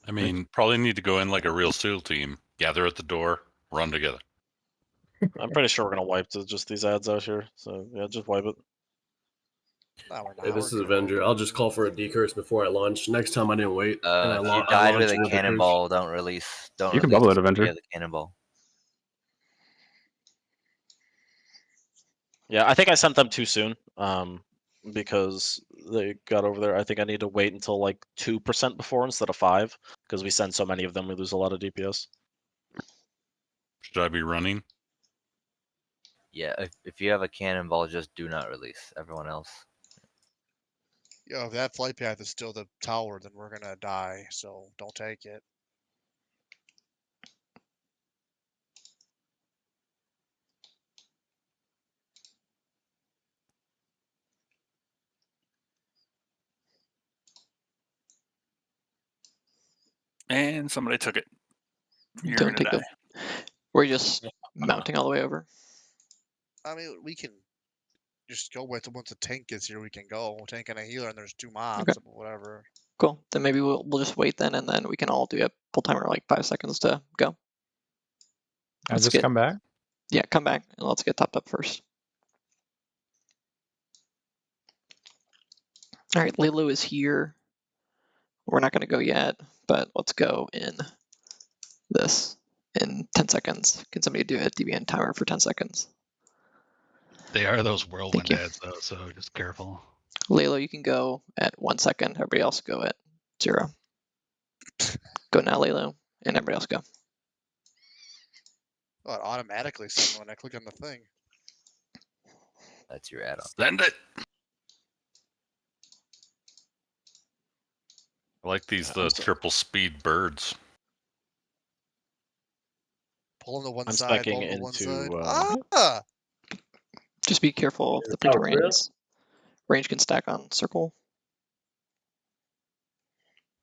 I mean, probably need to go in like a real SEAL team. Gather at the door, run together. I'm pretty sure we're gonna wipe just these ads out here. So yeah, just wipe it. No, we're not. Hey, this is Avenger. I'll just call for a decurse before I launch. Next time I didn't wait. And If you died with a decurse. cannonball, don't release. Don't You can release bubble it, Avenger. via the cannonball. Yeah, I think I sent them too soon. Because they got over there. I think I need to wait until like 2% before instead of 5, because we send so many of them, we lose a lot of DPS. Should I be running? Yeah, if you have a cannonball, just do not release. Everyone else. Yo, if that flight path is still the tower, then we're gonna die. So don't take it. And somebody took it. You're Don't gonna take die. them. We're just mounting all the way over. I mean, we can just go with once a tank gets here. We can go tank and a healer, and there's 2 mobs, Okay. or whatever. Cool. Then maybe we'll just wait then, and then we can all do a full timer like 5 seconds to go. I just come back. Yeah, come back and let's get topped up first. All right, Lilo is here. We're not going to go yet, but let's go in this in 10 seconds. Can somebody do a DBN timer for 10 seconds? They are those whirlwind ads though, so just careful. Lilo, you can go at 1 second. Everybody else go at 0. Go now, Lilo, and everybody else go. Oh, it automatically sent when I click on the thing. That's your add-on. Send it. I like these triple speed birds. Pull on the one I'm side, specking pull on the one into, side. Ah! Just be careful of the freaking range. Range can stack on circle.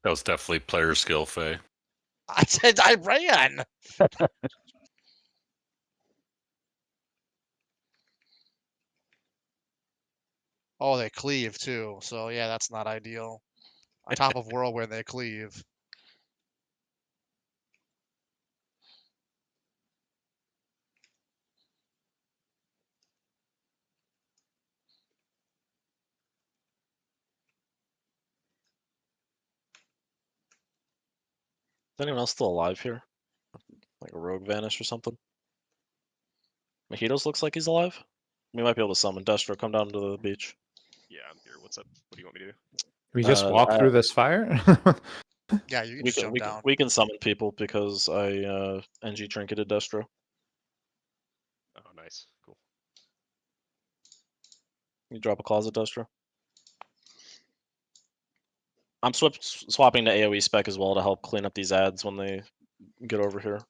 That was definitely player skill, Faye. I said I ran. Oh, they cleave too. So yeah, that's not ideal. On top of whirlwind, they cleave. Is anyone else still alive here? Like a rogue vanish or something? Mojitos looks like he's alive. We might be able to summon Destro. Come down to the beach. Yeah, I'm here. What's up? What do you want me to do? We just walk through this fire. Yeah, you can just jump down. We can summon people because I NG trinketed Destro. Oh, nice. Cool. You drop a closet, Destro. I'm swapping to AoE spec as well to help clean up these ads when they get over here.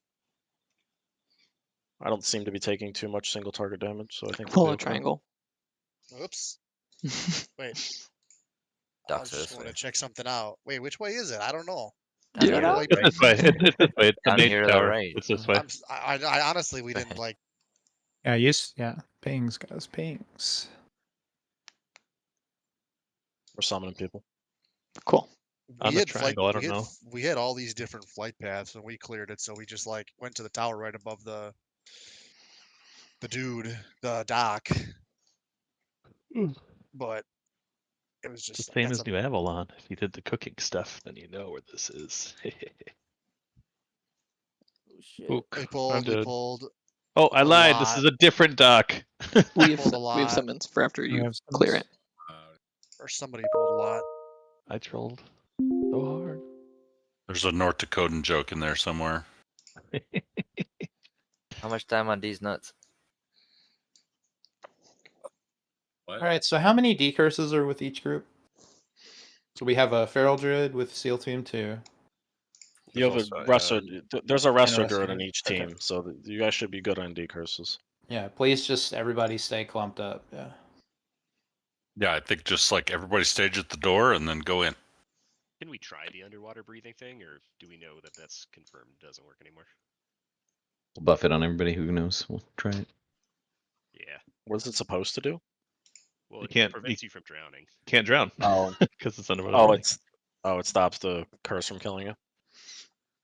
I don't seem to be taking too much single target damage, so I think we'll Follow be okay. triangle. Oops. Wait. I Duck was to just this want way. to check something out. Wait, which way is it? I don't know. Down You here know, to like, the It's this way. It's this way. It's the Down main here to the tower. right. It's this way. I honestly, we didn't like. Yeah, pings, guys, pings. We're summoning people. Cool. On the triangle, I don't know. We had all these different flight paths and we cleared it, so we just like went to the tower right above the dock. But it was It's just the same as New Avalon. If you did the cooking stuff, then you know where this is. We pulled. Oh, I a lied. This lot. is a different dock. We have Pulled a lot. summons for after We you have clear it. Or somebody pulled a lot. I trolled so hard. There's a North Dakotan joke in there somewhere. How much time on these nuts? All right, so how many decurses are with each group? So we have a Feral Druid with SEAL Team 2. You have a Resto. There's a Resto Resto Druid in Druid. each Okay. team, so you guys should be good on decurses. Yeah, please just everybody stay clumped up. Yeah. Yeah, I think just like everybody stage at the door and then go in. Can we try the underwater breathing thing, or do we know that that's confirmed doesn't work anymore? We'll buff it on everybody who knows. We'll try it. Yeah. What is it supposed to do? Well, You it can't. prevents you from drowning. Can't drown. Oh, because it's underwater. Burning. It stops the curse from killing you.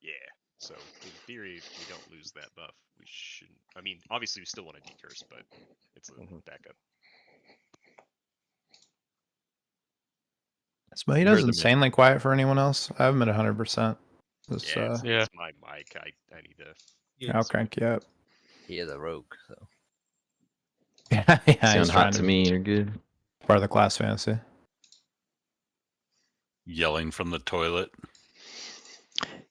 Yeah. So in theory, if we don't lose that buff, we shouldn't. I mean, obviously we still want to decurse, but it's a backup. Smelly You heard is the man. insanely quiet for anyone else. I haven't been at 100%. It's my mic. I need to. I'll crank you up. He is a rogue, so. Yeah, Sound he's hot trying to me. You're good. Part of the class fantasy. Yelling from the toilet.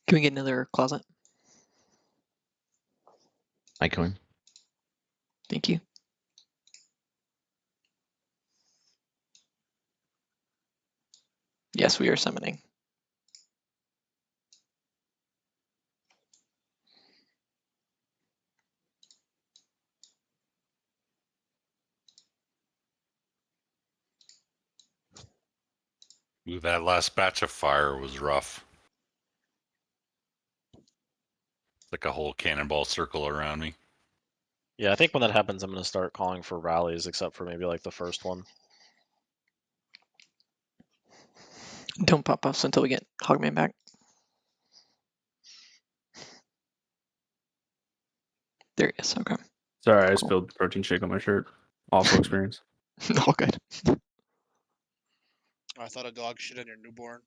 Can we get another closet? Icon. Thank you. Yes, we are summoning. Ooh, that last batch of fire was rough. Like a whole cannonball circle around me. Yeah, I think when that happens, I'm going to start calling for rallies, except for maybe like the first one. Don't pop us until we get Hogman back. There he is. Okay. Sorry, I spilled protein shake on my shirt. Awful experience. All good. I thought a dog shit on your newborn.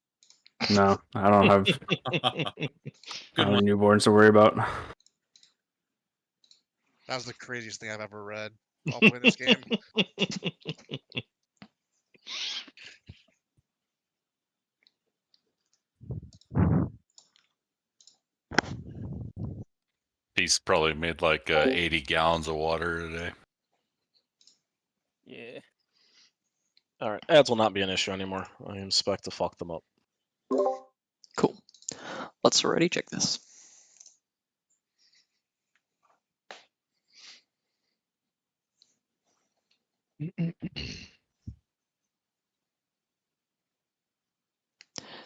No, I don't have any newborns to worry about. That was the craziest thing I've ever read while playing this game. He's probably made like 80 gallons of water today. Yeah. All right, ads will not be an issue anymore. I expect to fuck them up. Cool. Let's already check this.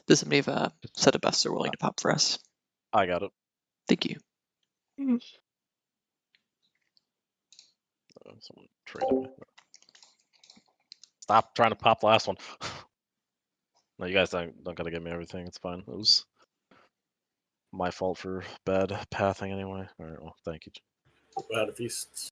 Does somebody have a set of buffs they're willing to pop for us? I got it. Thank you. Someone traded me. Stop trying to pop the last one. No, you guys don't gotta give me everything. It's fine. It was my fault for bad pathing anyway. All right, well, thank you. Bad feasts.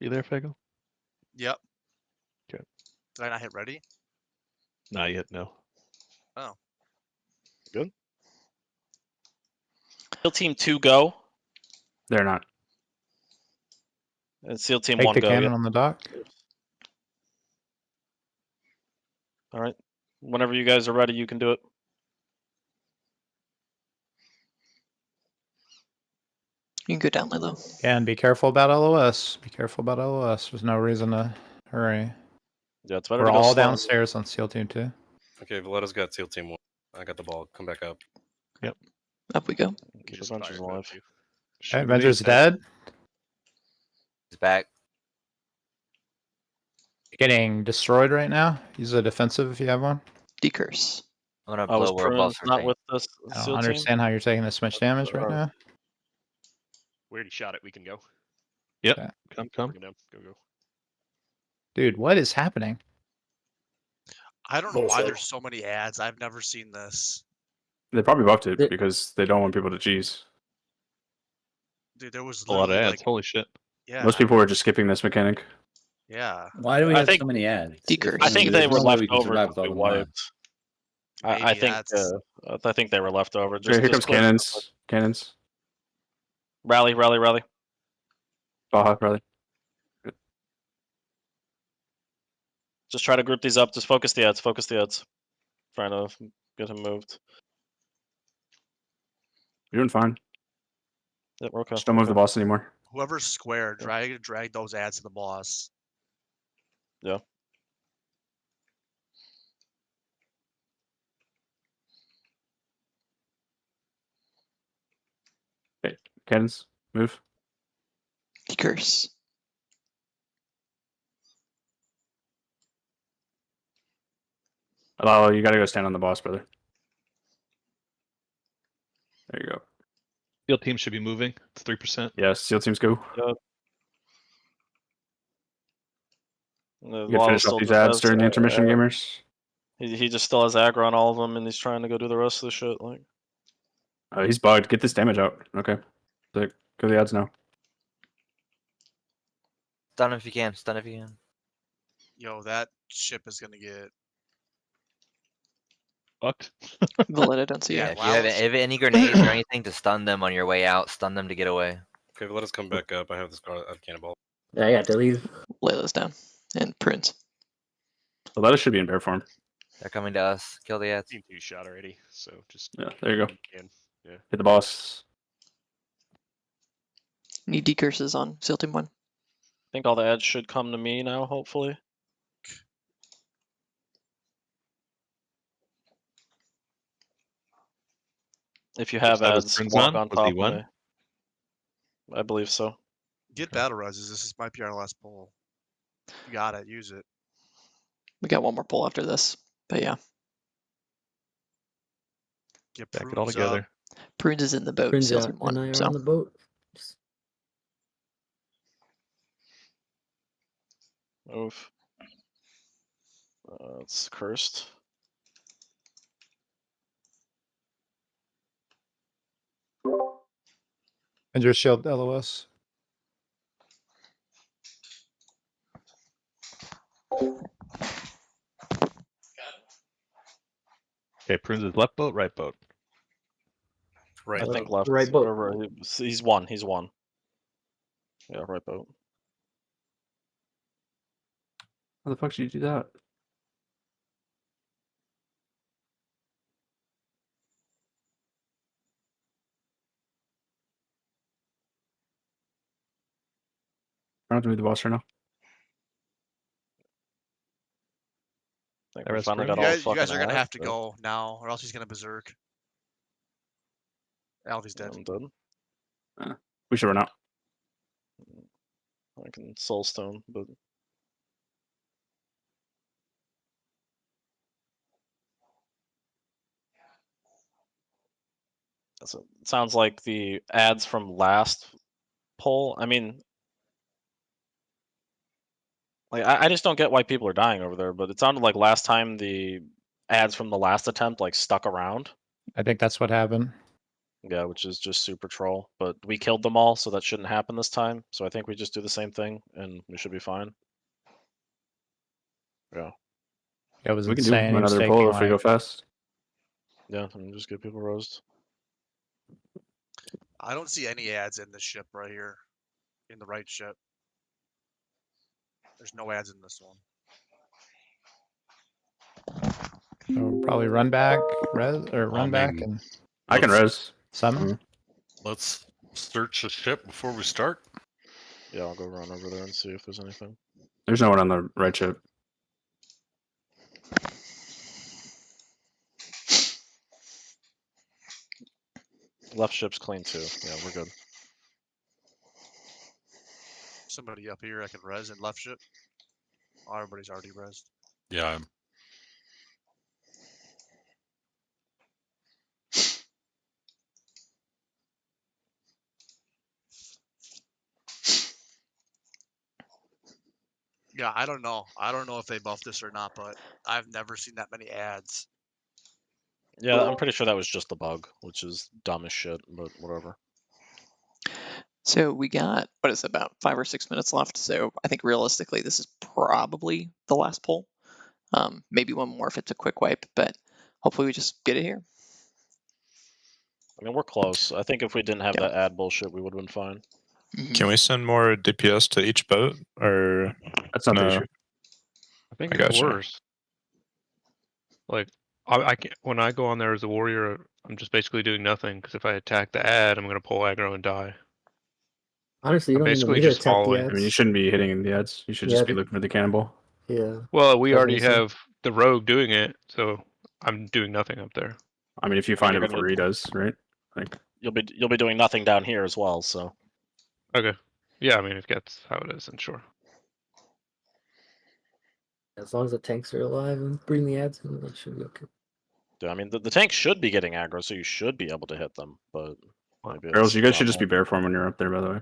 You there, Fago? Yep. Okay. Did I not hit ready? Not yet. No. Oh. Good. SEAL Team 2 go. They're not. And SEAL Team Take 1 the go. cannon Yep. on the dock. All right. Whenever you guys are ready, you can do it. You can go down, Lilo. Yeah, and be careful about LOS. Be careful about LOS. There's no reason to hurry. Yeah, it's better We're to go all slow. downstairs on SEAL Team 2. Okay, Valetta's got SEAL Team 1. I got the ball. Come back up. Yep. Up we go. Keep Avengers alive. Okay, Avengers dead. He's back. Getting destroyed right now. Use a defensive if you have one. Decurse. I'm gonna I was blow world pruned, buffs for not tank. with this I don't SEAL Team. understand how you're taking this much damage right now. We already shot it. We can go. Yep. Okay. Come. Bring it down. Go. Dude, what is happening? I don't know why Bullshit. there's so many ads. I've never seen this. They probably buffed it because they don't want people to cheese. Dude, there was A lot of literally ads. like, Holy shit. yeah, Most people were just skipping this mechanic. yeah. Why do we I have think so many ads? Decurse. I think they There's were no way left we can over survive to with all be the mods. wiped. I Maybe think that's I think they were left over. Okay, Just here comes clear. cannons. Cannons. Rally. Baja, rally. Just try to group these up. Just focus the ads. Trying to get him moved. You're doing fine. Yep, we're okay. Just don't move the boss anymore. whoever's square. Drag those ads to the boss. Yeah. Okay, cannons, move. Decurse. Oh, you gotta go stand on the boss, brother. There you go. Field team should be moving. It's 3%. Yes, SEAL teams go. Yep. You can finish off these ads during the intermission, gamers. He just still has aggro on all of them, and he's trying to go do the rest of the shit. Like, He's bugged. Get this damage out. Okay. Sick. Go to the ads now. Stun if you can. Stun if you can. Yo, that ship is gonna get fucked. Valid, I don't see Yeah, it. if you have any grenades or anything to stun them on your way out, stun them to get away. Okay, let us come back up. I have the Scarlet Cannonball. Yeah, I got to leave. Lay those down. And prunes. The lettuce should be in bear form. They're coming to us. Kill the ads. Team 2 shot already, so just Yeah, there you go. Yeah. Hit the boss. Need decurses on SEAL Team 1. I think all the ads should come to me now, hopefully. If you have that was ads, Prince walk on? on Was he top of one? me. I believe so. get battle reses. This might be our last pull. You got it. Use it. We got one more pull after this. But yeah. Get Back it all prunes together. up. Prunes is in the boat, Prince SEAL out Team and 1. I are So on the boat. Oof. It's cursed. And your shield LOS. Okay, Prunes is left boat, right boat. I think left. Right boat. Or he's one. He's one. Yeah, right boat. How the fuck did you do that? I don't have to move the boss right now. I think we finally got all the You guys fucking are gonna ads, have to but go now, or else he's gonna berserk. Alfie's dead. I'm dead. We should run out. I can soulstone, but so it sounds like the ads from last poll. I mean, like I just don't get why people are dying over there. But it sounded like last time the ads from the last attempt like stuck around. I think that's what happened. Yeah, which is just super troll. But we killed them all, so that shouldn't happen this time. So I think we just do the same thing, and we should be fine. Yeah. It was We can do insane. He was another taking, pull if we go like, fast. Yeah, I mean, just get people roast. I don't see any ads in this ship right here, in the right ship. There's no ads in this one. So probably run back, res, or run back, mean, and I can res. summon. Let's search the ship before we start. Yeah, I'll go run over there and see if there's anything. There's no one on the right ship. Left ship's clean too. Yeah, we're good. Somebody up here I can res in left ship. Oh, everybody's already resed. Yeah. Yeah, I don't know. I don't know if they buffed this or not, but I've never seen that many ads. Yeah, I'm pretty sure that was just a bug, which is dumb as shit, but whatever. So we got, what is it, about 5 or 6 minutes left. So I think realistically, this is probably the last pull. Maybe one more if it's a quick wipe, but hopefully we just get it here. I mean, we're close. I think if we didn't have that ad bullshit, we would have been fine. Can we send more DPS to each boat, or that's not the no? issue? I think I it's gotcha. worse. Like, I can't, when I go on there as a warrior, I'm just basically doing nothing, because if I attack the ad, I'm going to pull aggro and die. Honestly, you I'm don't even basically need to just attack the following. ads. I mean, you shouldn't be hitting the ads. You should Yeah, just be looking for the cannonball. Yeah. Well, we That's what already I'm saying. have the rogue doing it, so I'm doing nothing up there. I mean, if you find it before he does, right? Like, You'll be doing nothing down here as well. So Okay. Yeah, I mean, if that's how it is, then sure. As long as the tanks are alive and bring the ads in, that should be okay. Yeah, I mean, the tank should be getting aggro, so you should be able to hit them, but maybe Barrels, it's you guys should not just be more. bear form when you're up there, by the way.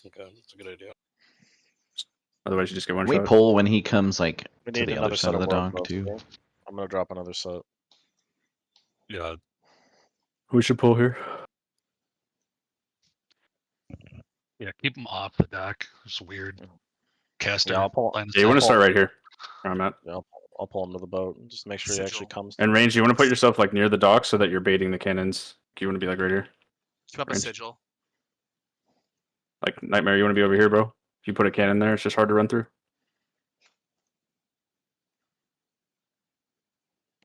Okay, that's a good idea. Otherwise, you just get one Can we shot. pull when he comes like We to need the another other set side of the world dock buffs, too? okay? I'm gonna drop another set. Yeah. Who should pull here? Yeah, keep them off the dock. It's weird. Caster. Yeah, I'll pull. line of Yeah, you want to sight. start right here. Where I'm at. Yeah, I'll pull him to the boat and just make sure he actually comes. And range, you want to put yourself like near the dock so that you're baiting the cannons. You want to be like right here. Keep up a Range. sigil. Like Nightmare, you want to be over here, bro. If you put a cannon there, it's just hard to run through.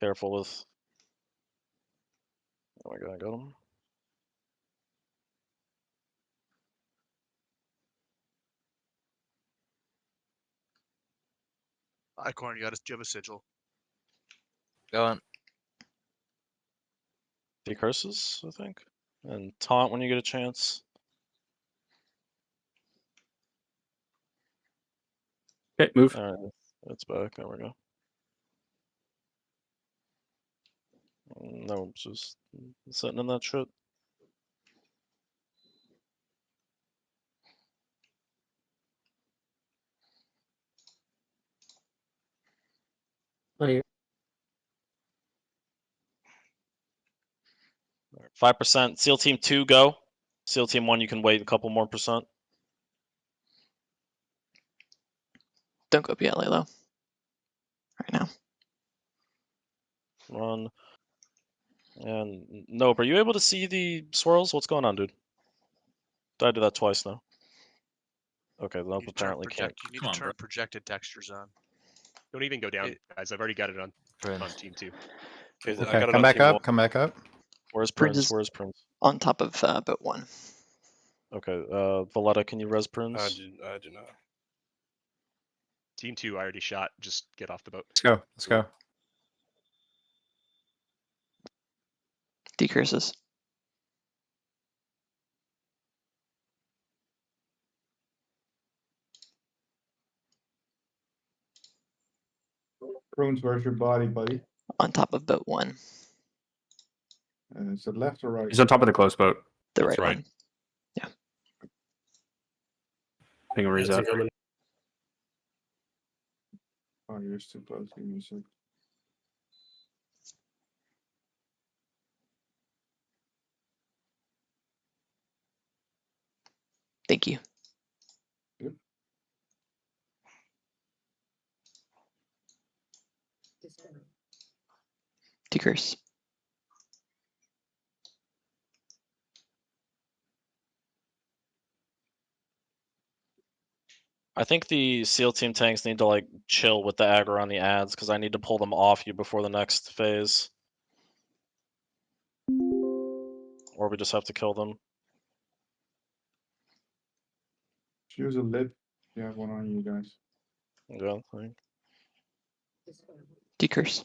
Careful with. Oh my god, I got him. Icorn, you have a sigil. Going. Decurses, I think, and taunt when you get a chance. Okay, move. All right, it's back. There we go. No, just sitting in that shit. Oh, you 5%. SEAL Team 2, go. SEAL Team 1, you can wait a couple more percent. Don't go up yet, Laylo. Right now. Run. And Nope, are you able to see the swirls? What's going on, dude? Did I do that twice now? Okay, Nope apparently can't. You need to turn projected textures on. Don't even go down, guys. I've already got it on team 2. Okay, I Okay, got it come on back team up. 1. Come back up. Where's Prunes Prince? is Where's Prince? on top of boat 1. Okay, Valletta, can you res Prince? I do not. Team 2, I already shot. Just get off the boat. Let's go. Let's go. Decurses. Prunes, where's your body, buddy? On top of boat 1. Is it left or right? He's on top of the close boat. The That's right one. Yeah. Ping a reset. Oh, you're too close. Give me a sec. Thank you. Yep. Decurse. I think the SEAL Team tanks need to like chill with the aggro on the ads because I need to pull them off you before the next phase. Or we just have to kill them. Use a lip. You have one on you guys. Yeah, like, Decurse.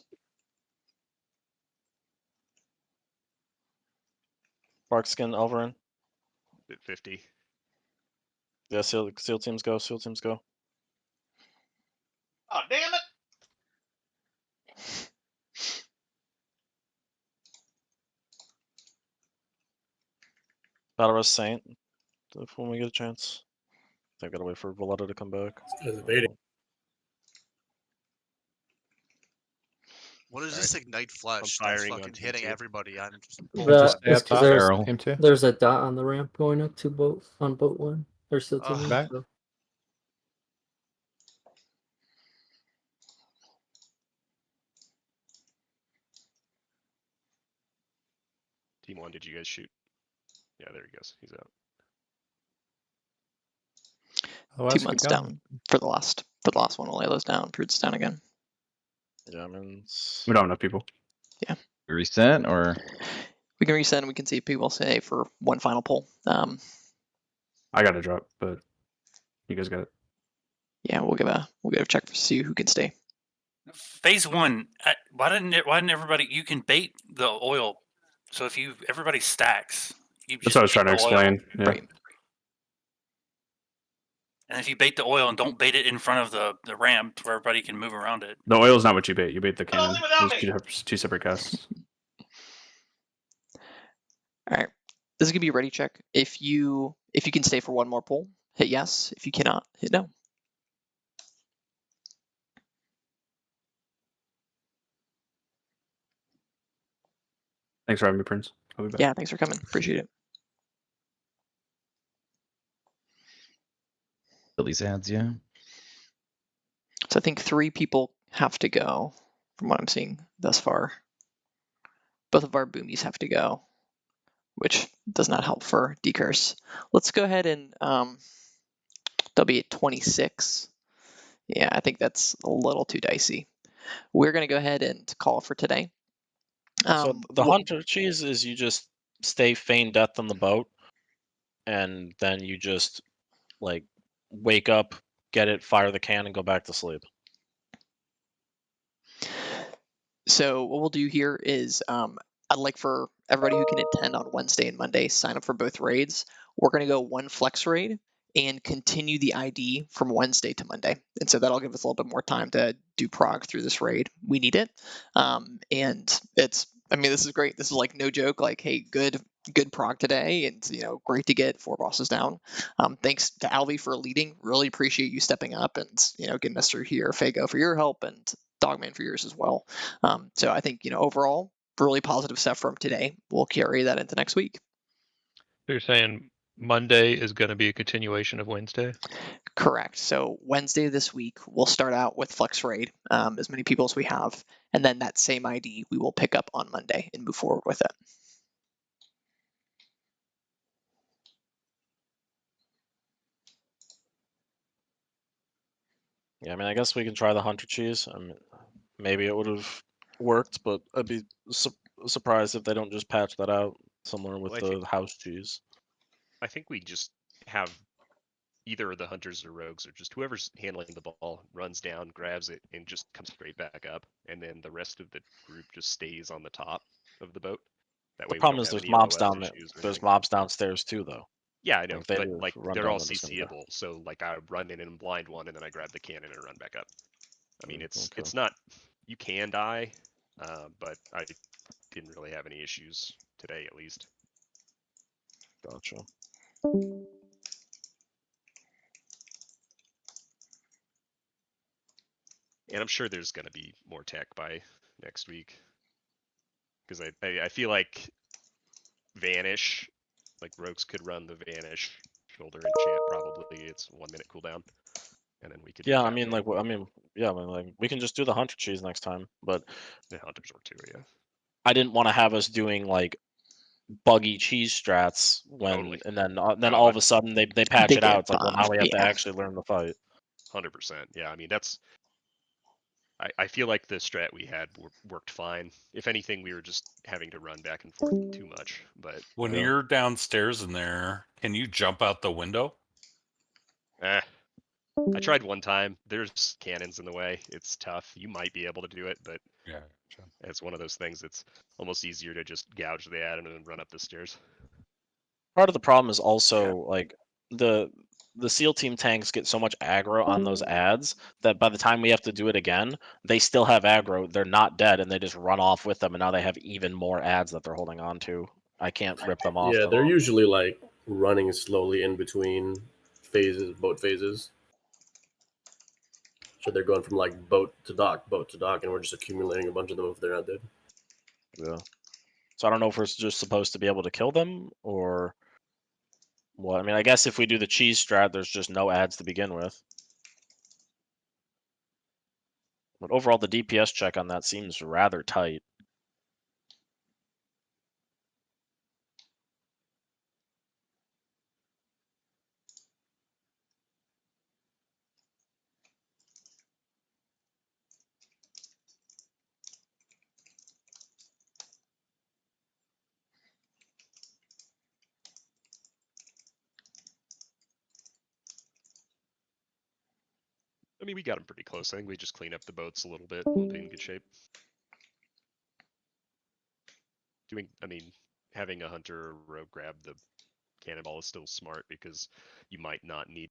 Barkskin, Elverin. Bit 50. Yeah, SEAL Teams go. SEAL Teams go. Oh, damn it! Battle Rush Saint. When we get a chance. I gotta wait for Valletta to come back. What is this ignite flesh that's firing on fucking team hitting 2. everybody on There's a dot on the ramp going up to boat on boat 1. Or still team 1. back. So. Team 1, did you guys shoot? Yeah, there he goes. He's out. Otherwise, 2 months keep going. down for the last one. Laylo's down. Prude's down again. Yeah, I mean, We don't have enough people. Yeah. Reset or We can reset and we can see if people say for one final pull. I got to drop, but you guys got it. Yeah, we'll give a check to see who can stay. Phase 1. Why didn't everybody? You can bait the oil. So if everybody stacks, you That's what I was trying to bait the oil. explain. Yeah. Right. And if you bait the oil and don't bait it in front of the ramp where everybody can move around it. The oil is not what you bait. You bait the cannon. Those two separate casts. All right, this is gonna be a ready check. If you can stay for one more pull, hit yes. If you cannot, hit no. Thanks for having me, Prince. I'll be back. Yeah, thanks for coming. Appreciate it. These ads, yeah. So I think 3 people have to go from what I'm seeing thus far. Both of our boomies have to go, which does not help for decurse. Let's go ahead and they'll be at 26. Yeah, I think that's a little too dicey. We're going to go ahead and call for today. So the hunter cheese is you just stay feign death on the boat, and then you just like wake up, get it, fire the can, and go back to sleep. So what we'll do here is I'd like for everybody who can attend on Wednesday and Monday sign up for both raids. We're going to go 1 flex raid and continue the ID from Wednesday to Monday. And so that'll give us a little bit more time to do prog through this raid. We need it. And it's, I mean, this is great. This is like no joke, like, hey, good prog today. And, you know, great to get 4 bosses down. Thanks to Alvi for leading. Really appreciate you stepping up and, you know, getting us through here. Fago for your help and Dogman for yours as well. So I think, you know, overall, really positive stuff from today. We'll carry that into next week. So you're saying Monday is going to be a continuation of Wednesday? Correct. So Wednesday this week, we'll start out with Flex Raid, as many people as we have, and then that same ID we will pick up on Monday and move forward with it. Yeah, I mean, I guess we can try the hunter cheese. I mean, maybe it would have worked, but I'd be surprised if they don't just patch that out somewhere with Well, the house cheese. I think we just have either the hunters or rogues or just whoever's handling the ball runs down, grabs it, and just comes straight back up, and then the rest of the group just stays on the top of the boat. That The way we problem don't is have there's any mobs OS down there. issues or There's anything. mobs downstairs too, though. Yeah, I know, Like, they but just like run they're down, all they're just gonna go. CCable. So like I run in and blind one, and then I grab the cannon and run back up. I mean, it's Okay. not, you can die, but I didn't really have any issues today, at least. Gotcha. And I'm sure there's going to be more tech by next week. Because I feel like Vanish, like rogues could run the Vanish shoulder enchant probably. It's 1 minute cooldown. And then we could Yeah, do I that mean, way. like, yeah, I mean, like, we can just do the hunter cheese next time. But The hunters were too, yeah. I didn't want to have us doing like buggy cheese strats when, Totally. and then No, all of a sudden they patch They it out. get It's like, well, now buffed, we have to yeah. actually learn the fight. 100%. Yeah, I mean, that's. I feel like the strat we had worked fine. If anything, we were just having to run back and forth too much. But When you're downstairs in there, can you jump out the window? I tried one time. There's cannons in the way. It's tough. You might be able to do it, but yeah, it's one of those things that's almost easier to just gouge the addon and then run up the stairs. Part of the problem is also like the SEAL team tanks get so much aggro on those ads that by the time we have to do it again, they still have aggro. They're not dead, and they just run off with them, and now they have even more ads that they're holding on to. I can't rip them off. Yeah, them. they're usually like running slowly in between boat phases. So they're going from like boat to dock, and we're just accumulating a bunch of them if they're not dead. Yeah. So I don't know if we're just supposed to be able to kill them or what. I mean, I guess if we do the cheese strat, there's just no ads to begin with. But overall, the DPS check on that seems rather tight. I mean, we got them pretty close. I think we just clean up the boats a little bit. We'll be in good shape. Having a hunter or rogue grab the cannonball is still smart because you might not need